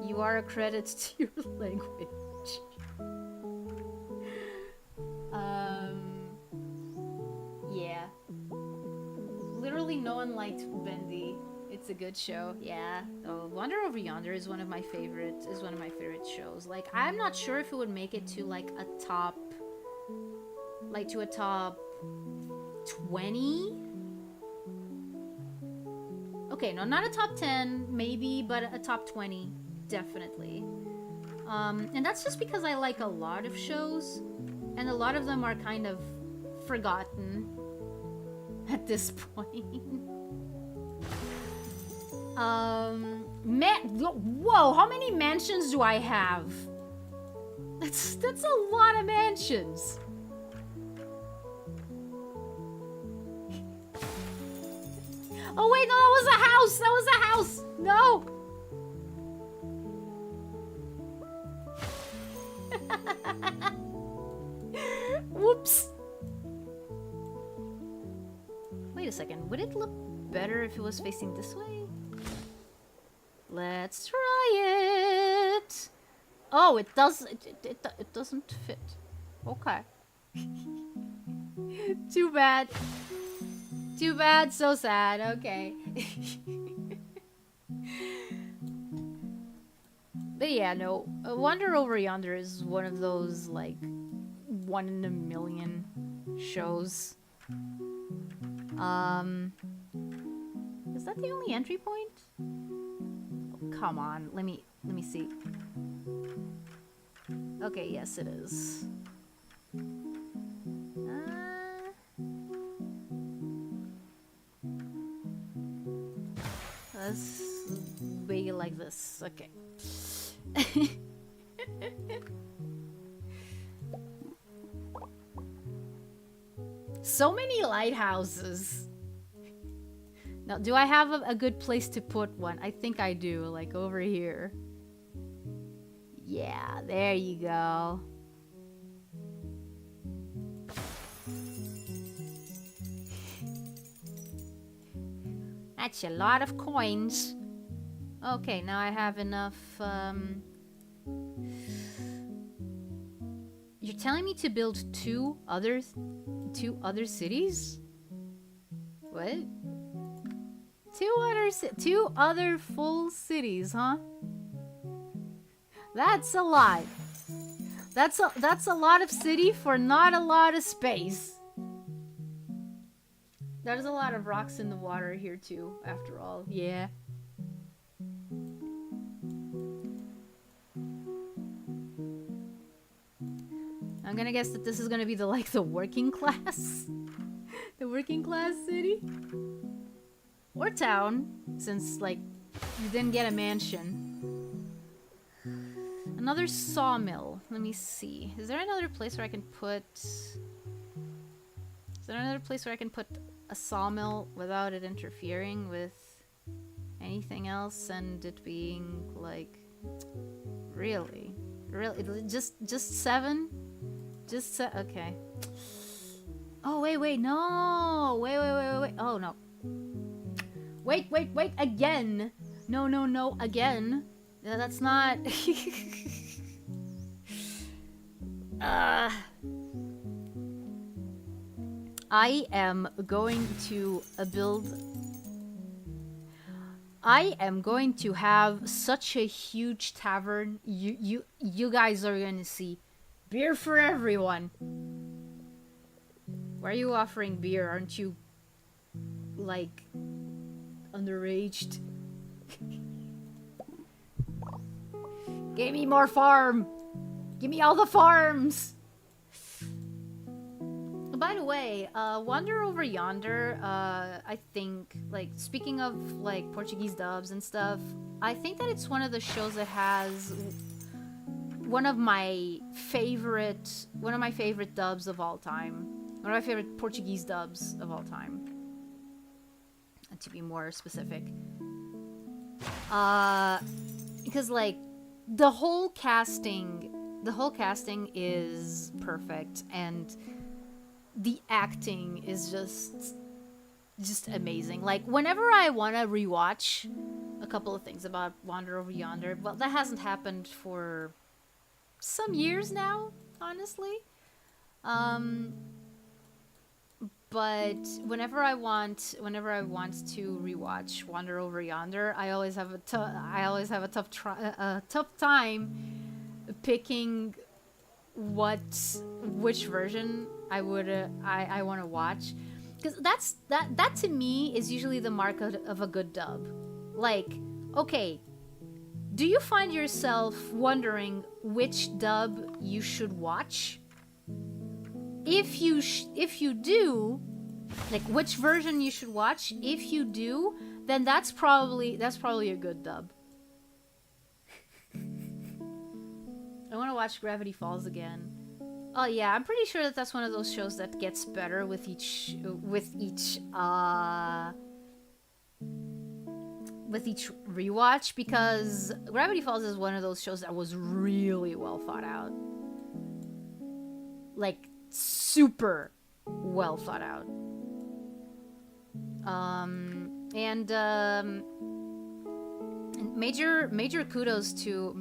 You are a credit to your language. Yeah. Literally no one liked Bendy. It's a good show, yeah. Oh, Wander Over Yonder is one of my favorite shows. Like, I'm not sure if it would make it to like a top 20. Okay, no, not a top 10, maybe, but a top 20, definitely. And that's just because I like a lot of shows, and a lot of them are kind of forgotten at this point. Whoa, how many mansions do I have? That's a lot of mansions. Oh wait, no, that was a house. That was a house. No. Whoops. Wait a second. Would it look better if it was facing this way? Let's try it. Oh, it does. It doesn't fit. Okay. Too bad. Too bad. So sad. Okay. But yeah, no. Wander Over Yonder is one of those like 1 in a million shows. Is that the only entry point? Oh, come on, let me see. Okay, yes it is. Let's make it like this. Okay. So many lighthouses. Now, do I have a good place to put one? I think I do, like over here. Yeah, there you go. That's a lot of coins. Okay, now I have enough, You're telling me to build two other cities? What? Two other full cities, huh? That's a lot. That's a lot of city for not a lot of space. There's a lot of rocks in the water here too, after all. Yeah. I'm gonna guess that this is gonna be the working class. The working class city? Or town, since you didn't get a mansion. Another sawmill. Let me see. Is there another place where I can put... a sawmill without it interfering with anything else and it being really just 7? Okay. Oh wait, no. Wait. Oh no. Wait, again. No, again. That's not... I am going to I am going to have such a huge tavern. You guys are gonna see beer for everyone. Why are you offering beer? Aren't you underaged? Give me more farm. Give me all the farms. By the way, Wander Over Yonder, I think, speaking of, Portuguese dubs and stuff, I think that it's one of the shows that has one of my favorite dubs of all time. One of my favorite Portuguese dubs of all time. To be more specific. Because, the whole casting is perfect, and the acting is just amazing. Like, whenever I want to rewatch a couple of things about Wander Over Yonder, well, that hasn't happened for some years now, honestly. Um, but whenever I want to rewatch Wander Over Yonder, I always have a tough time picking which version I want to watch, because that to me is usually the mark of a good dub. Like, okay, do you find yourself wondering which dub you should watch? If you do, like, which version you should watch, if you do, then that's probably a good dub. I want to watch Gravity Falls again. Oh yeah, I'm pretty sure that's one of those shows that gets better with each rewatch, because Gravity Falls is one of those shows that was really well thought out. Like, super well thought out. And major kudos to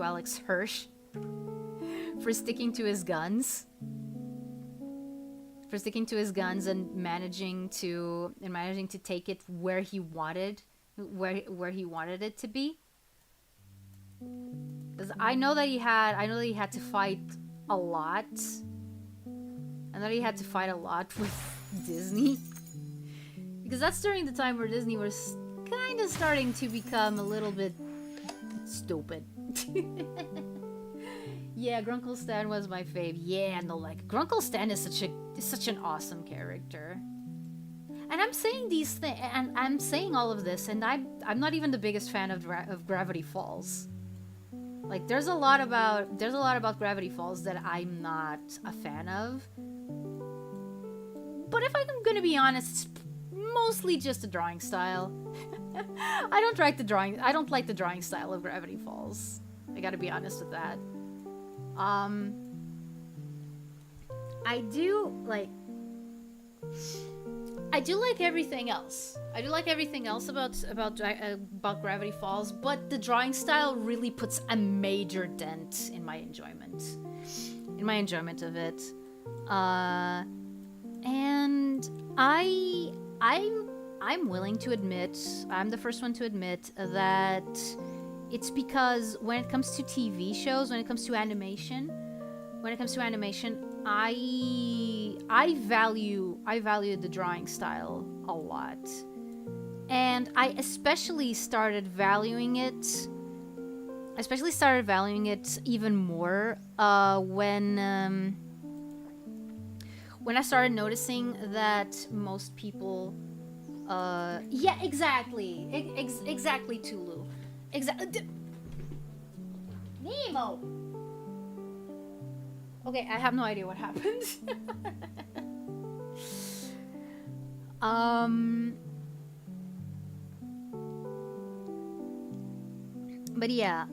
Alex Hirsch for sticking to his guns. And managing to take it where he wanted it to be. Because I know that he had to fight a lot. And that he had to fight a lot with Disney. Because that's during the time where Disney was kind of starting to become a little bit stupid. Yeah, Grunkle Stan was my fave. Yeah, no, like, Grunkle Stan is such an awesome character. And I'm saying these things, and I'm saying all of this, and I'm not even the biggest fan of Gravity Falls. Like, there's a lot about Gravity Falls that I'm not a fan of. But if I'm gonna be honest, it's mostly just the drawing style. I don't like the drawing style of Gravity Falls. I gotta be honest with that. I do like everything else. I do like everything else about Gravity Falls, but the drawing style really puts a major dent in my enjoyment of it. And I'm willing to admit, I'm the first one to admit that it's because when it comes to TV shows, when it comes to animation, I value the drawing style a lot. And I especially started valuing it even more when I started noticing that most people yeah, exactly. Exactly, Tulu. Nemo! Okay, I have no idea what happened. But yeah,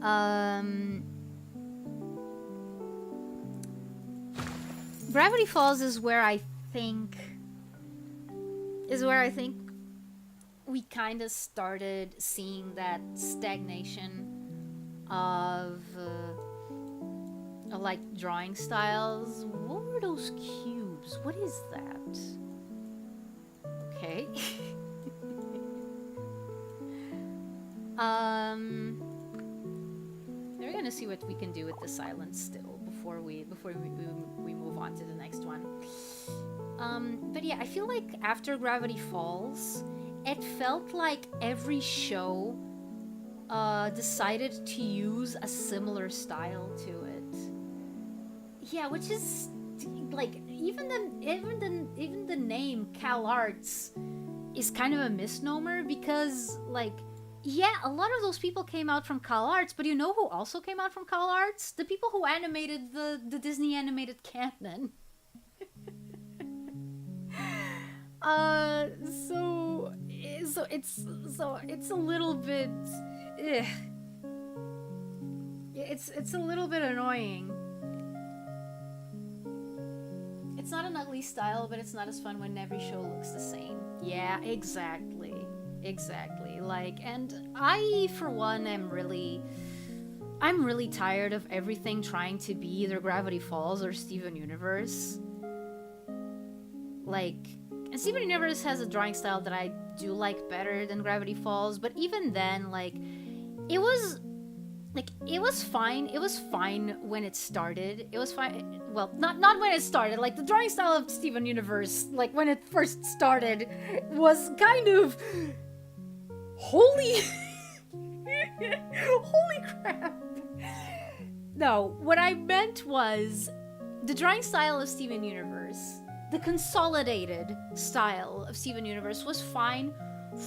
Gravity Falls is where I think we kind of started seeing that stagnation of like drawing styles. What were those cubes? What is that? Okay. We're gonna see what we can do with the silence still before we move on to the next one. But yeah, I feel like after Gravity Falls, it felt like every show decided to use a similar style to it. Yeah, which is like even the name CalArts is kind of a misnomer, because like, yeah, a lot of those people came out from CalArts, but you know who also came out from CalArts? The people who animated the Disney animated canon. So it's a little bit. it's a little bit annoying. It's not an ugly style, but it's not as fun when every show looks the same. Yeah, exactly. Like, and I, for one, I'm really tired of everything trying to be either Gravity Falls or Steven Universe. Like, and Steven Universe has a drawing style that I do like better than Gravity Falls, but even then, like, it was fine. It was fine when it started. It was fine. Well, not when it started. Like, the drawing style of Steven Universe, like, when it first started, was kind of holy crap. No, what I meant was the drawing style of Steven Universe, the consolidated style of Steven Universe, was fine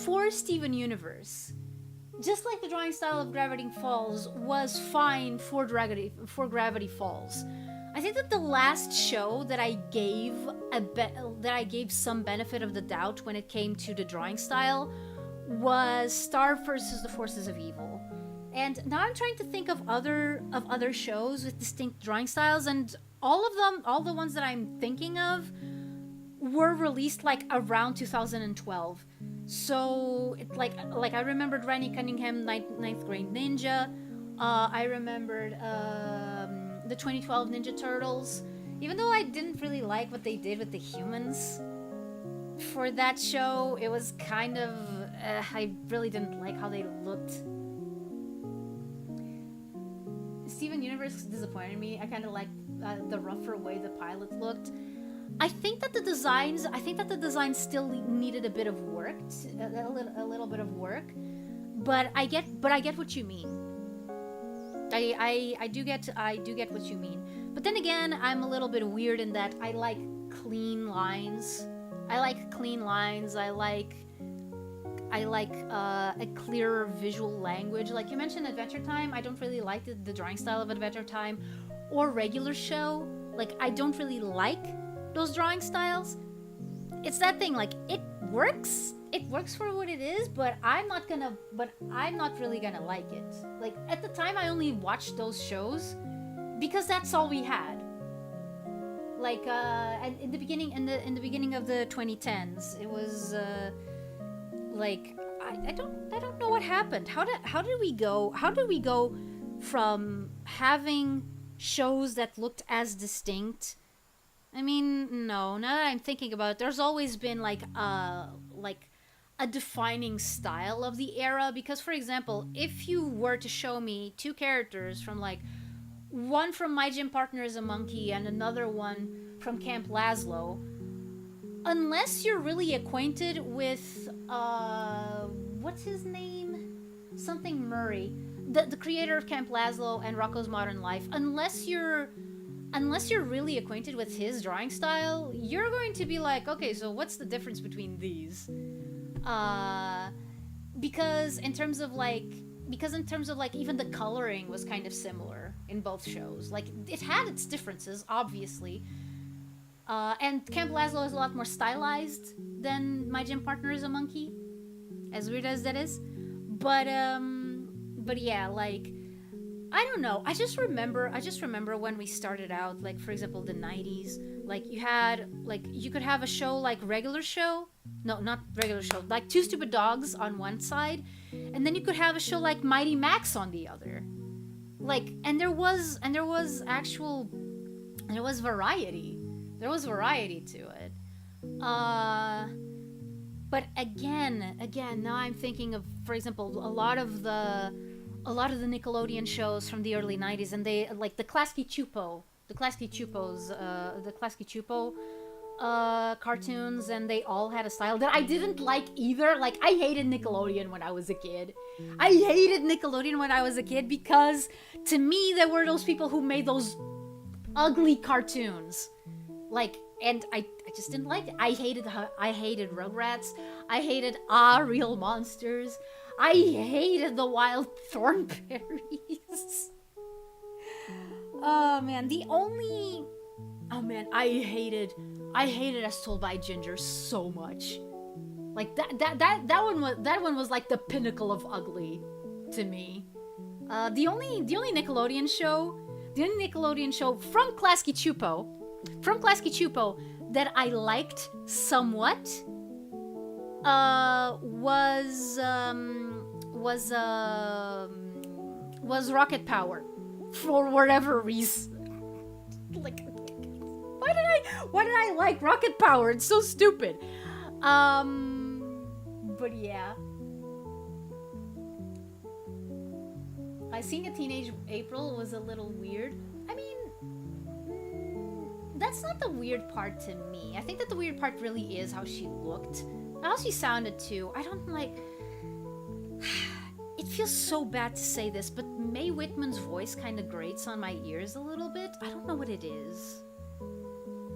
for Steven Universe. Just like the drawing style of Gravity Falls was fine for Gravity Falls. I think that the last show that I gave some benefit of the doubt when it came to the drawing style was Star versus the Forces of Evil. And now I'm trying to think of other shows with distinct drawing styles, and all the ones that I'm thinking of were released like around 2012. So it, like I remembered Randy Cunningham, Ninth Grade Ninja. I remembered the 2012 Ninja Turtles. Even though I didn't really like what they did with the humans for that show, it was kind of I really didn't like how they looked. Steven Universe disappointed me. I kind of liked the rougher way the pilot looked. I think that the designs still needed a bit of work, a little bit of work, but I get what you mean. I do get what you mean. But then again, I'm a little bit weird in that I like clean lines. I like a clearer visual language. Like you mentioned Adventure Time, I don't really like the drawing style of Adventure Time or regular show. Like, I don't really like those drawing styles. It's that thing, like, it works for what it is, but I'm not really gonna like it. Like, at the time, I only watched those shows because that's all we had. Like, and in the beginning of the 2010s, it was like, I don't know what happened. How did we go from having shows that looked as distinct? I mean, no, now that I'm thinking about it, there's always been like a defining style of the era, because, for example, if you were to show me two characters from, like, one from My Gym Partner is a Monkey and another one from Camp Lazlo, unless you're really acquainted with what's his name? Something Murray, the creator of Camp Lazlo and Rocko's Modern Life, unless you're really acquainted with his drawing style, you're going to be like, okay, so what's the difference between these? Because in terms of like even the coloring was kind of similar in both shows. Like, it had its differences, obviously. And Camp Lazlo is a lot more stylized than My Gym Partner is a Monkey, as weird as that is. But yeah, like, I don't know. I just remember when we started out, like, for example, the 90s, like, you could have a show like Regular Show. No, not Regular Show. Like Two Stupid Dogs on one side, and then you could have a show like Mighty Max on the other. Like, and there was variety. There was variety to it. But again, now I'm thinking of, for example, a lot of the Nickelodeon shows from the early 90s, and they, like, the Klasky Chupo cartoons, and they all had a style that I didn't like either. Like, I hated Nickelodeon when I was a kid. Because, to me, there were those people who made those ugly cartoons. Like, and I just didn't like it. I hated Rugrats. I hated Real Monsters. I hated the Wild Thornberrys. Oh man, I hated As Told by Ginger so much. Like, that one was like the pinnacle of ugly to me. The only Nickelodeon show from Klasky Chupo that I liked somewhat was Rocket Power, for whatever reason. Like, why did I like Rocket Power? It's so stupid. But yeah. Seeing a teenage April was a little weird. I mean, that's not the weird part to me. I think that the weird part really is how she looked. How she sounded too. I don't like... It feels so bad to say this, but Mae Whitman's voice kind of grates on my ears a little bit. I don't know what it is.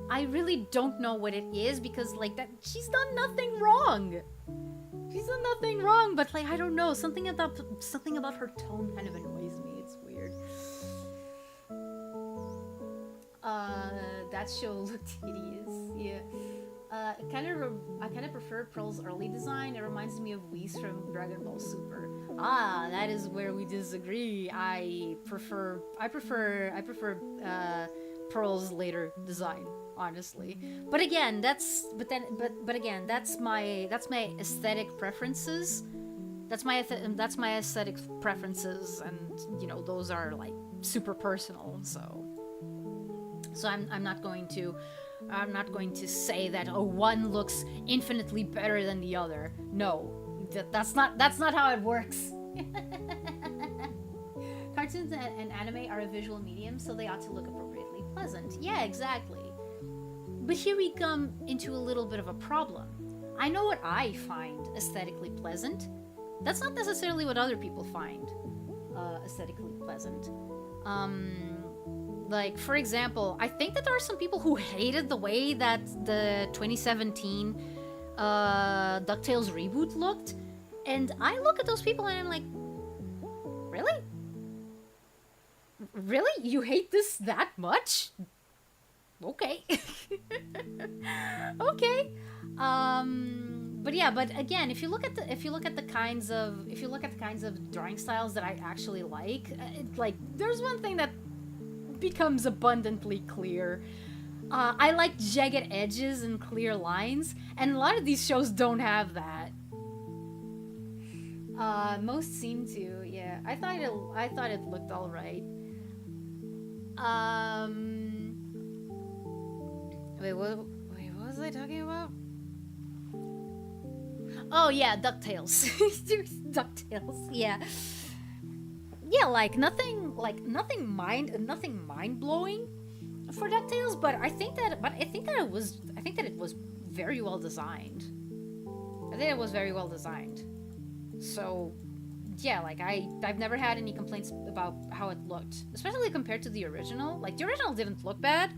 I really don't know what it is, because, like, that she's done nothing wrong. She's done nothing wrong, but, like, I don't know. Something about her tone kind of annoys me. It's weird. That show looked hideous. Yeah. I kind of prefer Pearl's early design. It reminds me of Whis from Dragon Ball Super. Ah, that is where we disagree. I prefer Pearl's later design, honestly. But again, that's my aesthetic preferences. That's my aesthetic preferences, and you know, those are like super personal. So I'm not going to say that one looks infinitely better than the other. No, that's not how it works. Cartoons and anime are a visual medium, so they ought to look appropriately pleasant. Yeah, exactly. But here we come into a little bit of a problem. I know what I find aesthetically pleasant. That's not necessarily what other people find aesthetically pleasant. Like, for example, I think that there are some people who hated the way that the 2017 DuckTales reboot looked, and I look at those people and I'm like, really? Really? You hate this that much? Okay. Okay. But yeah, but again, if you look at the kinds of drawing styles that I actually like, there's one thing that becomes abundantly clear. I like jagged edges and clear lines, and a lot of these shows don't have that. Most seem to, yeah. I thought it looked all right. What was I talking about? Oh yeah, DuckTales. DuckTales, yeah. Yeah, nothing mind blowing for DuckTales, but I think that it was very well designed. I think it was very well designed. So yeah, I've never had any complaints about how it looked, especially compared to the original. Like, the original didn't look bad.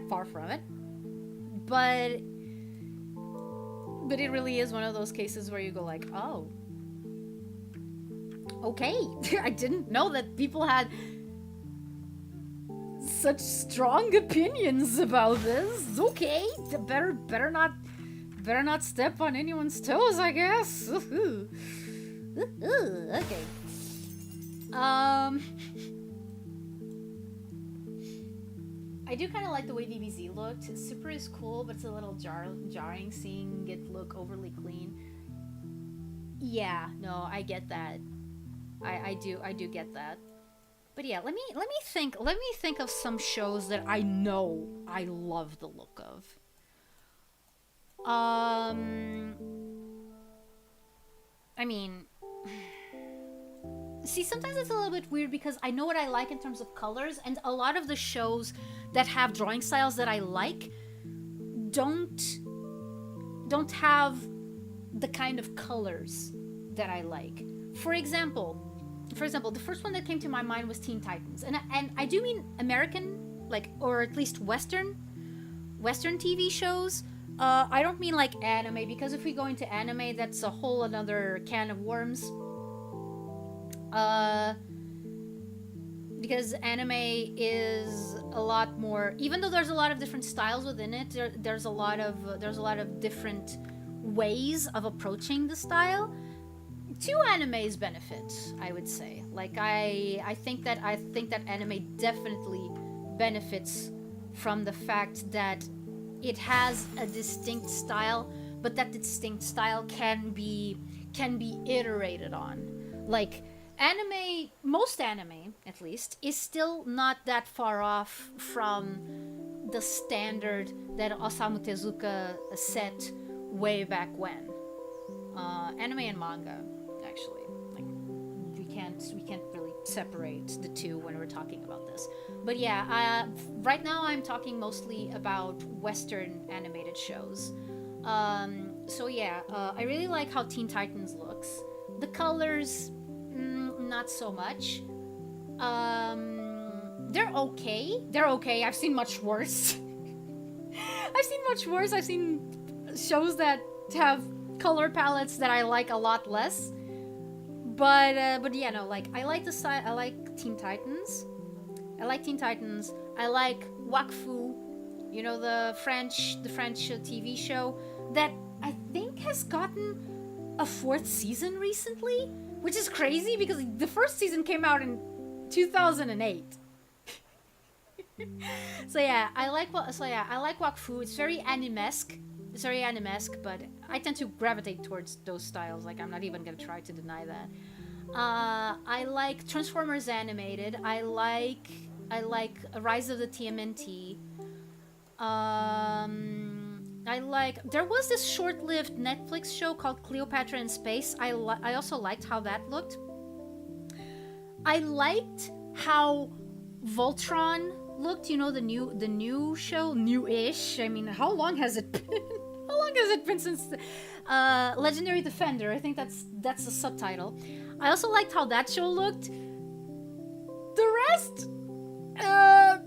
Far from it. But it really is one of those cases where you go like, oh, okay. I didn't know that people had such strong opinions about this. Okay, better not step on anyone's toes, I guess. Okay. I do kind of like the way DBZ looked. Super is cool, but it's a little jarring seeing it look overly clean. Yeah, no, I get that. I do get that. But yeah, let me think of some shows that I know I love the look of. I mean, see, sometimes it's a little bit weird because I know what I like in terms of colors, and a lot of the shows that have drawing styles that I like don't have the kind of colors that I like. For example, the first one that came to my mind was Teen Titans, and I do mean American, or at least Western TV shows. I don't mean like anime, because if we go into anime, that's a whole another can of worms. Because anime is a lot more, even though there's a lot of different styles within it, there's a lot of different ways of approaching the style. two animes benefit, I would say. Like I think that anime definitely benefits from the fact that it has a distinct style, but that distinct style can be iterated on. Like most anime at least is still not that far off from the standard that Osamu Tezuka set way back when. Anime and manga, actually, like we can't really separate the two when we're talking about this. But yeah, right now I'm talking mostly about Western animated shows. So yeah, I really like how Teen Titans looks. The colors, not so much. They're okay. They're okay. I've seen much worse. I've seen shows that have color palettes that I like a lot less. But yeah, no, like I like the style. I like Teen Titans. I like Wakfu. You know, the French TV show that I think has gotten a 4th season recently, which is crazy because the first season came out in 2008. So yeah, I like Wakfu. It's very anime-esque. But I tend to gravitate towards those styles. Like, I'm not even gonna try to deny that. I like Transformers animated. I like Rise of the TMNT. There was this short-lived Netflix show called Cleopatra in Space. I also liked how that looked. I liked how Voltron looked, you know, the new show, new-ish. I mean, how long has it been? How long has it been since Legendary Defender? I think that's the subtitle. I also liked how that show looked. The rest, the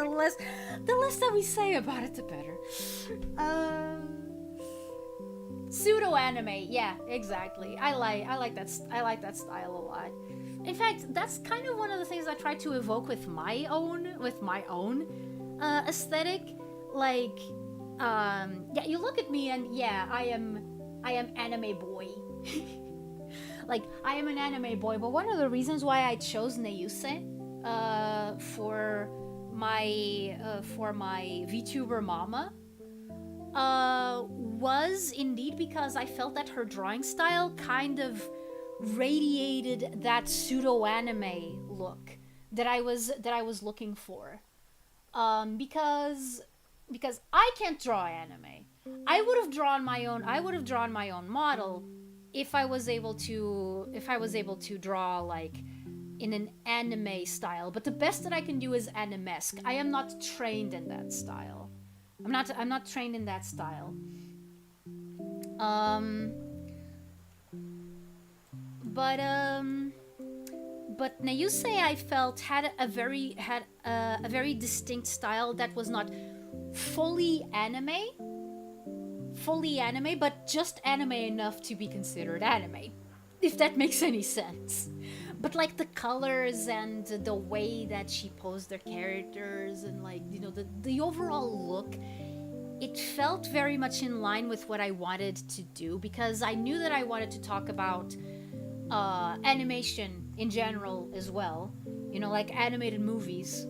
less that we say about it, the better. Pseudo anime, yeah, exactly. I like that style a lot. In fact, that's kind of one of the things I try to evoke with my own aesthetic. Like, yeah, you look at me and yeah, I am anime boy. Like, I am an anime boy. But one of the reasons why I chose Neuse for my VTuber mama was indeed because I felt that her drawing style kind of radiated that pseudo anime look that I was looking for. Because I can't draw anime. I would have drawn my own model if I was able to draw like in an anime style. But the best that I can do is anime-esque. I am not trained in that style. I'm not trained in that style. But Neuse, I felt had a very distinct style that was not fully anime, but just anime enough to be considered anime, if that makes any sense. But like the colors and the way that she posed their characters and like, you know, the overall look, it felt very much in line with what I wanted to do, because I knew that I wanted to talk about animation in general as well, you know, like animated movies,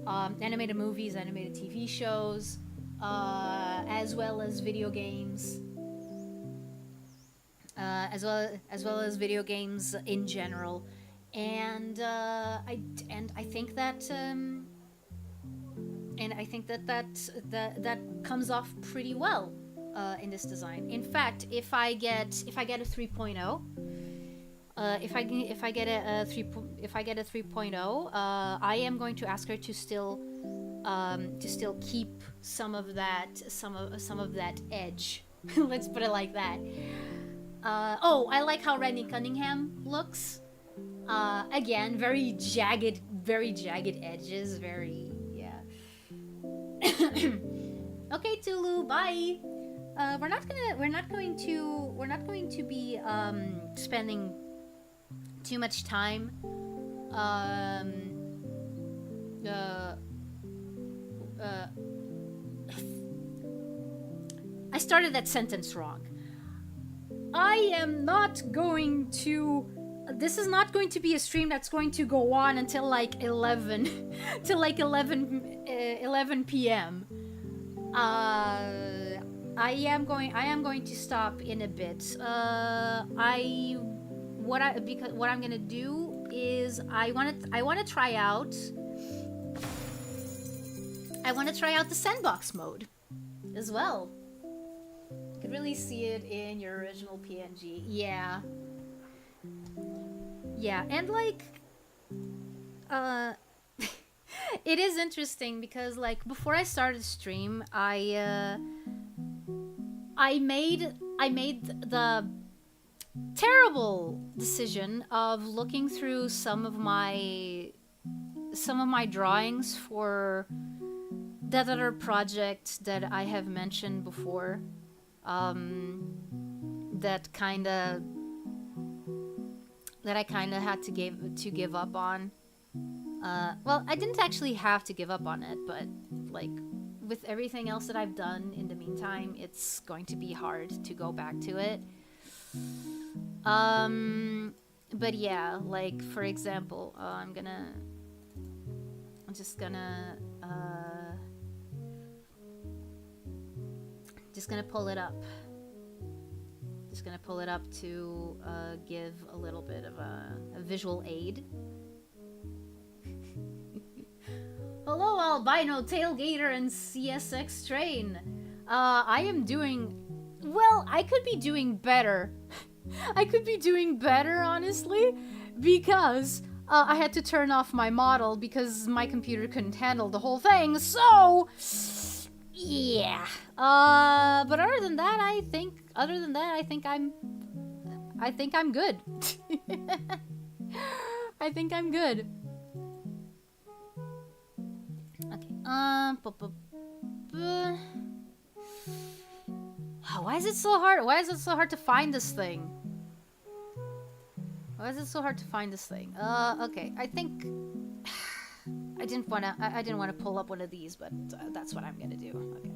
animated TV shows, as well as video games, as well as video games in general, and I think that that comes off pretty well in this design. In fact, if I get a 3.0. If I get a 3.0, I am going to ask her to still keep some of that edge. Let's put it like that. I like how Rennie Cunningham looks. Again, very jagged edges. Very, yeah. Okay, Tulu, bye. We're not going to be spending too much time I started that sentence wrong. I am not going to... This is not going to be a stream that's going to go on until like 11... till like 11 p.m. I am going to stop in a bit. What I'm gonna do is I wanna try out the sandbox mode as well. You can really see it in your original PNG. Yeah. Yeah, and like it is interesting because like before I started stream, I made the terrible decision of looking through some of my drawings for that other project that I have mentioned before, that I kind of had to give up on. Well, I didn't actually have to give up on it, but like with everything else that I've done in the meantime, it's going to be hard to go back to it. But yeah, like for example, I'm just gonna pull it up. Just gonna pull it up to give a little bit of a visual aid. Hello, albino tailgater and CSX train. I am doing well. I could be doing better. I could be doing better, honestly, because I had to turn off my model because my computer couldn't handle the whole thing. So, yeah. But other than that, I think I'm good. I think I'm good. Okay. Why is it so hard? Why is it so hard to find this thing? Why is it so hard to find this thing? Okay. I think I didn't want to pull up one of these, but that's what I'm gonna do. Okay.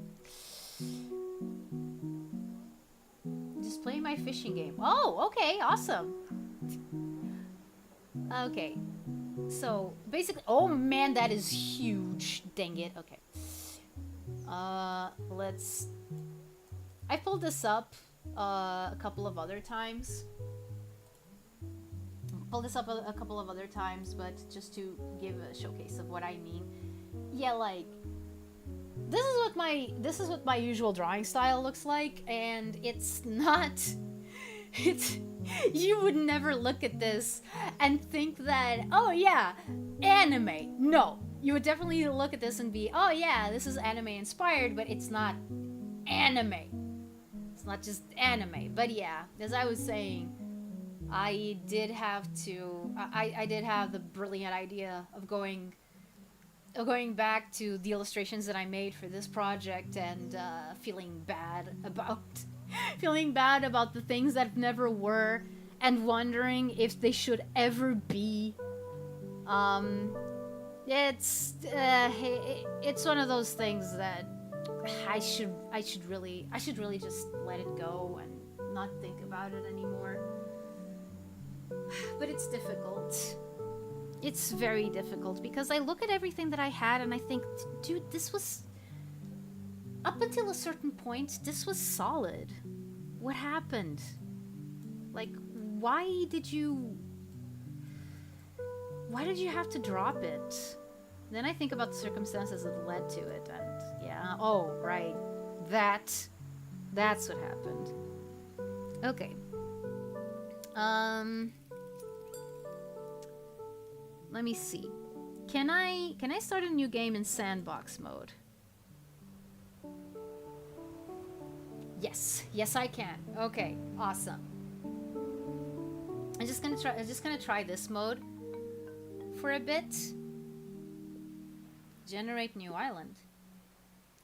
Just playing my fishing game. Oh, okay, awesome. Okay. So basically, oh man, that is huge. Dang it. Okay. Let's. I pulled this up a couple of other times. Pulled this up a couple of other times, but just to give a showcase of what I mean. Yeah, like this is what my usual drawing style looks like, and it's not. It's. You would never look at this and think that, oh yeah, anime. No, you would definitely look at this and be, oh yeah, this is anime inspired, but it's not anime. It's not just anime. But yeah, as I was saying, I did have the brilliant idea of going back to the illustrations that I made for this project and feeling bad about the things that never were and wondering if they should ever be. It's one of those things that I should really just let it go and not think about it anymore. But it's difficult. It's very difficult because I look at everything that I had and I think, dude, this was, up until a certain point, this was solid. What happened? Like, why did you have to drop it? Then I think about the circumstances that led to it, and yeah, oh, right. That's what happened. Okay. Let me see. Can I start a new game in sandbox mode? Yes I can. Okay, awesome. I'm just gonna try this mode for a bit. Generate new island.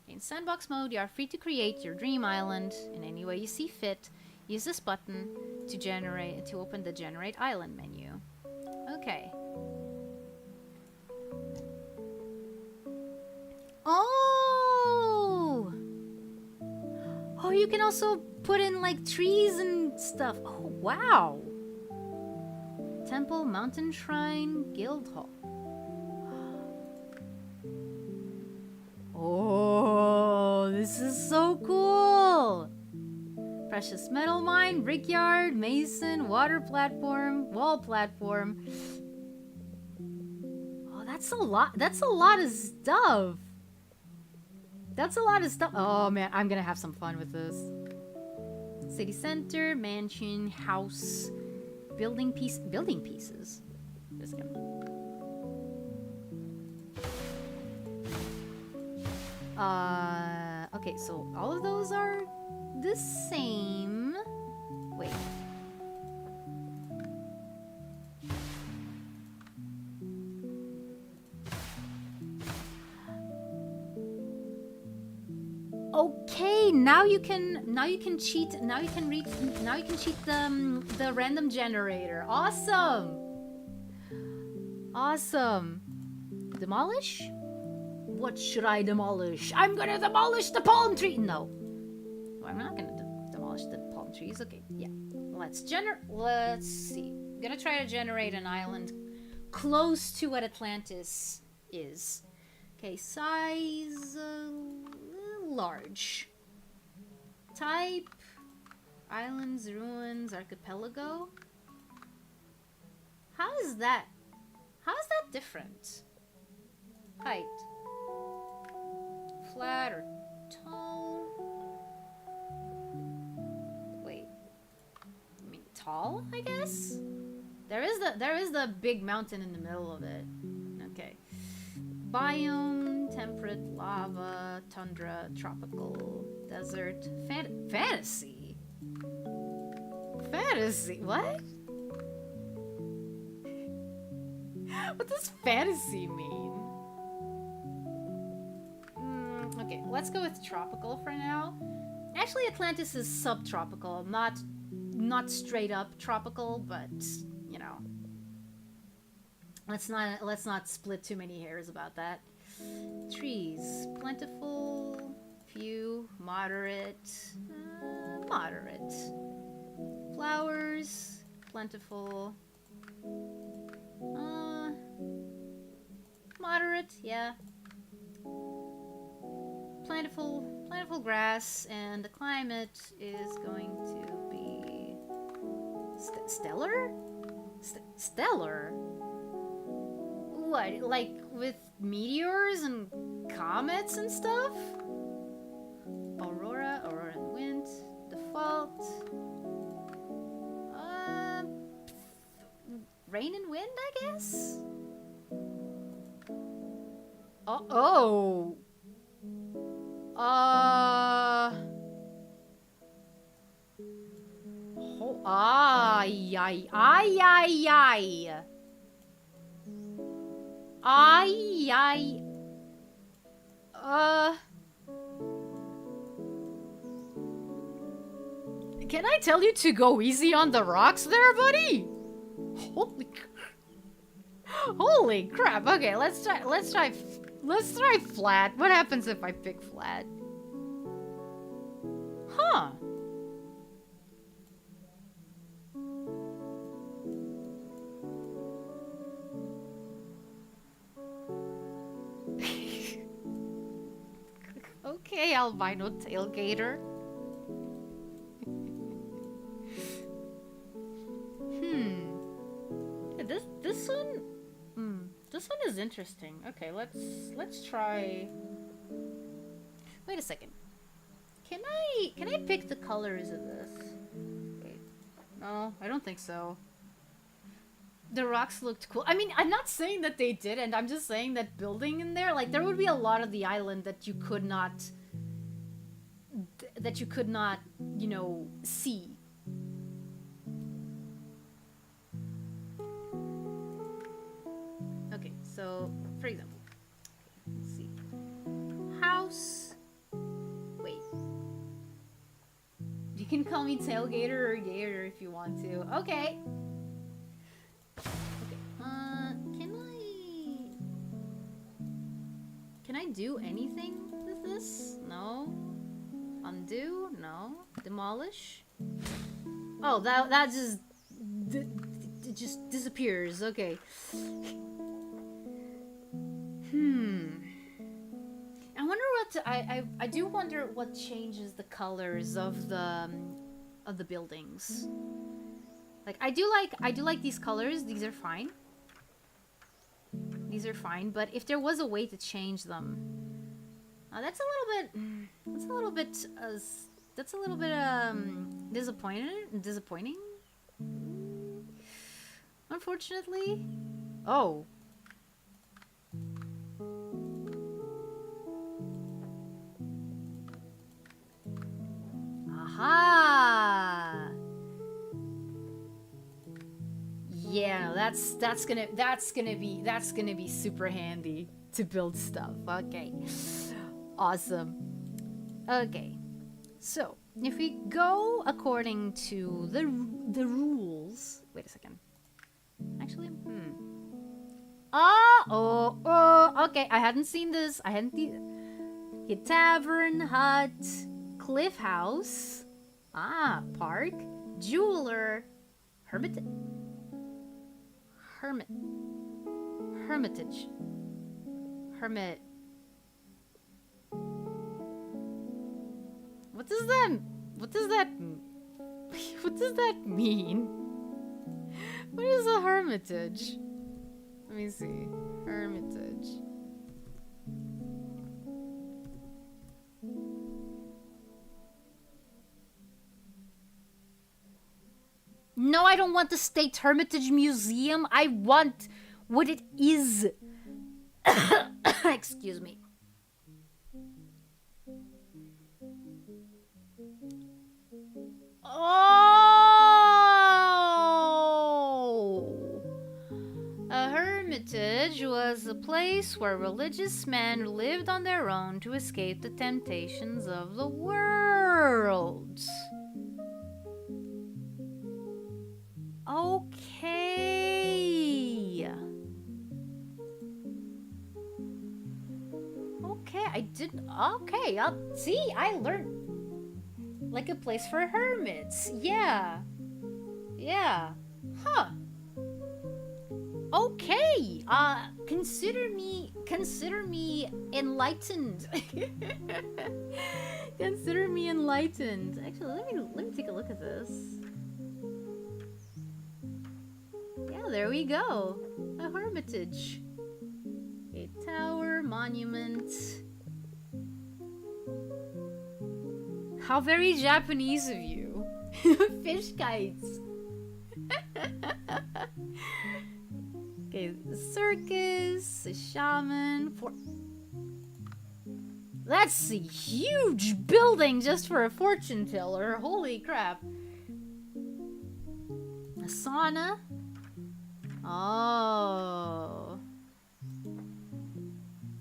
In sandbox mode, you are free to create your dream island in any way you see fit. Use this button to open the generate island menu. Okay. Oh! Oh, you can also put in like trees and stuff. Oh, wow. Temple, mountain shrine, guild hall. Oh, this is so cool. Precious metal mine, brickyard, mason, water platform, wall platform. Oh, that's a lot. That's a lot of stuff. That's a lot of stuff. Oh man, I'm gonna have some fun with this. City center, mansion, house, building pieces. This guy. Okay, so all of those are the same. Wait. Okay, now you can cheat the random generator. Awesome. Demolish? What should I demolish? I'm gonna demolish the palm tree. No, I'm not gonna demolish the palm trees. Okay, yeah. Let's see. I'm gonna try to generate an island close to what Atlantis is. Okay, size large. Type islands, ruins, archipelago. How is that different? Height. Flat or tall? Wait. I mean tall, I guess? There is the big mountain in the middle of it. Okay. Biome, temperate, lava, tundra, tropical, desert, fantasy? Fantasy? What? What does fantasy mean? Okay, let's go with tropical for now. Actually, Atlantis is subtropical, not straight up tropical, but you know. Let's not split too many hairs about that. Trees, plentiful, few, moderate, moderate. Flowers, plentiful. Moderate, yeah. Plentiful grass, and the climate is going to be stellar? Stellar? What, like with meteors and comets and stuff? Aurora and wind, default. Rain and wind, I guess? Oh. Can I tell you to go easy on the rocks there, buddy? Holy crap. Okay, let's try flat. What happens if I pick flat? Huh. Okay, albino tailgater. This one is interesting. Okay, let's try. Wait a second. Can I pick the colors of this? Wait. No, I don't think so. The rocks looked cool. I mean, I'm not saying that they didn't. I'm just saying that building in there, like, there would be a lot of the island that you could not, you know, see. Okay, so, for example, let's see. House. Wait. You can call me Tailgater or Gator if you want to. Okay. Can I do anything with this? No. Undo? No. Demolish? Oh, that just... It just disappears. Okay. I wonder what... I do wonder what changes the colors of the buildings. Like, I do like these colors. These are fine. These are fine, but if there was a way to change them... that's a little bit disappointing. Unfortunately. Oh. Aha. Yeah, no, that's gonna be super handy to build stuff. Okay. Awesome. Okay. So, if we go according to the rules... Wait a second. Actually, okay, I hadn't seen this. A tavern, hut, cliff house, park, jeweler, hermitage. What does that mean? What is a hermitage? Let me see. Hermitage. No, I don't want the State Hermitage Museum. I want what it is. Excuse me. Oh! A hermitage was a place where religious men lived on their own to escape the temptations of the world. Okay. Okay, I didn't... Okay, see, I learned... Like a place for hermits. Yeah. Yeah. Huh. Okay. Consider me enlightened. Consider me enlightened. Actually, let me take a look at this. Yeah, there we go. A hermitage. A tower, monument. How very Japanese of you. Fish kites. Okay, the circus, a shaman, That's a huge building just for a fortune teller. Holy crap. A sauna. Oh.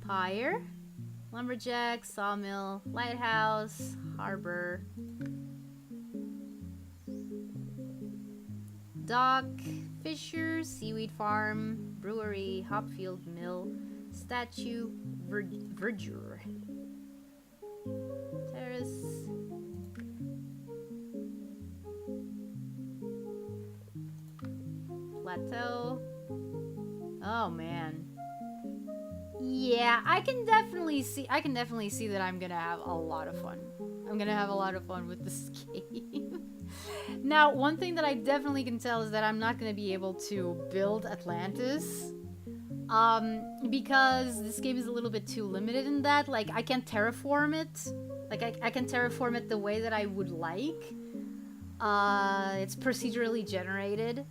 Pyre. Lumberjack, sawmill, lighthouse, harbor, dock, fisher, seaweed farm, brewery, hopfield mill, statue, verdure, terrace, plateau. Oh man. Yeah, I can definitely see that I'm gonna have a lot of fun. I'm gonna have a lot of fun with this game. Now, one thing that I definitely can tell is that I'm not gonna be able to build Atlantis. Because this game is a little bit too limited in that. Like, I can't terraform it. Like, I can terraform it the way that I would like. It's procedurally generated.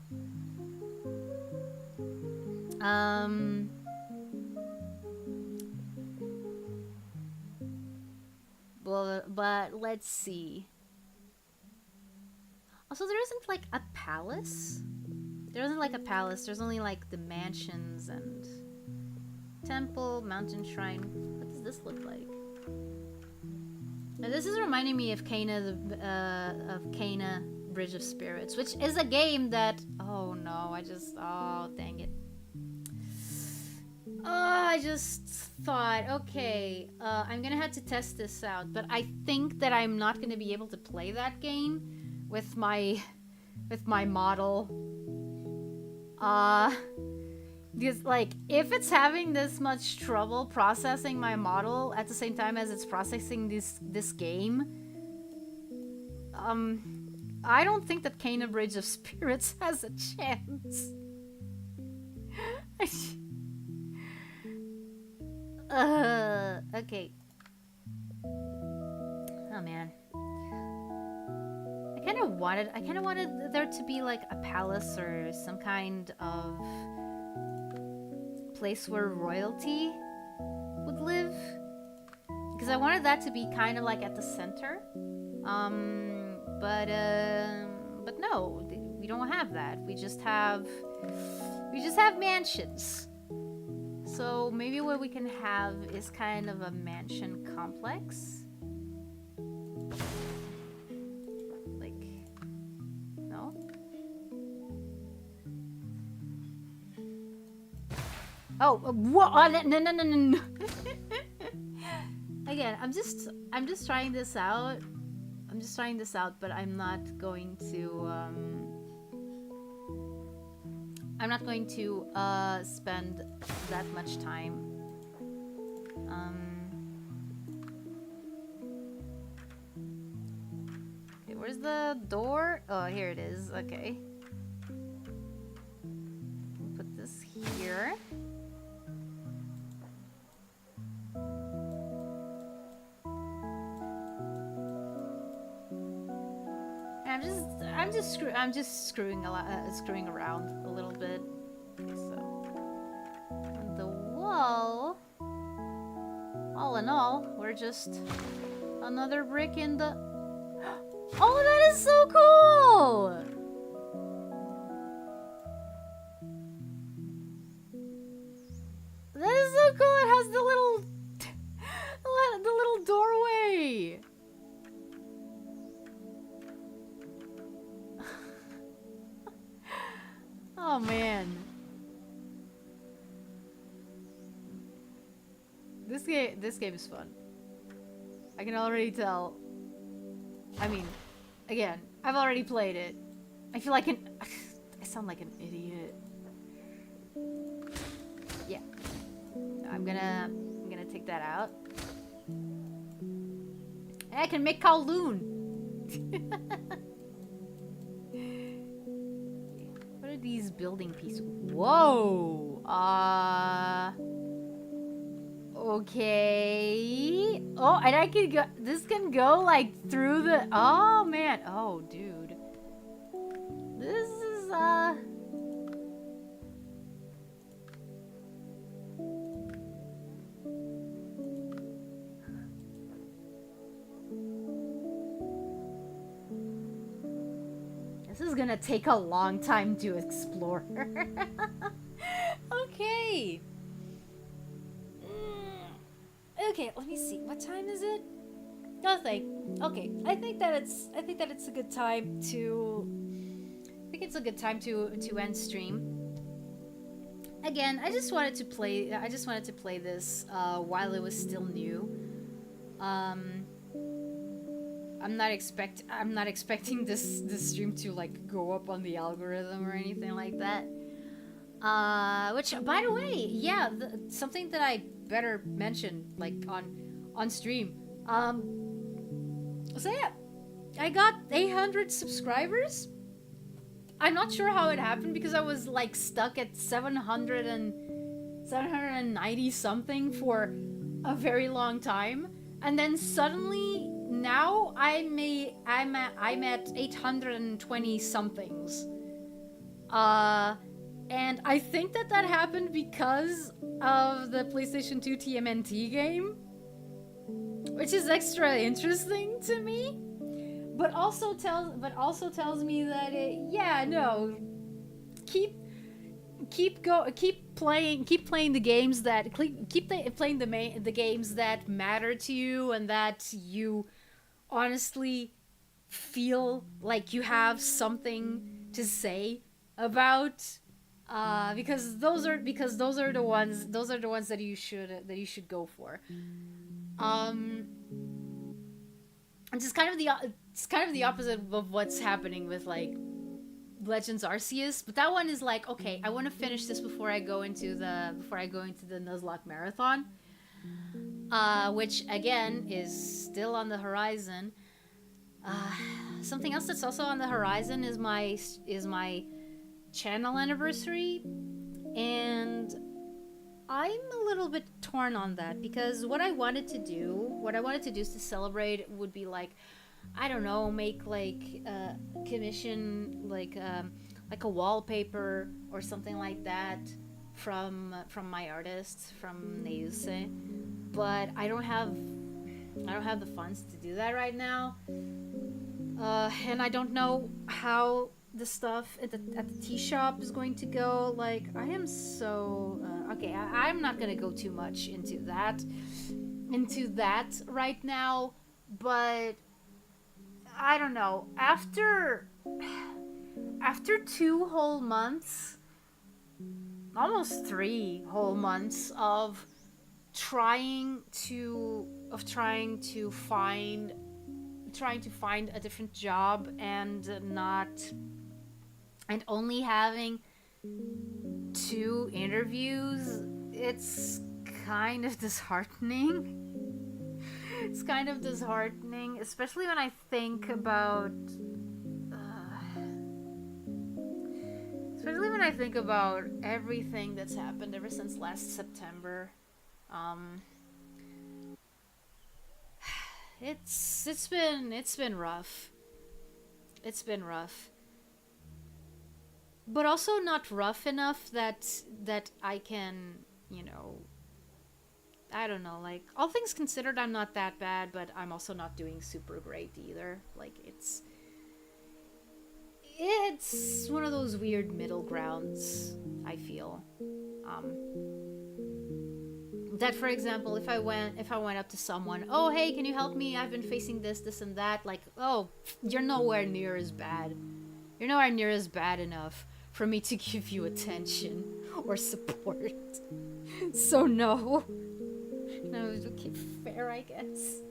Well, but let's see. Also, there isn't like a palace. There isn't like a palace. There's only like the mansions and temple, mountain shrine. What does this look like? Now, this is reminding me of Cana, Cana Bridge of Spirits, which is a game that. Oh no! Oh dang it! I just thought, okay, I'm gonna have to test this out, but I think that I'm not gonna be able to play that game with my model. Uh, because like if it's having this much trouble processing my model at the same time as it's processing this game, I don't think that Cana Bridge of Spirits has a chance. Okay. Oh man. I kind of wanted there to be like a palace or some kind of place where royalty would live. Because I wanted that to be kind of like at the center. But no, we don't have that. We just have mansions. So maybe what we can have is kind of a mansion complex. Like, no? Oh, what? No. Again, I'm just trying this out. But I'm not going to spend that much time. Okay, where's the door? Oh, here it is. Okay. Put this here. I'm just screwing around a little bit. Okay, so on the wall, all in all, we're just another brick in the. Oh, that is so cool! That is so cool. It has the little doorway. Oh man. This game is fun. I can already tell. I mean, again, I've already played it. I feel like I sound like an idiot. Yeah. I'm gonna take that out. I can make Kowloon. What are these building pieces? Whoa. Okay. Oh, and I can go. This can go like through the. Oh man. Oh, dude. This is This is gonna take a long time to explore. Okay. Okay, let me see. What time is it? Nothing. Okay, I think that it's a good time to. I think it's a good time to end stream. Again, I just wanted to play this while it was still new. I'm not expecting this stream to like go up on the algorithm or anything like that. Which, by the way, yeah, something that I better mention like on stream. So yeah, I got 800 subscribers. I'm not sure how it happened because I was like stuck at 790 something for a very long time, and then suddenly now I'm at 820 somethings. And I think that happened because of the PlayStation 2 TMNT game, which is extra interesting to me. But also tells me that keep playing the games that playing the games that matter to you and that you honestly feel like you have something to say about. Because those are the ones that you should go for. Um, it's kind of the opposite of what's happening with like Legends Arceus, but that one is like, okay, I want to finish this before I go into the Nuzlocke Marathon, which again is still on the horizon. Uh, Something else that's also on the horizon is my channel anniversary, and I'm a little bit torn on that because what I wanted to do is to celebrate would be like, I don't know, make like commission like a wallpaper or something like that from my artist from Neuse, but I don't have the funds to do that right now, and I don't know how the stuff at the tea shop is going to go. Like, I am so okay. I'm not gonna go too much into that right now, but I don't know. After 2 whole months, almost 3 whole months of trying to find a different job and only having 2 interviews, it's kind of disheartening. It's kind of disheartening, especially when I think about everything that's happened ever since last September. It's been rough. It's been rough. But also not rough enough that I can, I don't know, like, all things considered, I'm not that bad, but I'm also not doing super great either. Like, it's one of those weird middle grounds, I feel. That, for example, if I went up to someone, oh, hey, can you help me? I've been facing this and that. Like, oh, you're nowhere near as bad. You're nowhere near as bad enough for me to give you attention or support. So no. No, okay, fair, I guess.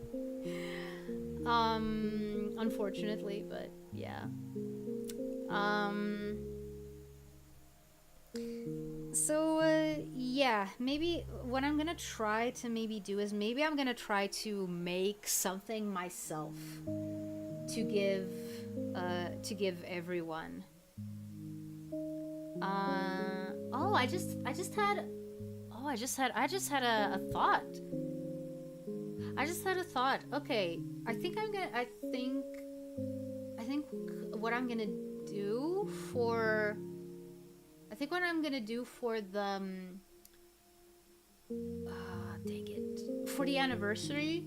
Unfortunately, but yeah. So, yeah, maybe what I'm gonna try to maybe do is maybe I'm gonna try to make something myself to give everyone. I just had a thought. I just had a thought. Okay, I think what I'm gonna do for the dang it, for the anniversary,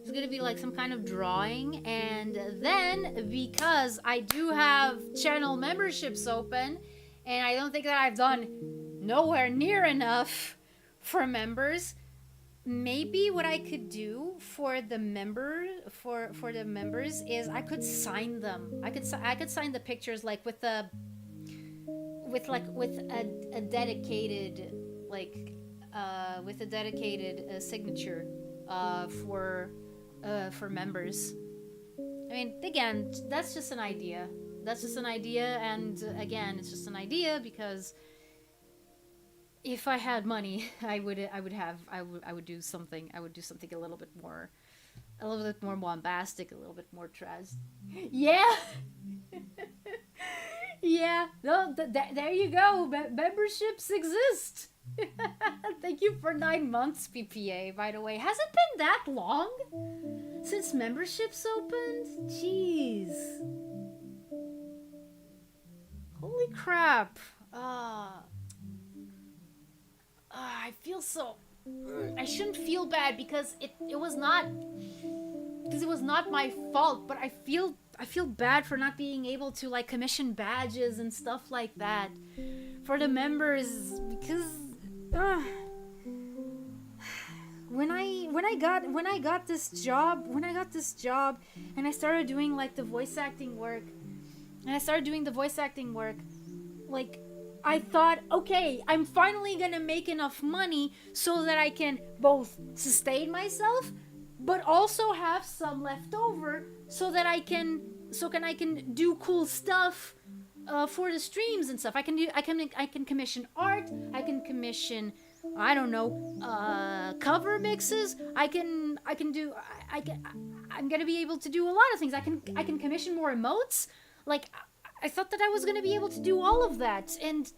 it's gonna be like some kind of drawing, and then because I do have channel memberships open, and I don't think that I've done nowhere near enough for members, maybe what I could do for the members is I could sign them. I could sign the pictures like with a dedicated signature for members. I mean, again, that's just an idea. And again, it's just an idea because if I had money, I would do something. I would do something a little bit more bombastic, a little bit more trash. Yeah. Yeah. No, there you go. Memberships exist. Thank you for 9 months, PPA. By the way, has it been that long since memberships opened? Jeez. Holy crap. I feel so... I shouldn't feel bad because it was not my fault, but I feel bad for not being able to like commission badges and stuff like that for the members because when I got this job and I started doing like the voice acting work like I thought, okay, I'm finally gonna make enough money so that I can both sustain myself, but also have some left over so that I can do cool stuff for the streams and stuff. I can commission art. I can commission, I don't know, cover mixes. I'm gonna be able to do a lot of things. I can commission more emotes. Like, I thought that I was gonna be able to do all of that, and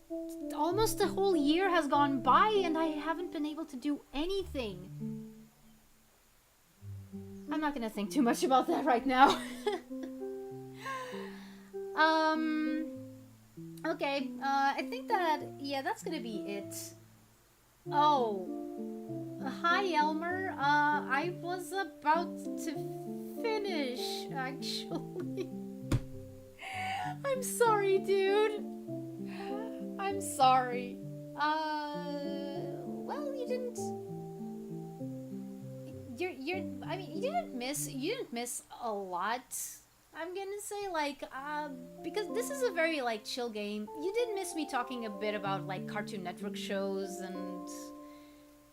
almost a whole year has gone by, and I haven't been able to do anything. I'm not gonna think too much about that right now. Okay, I think that, yeah, that's gonna be it. Oh, hi Elmer, I was about to finish, actually. I'm sorry, dude. I'm sorry. Well, you didn't... I mean, you didn't miss a lot. I'm gonna say, like, because this is a very, like, chill game. You did miss me talking a bit about, like, Cartoon Network shows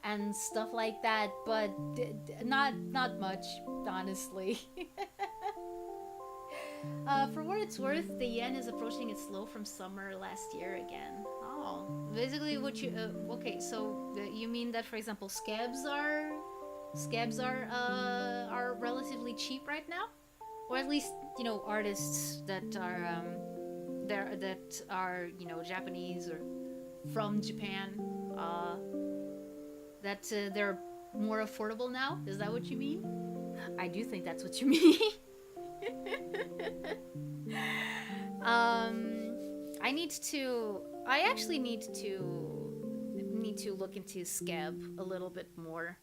and stuff like that, but not much, honestly. For what it's worth, the yen is approaching its low from summer last year again. Oh, basically, what you okay? So you mean that, for example, scabs are relatively cheap right now, or at least, you know, artists that are you know, Japanese or from Japan, that they're more affordable now. Is that what you mean? I do think that's what you mean. I actually need to look into Scab a little bit more,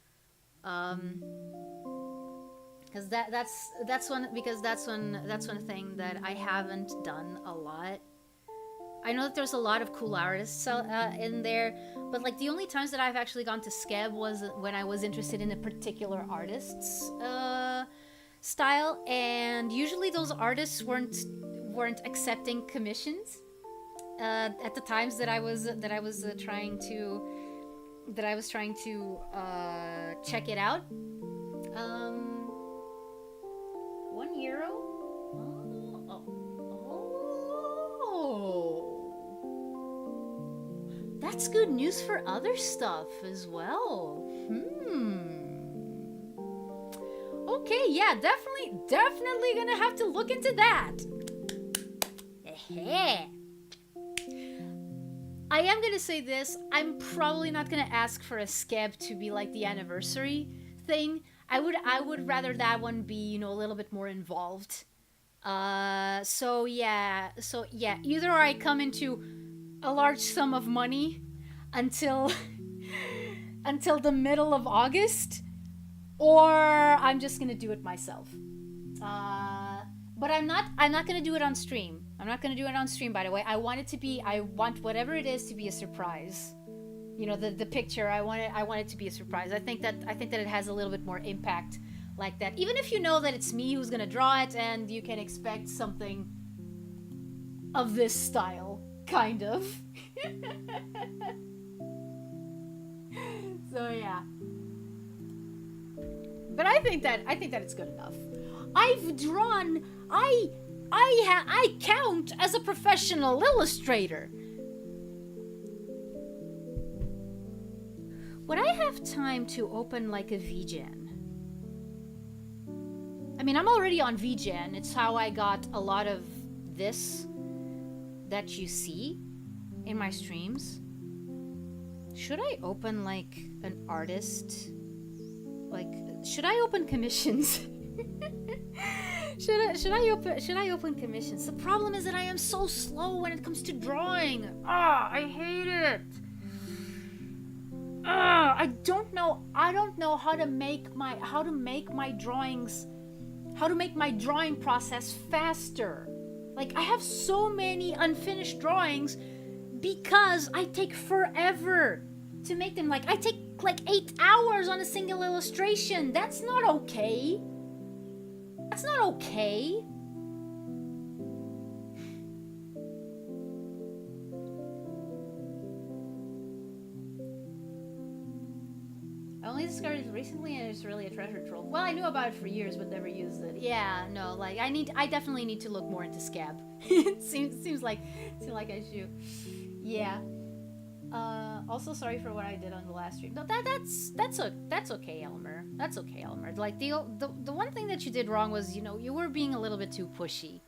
because that's one thing that I haven't done a lot. I know that there's a lot of cool artists in there, but like the only times that I've actually gone to Scab was when I was interested in a particular artist's style, and usually those artists weren't accepting commissions at the times that I was trying to check it out. €1. Oh, that's good news for other stuff as well. Okay, yeah, definitely gonna have to look into that. I am gonna say this, I'm probably not gonna ask for a scab to be like the anniversary thing. I would rather that one be, you know, a little bit more involved. So yeah, either I come into a large sum of money until until the middle of August, or I'm just gonna do it myself. But I'm not gonna do it on stream. I'm not gonna do it on stream, by the way. I want whatever it is to be a surprise. You know, the picture, I want it to be a surprise. I think that it has a little bit more impact like that. Even if you know that it's me who's gonna draw it, and you can expect something of this style, kind of. So yeah. But I think that it's good enough. I've drawn. I count as a professional illustrator. Would I have time to open like a VGen? I mean, I'm already on VGen. It's how I got a lot of this that you see in my streams. Should I open like an artist? Like, should I open commissions? Should I open commissions? The problem is that I am so slow when it comes to drawing. I hate it. I don't know how to make my drawing process faster. Like, I have so many unfinished drawings because I take forever to make them. Like, I take like 8 hours on a single illustration. That's not okay. That's not okay. only discovered it recently, and it's really a treasure trove. Well, I knew about it for years, but never used it. Yeah, no, like I definitely need to look more into Scab. It seems like I should. Yeah. Also sorry for what I did on the last stream. No, that's okay, Elmer. That's okay, Elmer. Like the one thing that you did wrong was, you know, you were being a little bit too pushy.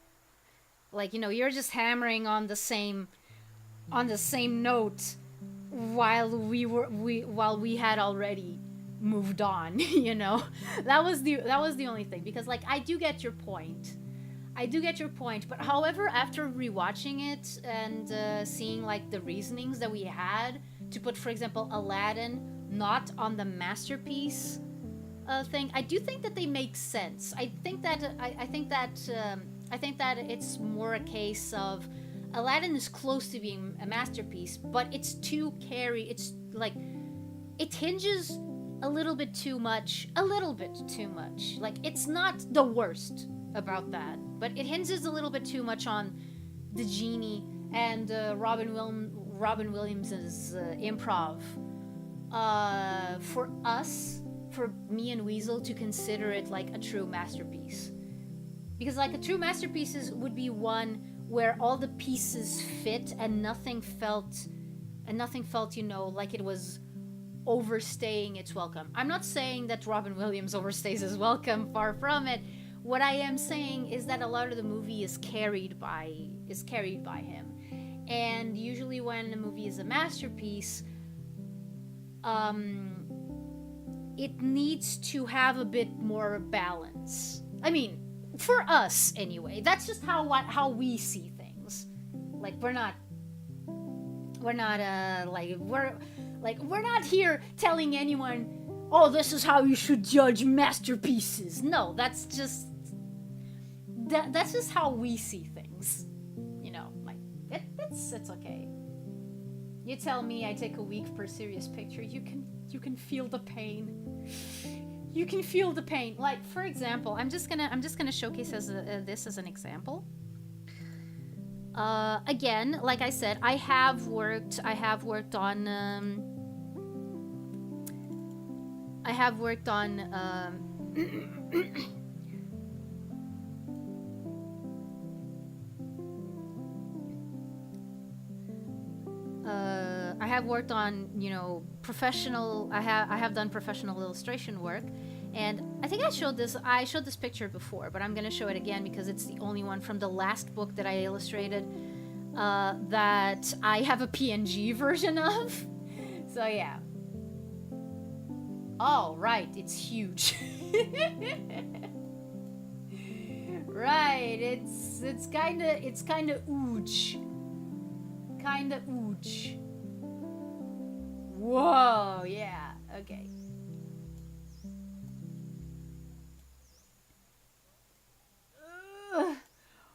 Like, you know, you're just hammering on the same note while we had already moved on, you know. That was the only thing, because like I do get your point. But however, after rewatching it and seeing like the reasonings that we had to put, for example, Aladdin not on the masterpiece thing, I do think that they make sense. I think that it's more a case of Aladdin is close to being a masterpiece, but it's like it hinges a little bit too much. Like, it's not the worst about that, but it hinges a little bit too much on the genie and Robin Williams's improv for me and Weasel to consider it like a true masterpiece. Because like a true masterpiece would be one where all the pieces fit and nothing felt, you know, like it was overstaying its welcome. I'm not saying that Robin Williams overstays his welcome, far from it. What I am saying is that a lot of the movie is carried by him. And usually when a movie is a masterpiece, it needs to have a bit more balance. I mean, for us anyway. That's just how we see things. Like we're not here telling anyone, "Oh, this is how you should judge masterpieces." No, that's just how we see things. You know, like it's okay. You tell me I take a week per serious picture, you can feel the pain. You can feel the pain. Like, for example, I'm just gonna showcase this as an example. Again, like I said, I have worked on you know, I have done professional illustration work, and I think I showed this picture before, but I'm gonna show it again because it's the only one from the last book that I illustrated that I have a PNG version of. So yeah. Oh, right, it's huge. Right, it's kinda ooch. Whoa, yeah, okay. Ugh.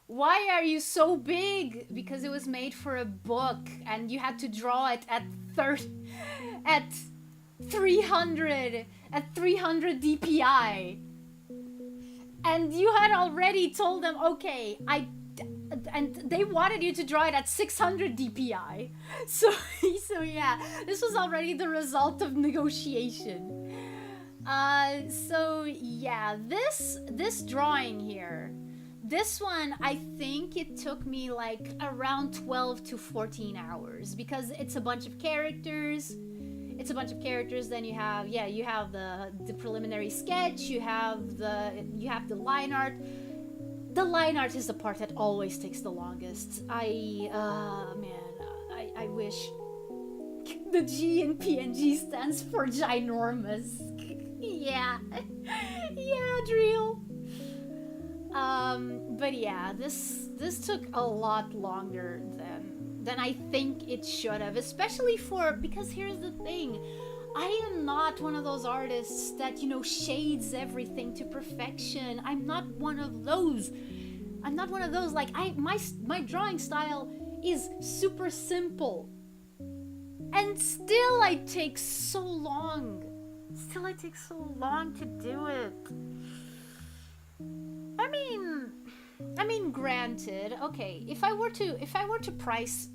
Why are you so big? Because it was made for a book and you had to draw it at 300 DPI. And you had already told them, okay, and they wanted you to draw it at 600 DPI. So yeah, this was already the result of negotiation. So yeah, this drawing here, this one, I think it took me like around 12 to 14 hours because it's a bunch of characters. Then you have the preliminary sketch, you have the line art. The line art is the part that always takes the longest. I wish the G in PNG stands for ginormous. Yeah. Yeah, Drill. But yeah, this took a lot longer than I think it should have, especially because here's the thing. I am not one of those artists that, you know, shades everything to perfection. I'm not one of those. Like, my drawing style is super simple. And still I take so long to do it. I mean, granted, okay, if I were to price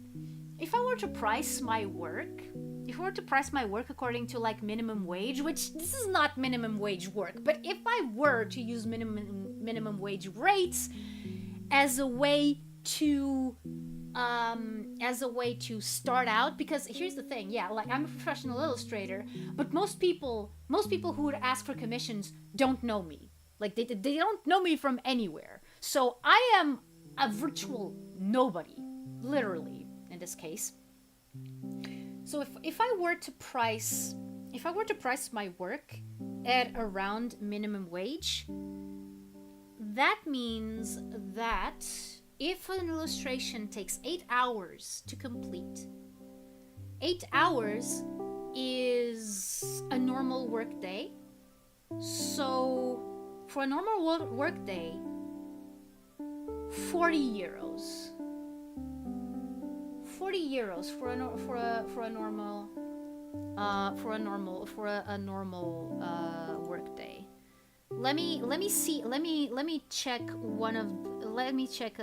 my work, if I were to price my work according to like minimum wage, which this is not minimum wage work, but if I were to use minimum wage rates as a way to start out, because here's the thing, yeah, like I'm a professional illustrator, but most people who would ask for commissions don't know me. Like they don't know me from anywhere. So I am a virtual nobody, literally, in this case. So if I were to price my work at around minimum wage, that means that if an illustration takes 8 hours to complete, 8 hours is a normal work day. So for a normal work day, 40 euros. 40 euros for a normal work day. Let me check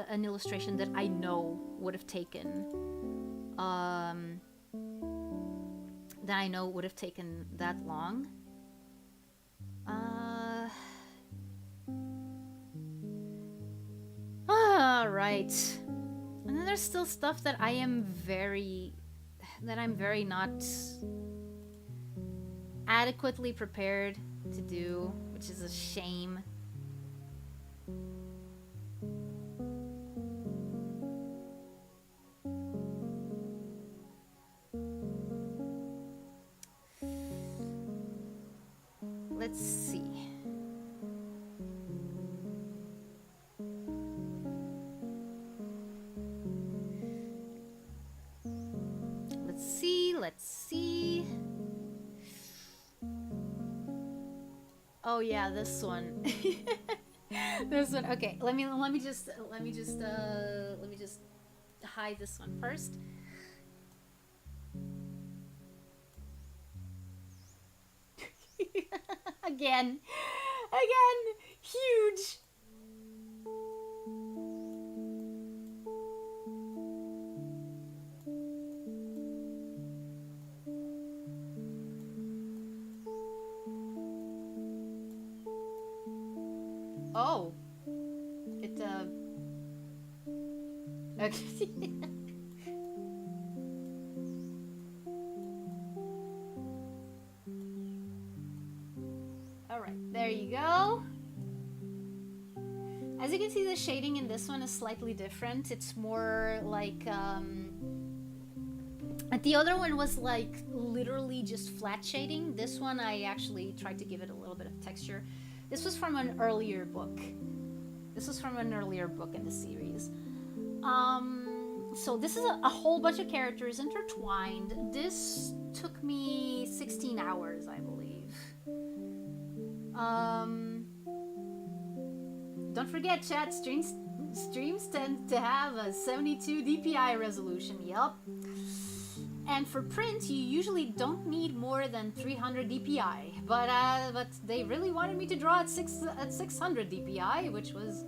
an illustration that I know would have taken that long. Alright. And then there's still stuff that I'm very not adequately prepared to do, which is a shame. Let's see. Let's see. Oh yeah, this one. This one. Okay, let me just hide this one first. Again, huge. Oh, it okay. All right, there you go. As you can see, the shading in this one is slightly different. It's more like the other one was like literally just flat shading. This one I actually tried to give it a little bit of texture. This was from an earlier book. This was from an earlier book in the series. So this is a whole bunch of characters intertwined. This took me 16 hours, I believe. Don't forget, chat, streams tend to have a 72 DPI resolution. Yup. And for print, you usually don't need more than 300 DPI, but they really wanted me to draw at 600 DPI, which was,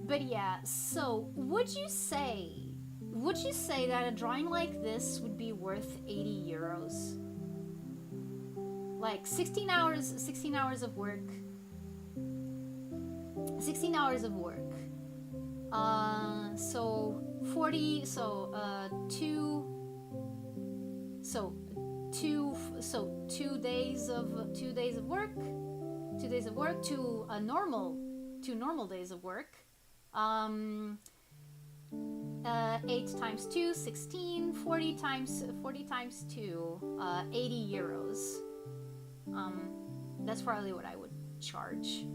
but yeah. So would you say that a drawing like this would be worth 80 euros? Like 16 hours of work. 16 hours of work. So 40, so 2 days of work, 2 days of work, two normal days of work. 8 times 2, 16, 40 times 2, 80 euros. That's probably what I would charge.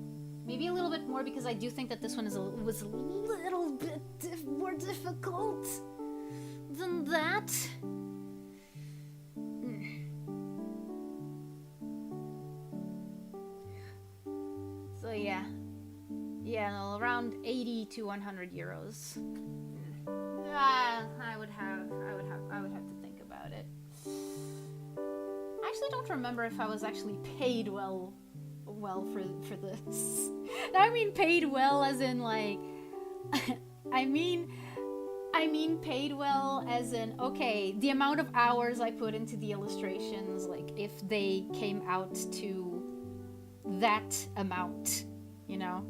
Maybe a little bit more, because I do think that this one was a little bit more difficult than that. So yeah, no, around 80 to 100 euros. I would have to think about it. I actually don't remember if I was actually paid well for I mean paid well as in like I I mean paid well as in, okay, the amount of hours I put into the illustrations, like if they came out to that amount, you know?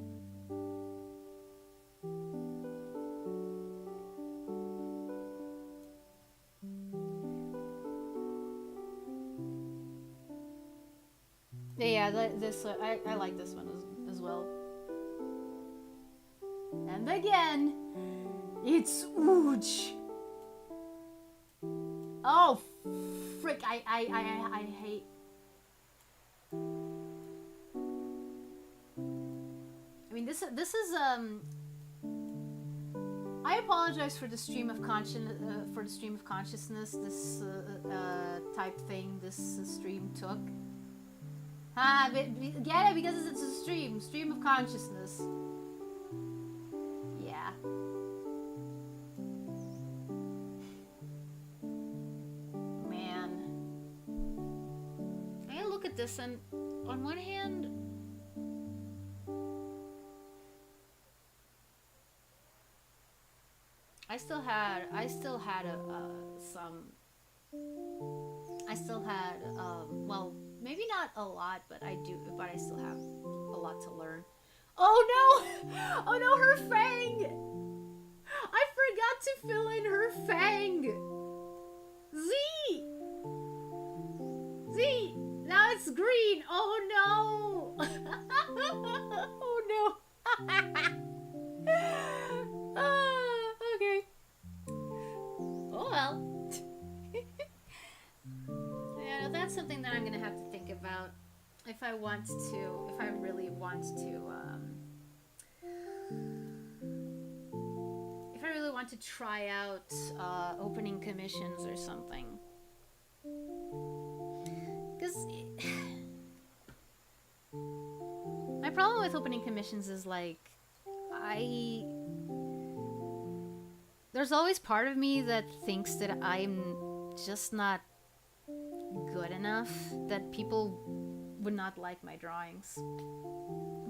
Yeah, this I like this one as well. And again, it's Ooch. Oh, frick! I hate. I mean, this is I apologize for the stream of consciousness. This type thing this stream took. Get it? Because it's a stream of consciousness. Yeah. Man. I look at this and on one hand, I still had well, maybe not a lot, but I still have a lot to learn. Oh no! Oh no, her fang! I forgot to fill in her fang! Z! Now it's green! Oh no! Oh no! Okay. Oh well. Yeah, that's something that I'm gonna have to think about if I really want to try out opening commissions or something. Because my problem with opening commissions is like there's always part of me that thinks that I'm just not good enough, that people would not like my drawings.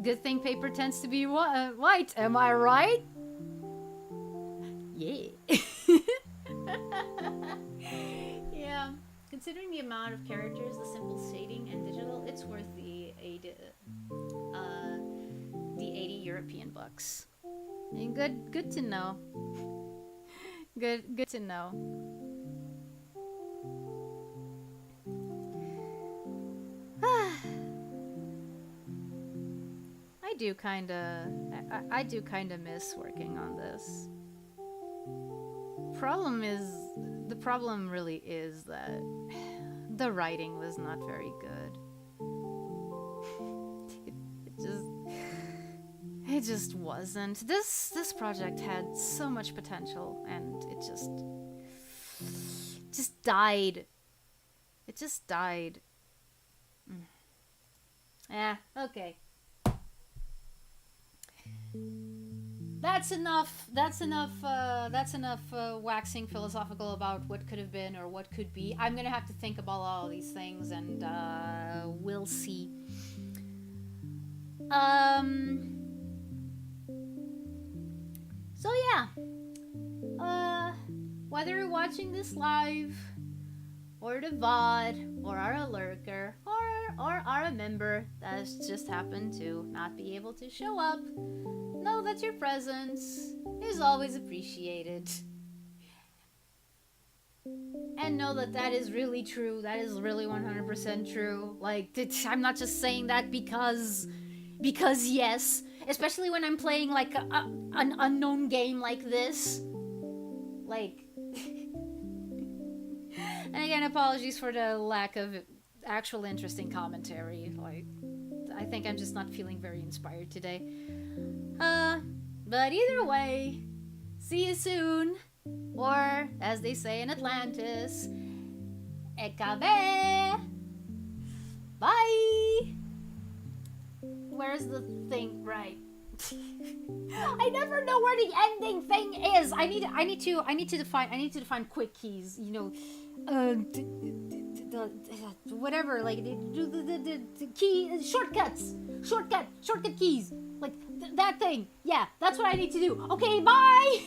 Good thing paper tends to be white, am I right? Yeah. Yeah. Considering the amount of characters, the simple shading, and digital, it's worth the 80 European bucks. And good to know. Good to know. I do kinda miss working on this. The problem really is that the writing was not very good. It just wasn't. This project had so much potential, and it just died. It just died. Okay. That's enough waxing philosophical about what could have been or what could be. I'm gonna have to think about all these things, and we'll see. So yeah. Whether you're watching this live, or the VOD, or are a lurker, or are a member that's just happened to not be able to show up, know that your presence is always appreciated. And know that that is really true. That is really 100% true. Like, I'm not just saying that because yes. Especially when I'm playing, like, an unknown game like this. Like... And again, apologies for the lack of actual interesting commentary. Like, I think I'm just not feeling very inspired today. But either way, see you soon. Or, as they say in Atlantis, Ekabe! Bye! Where's the thing? Right. I never know where the ending thing is. I need to define quick keys, you know, whatever, like the key shortcut keys, like that thing. Yeah, that's what I need to do. Okay, bye.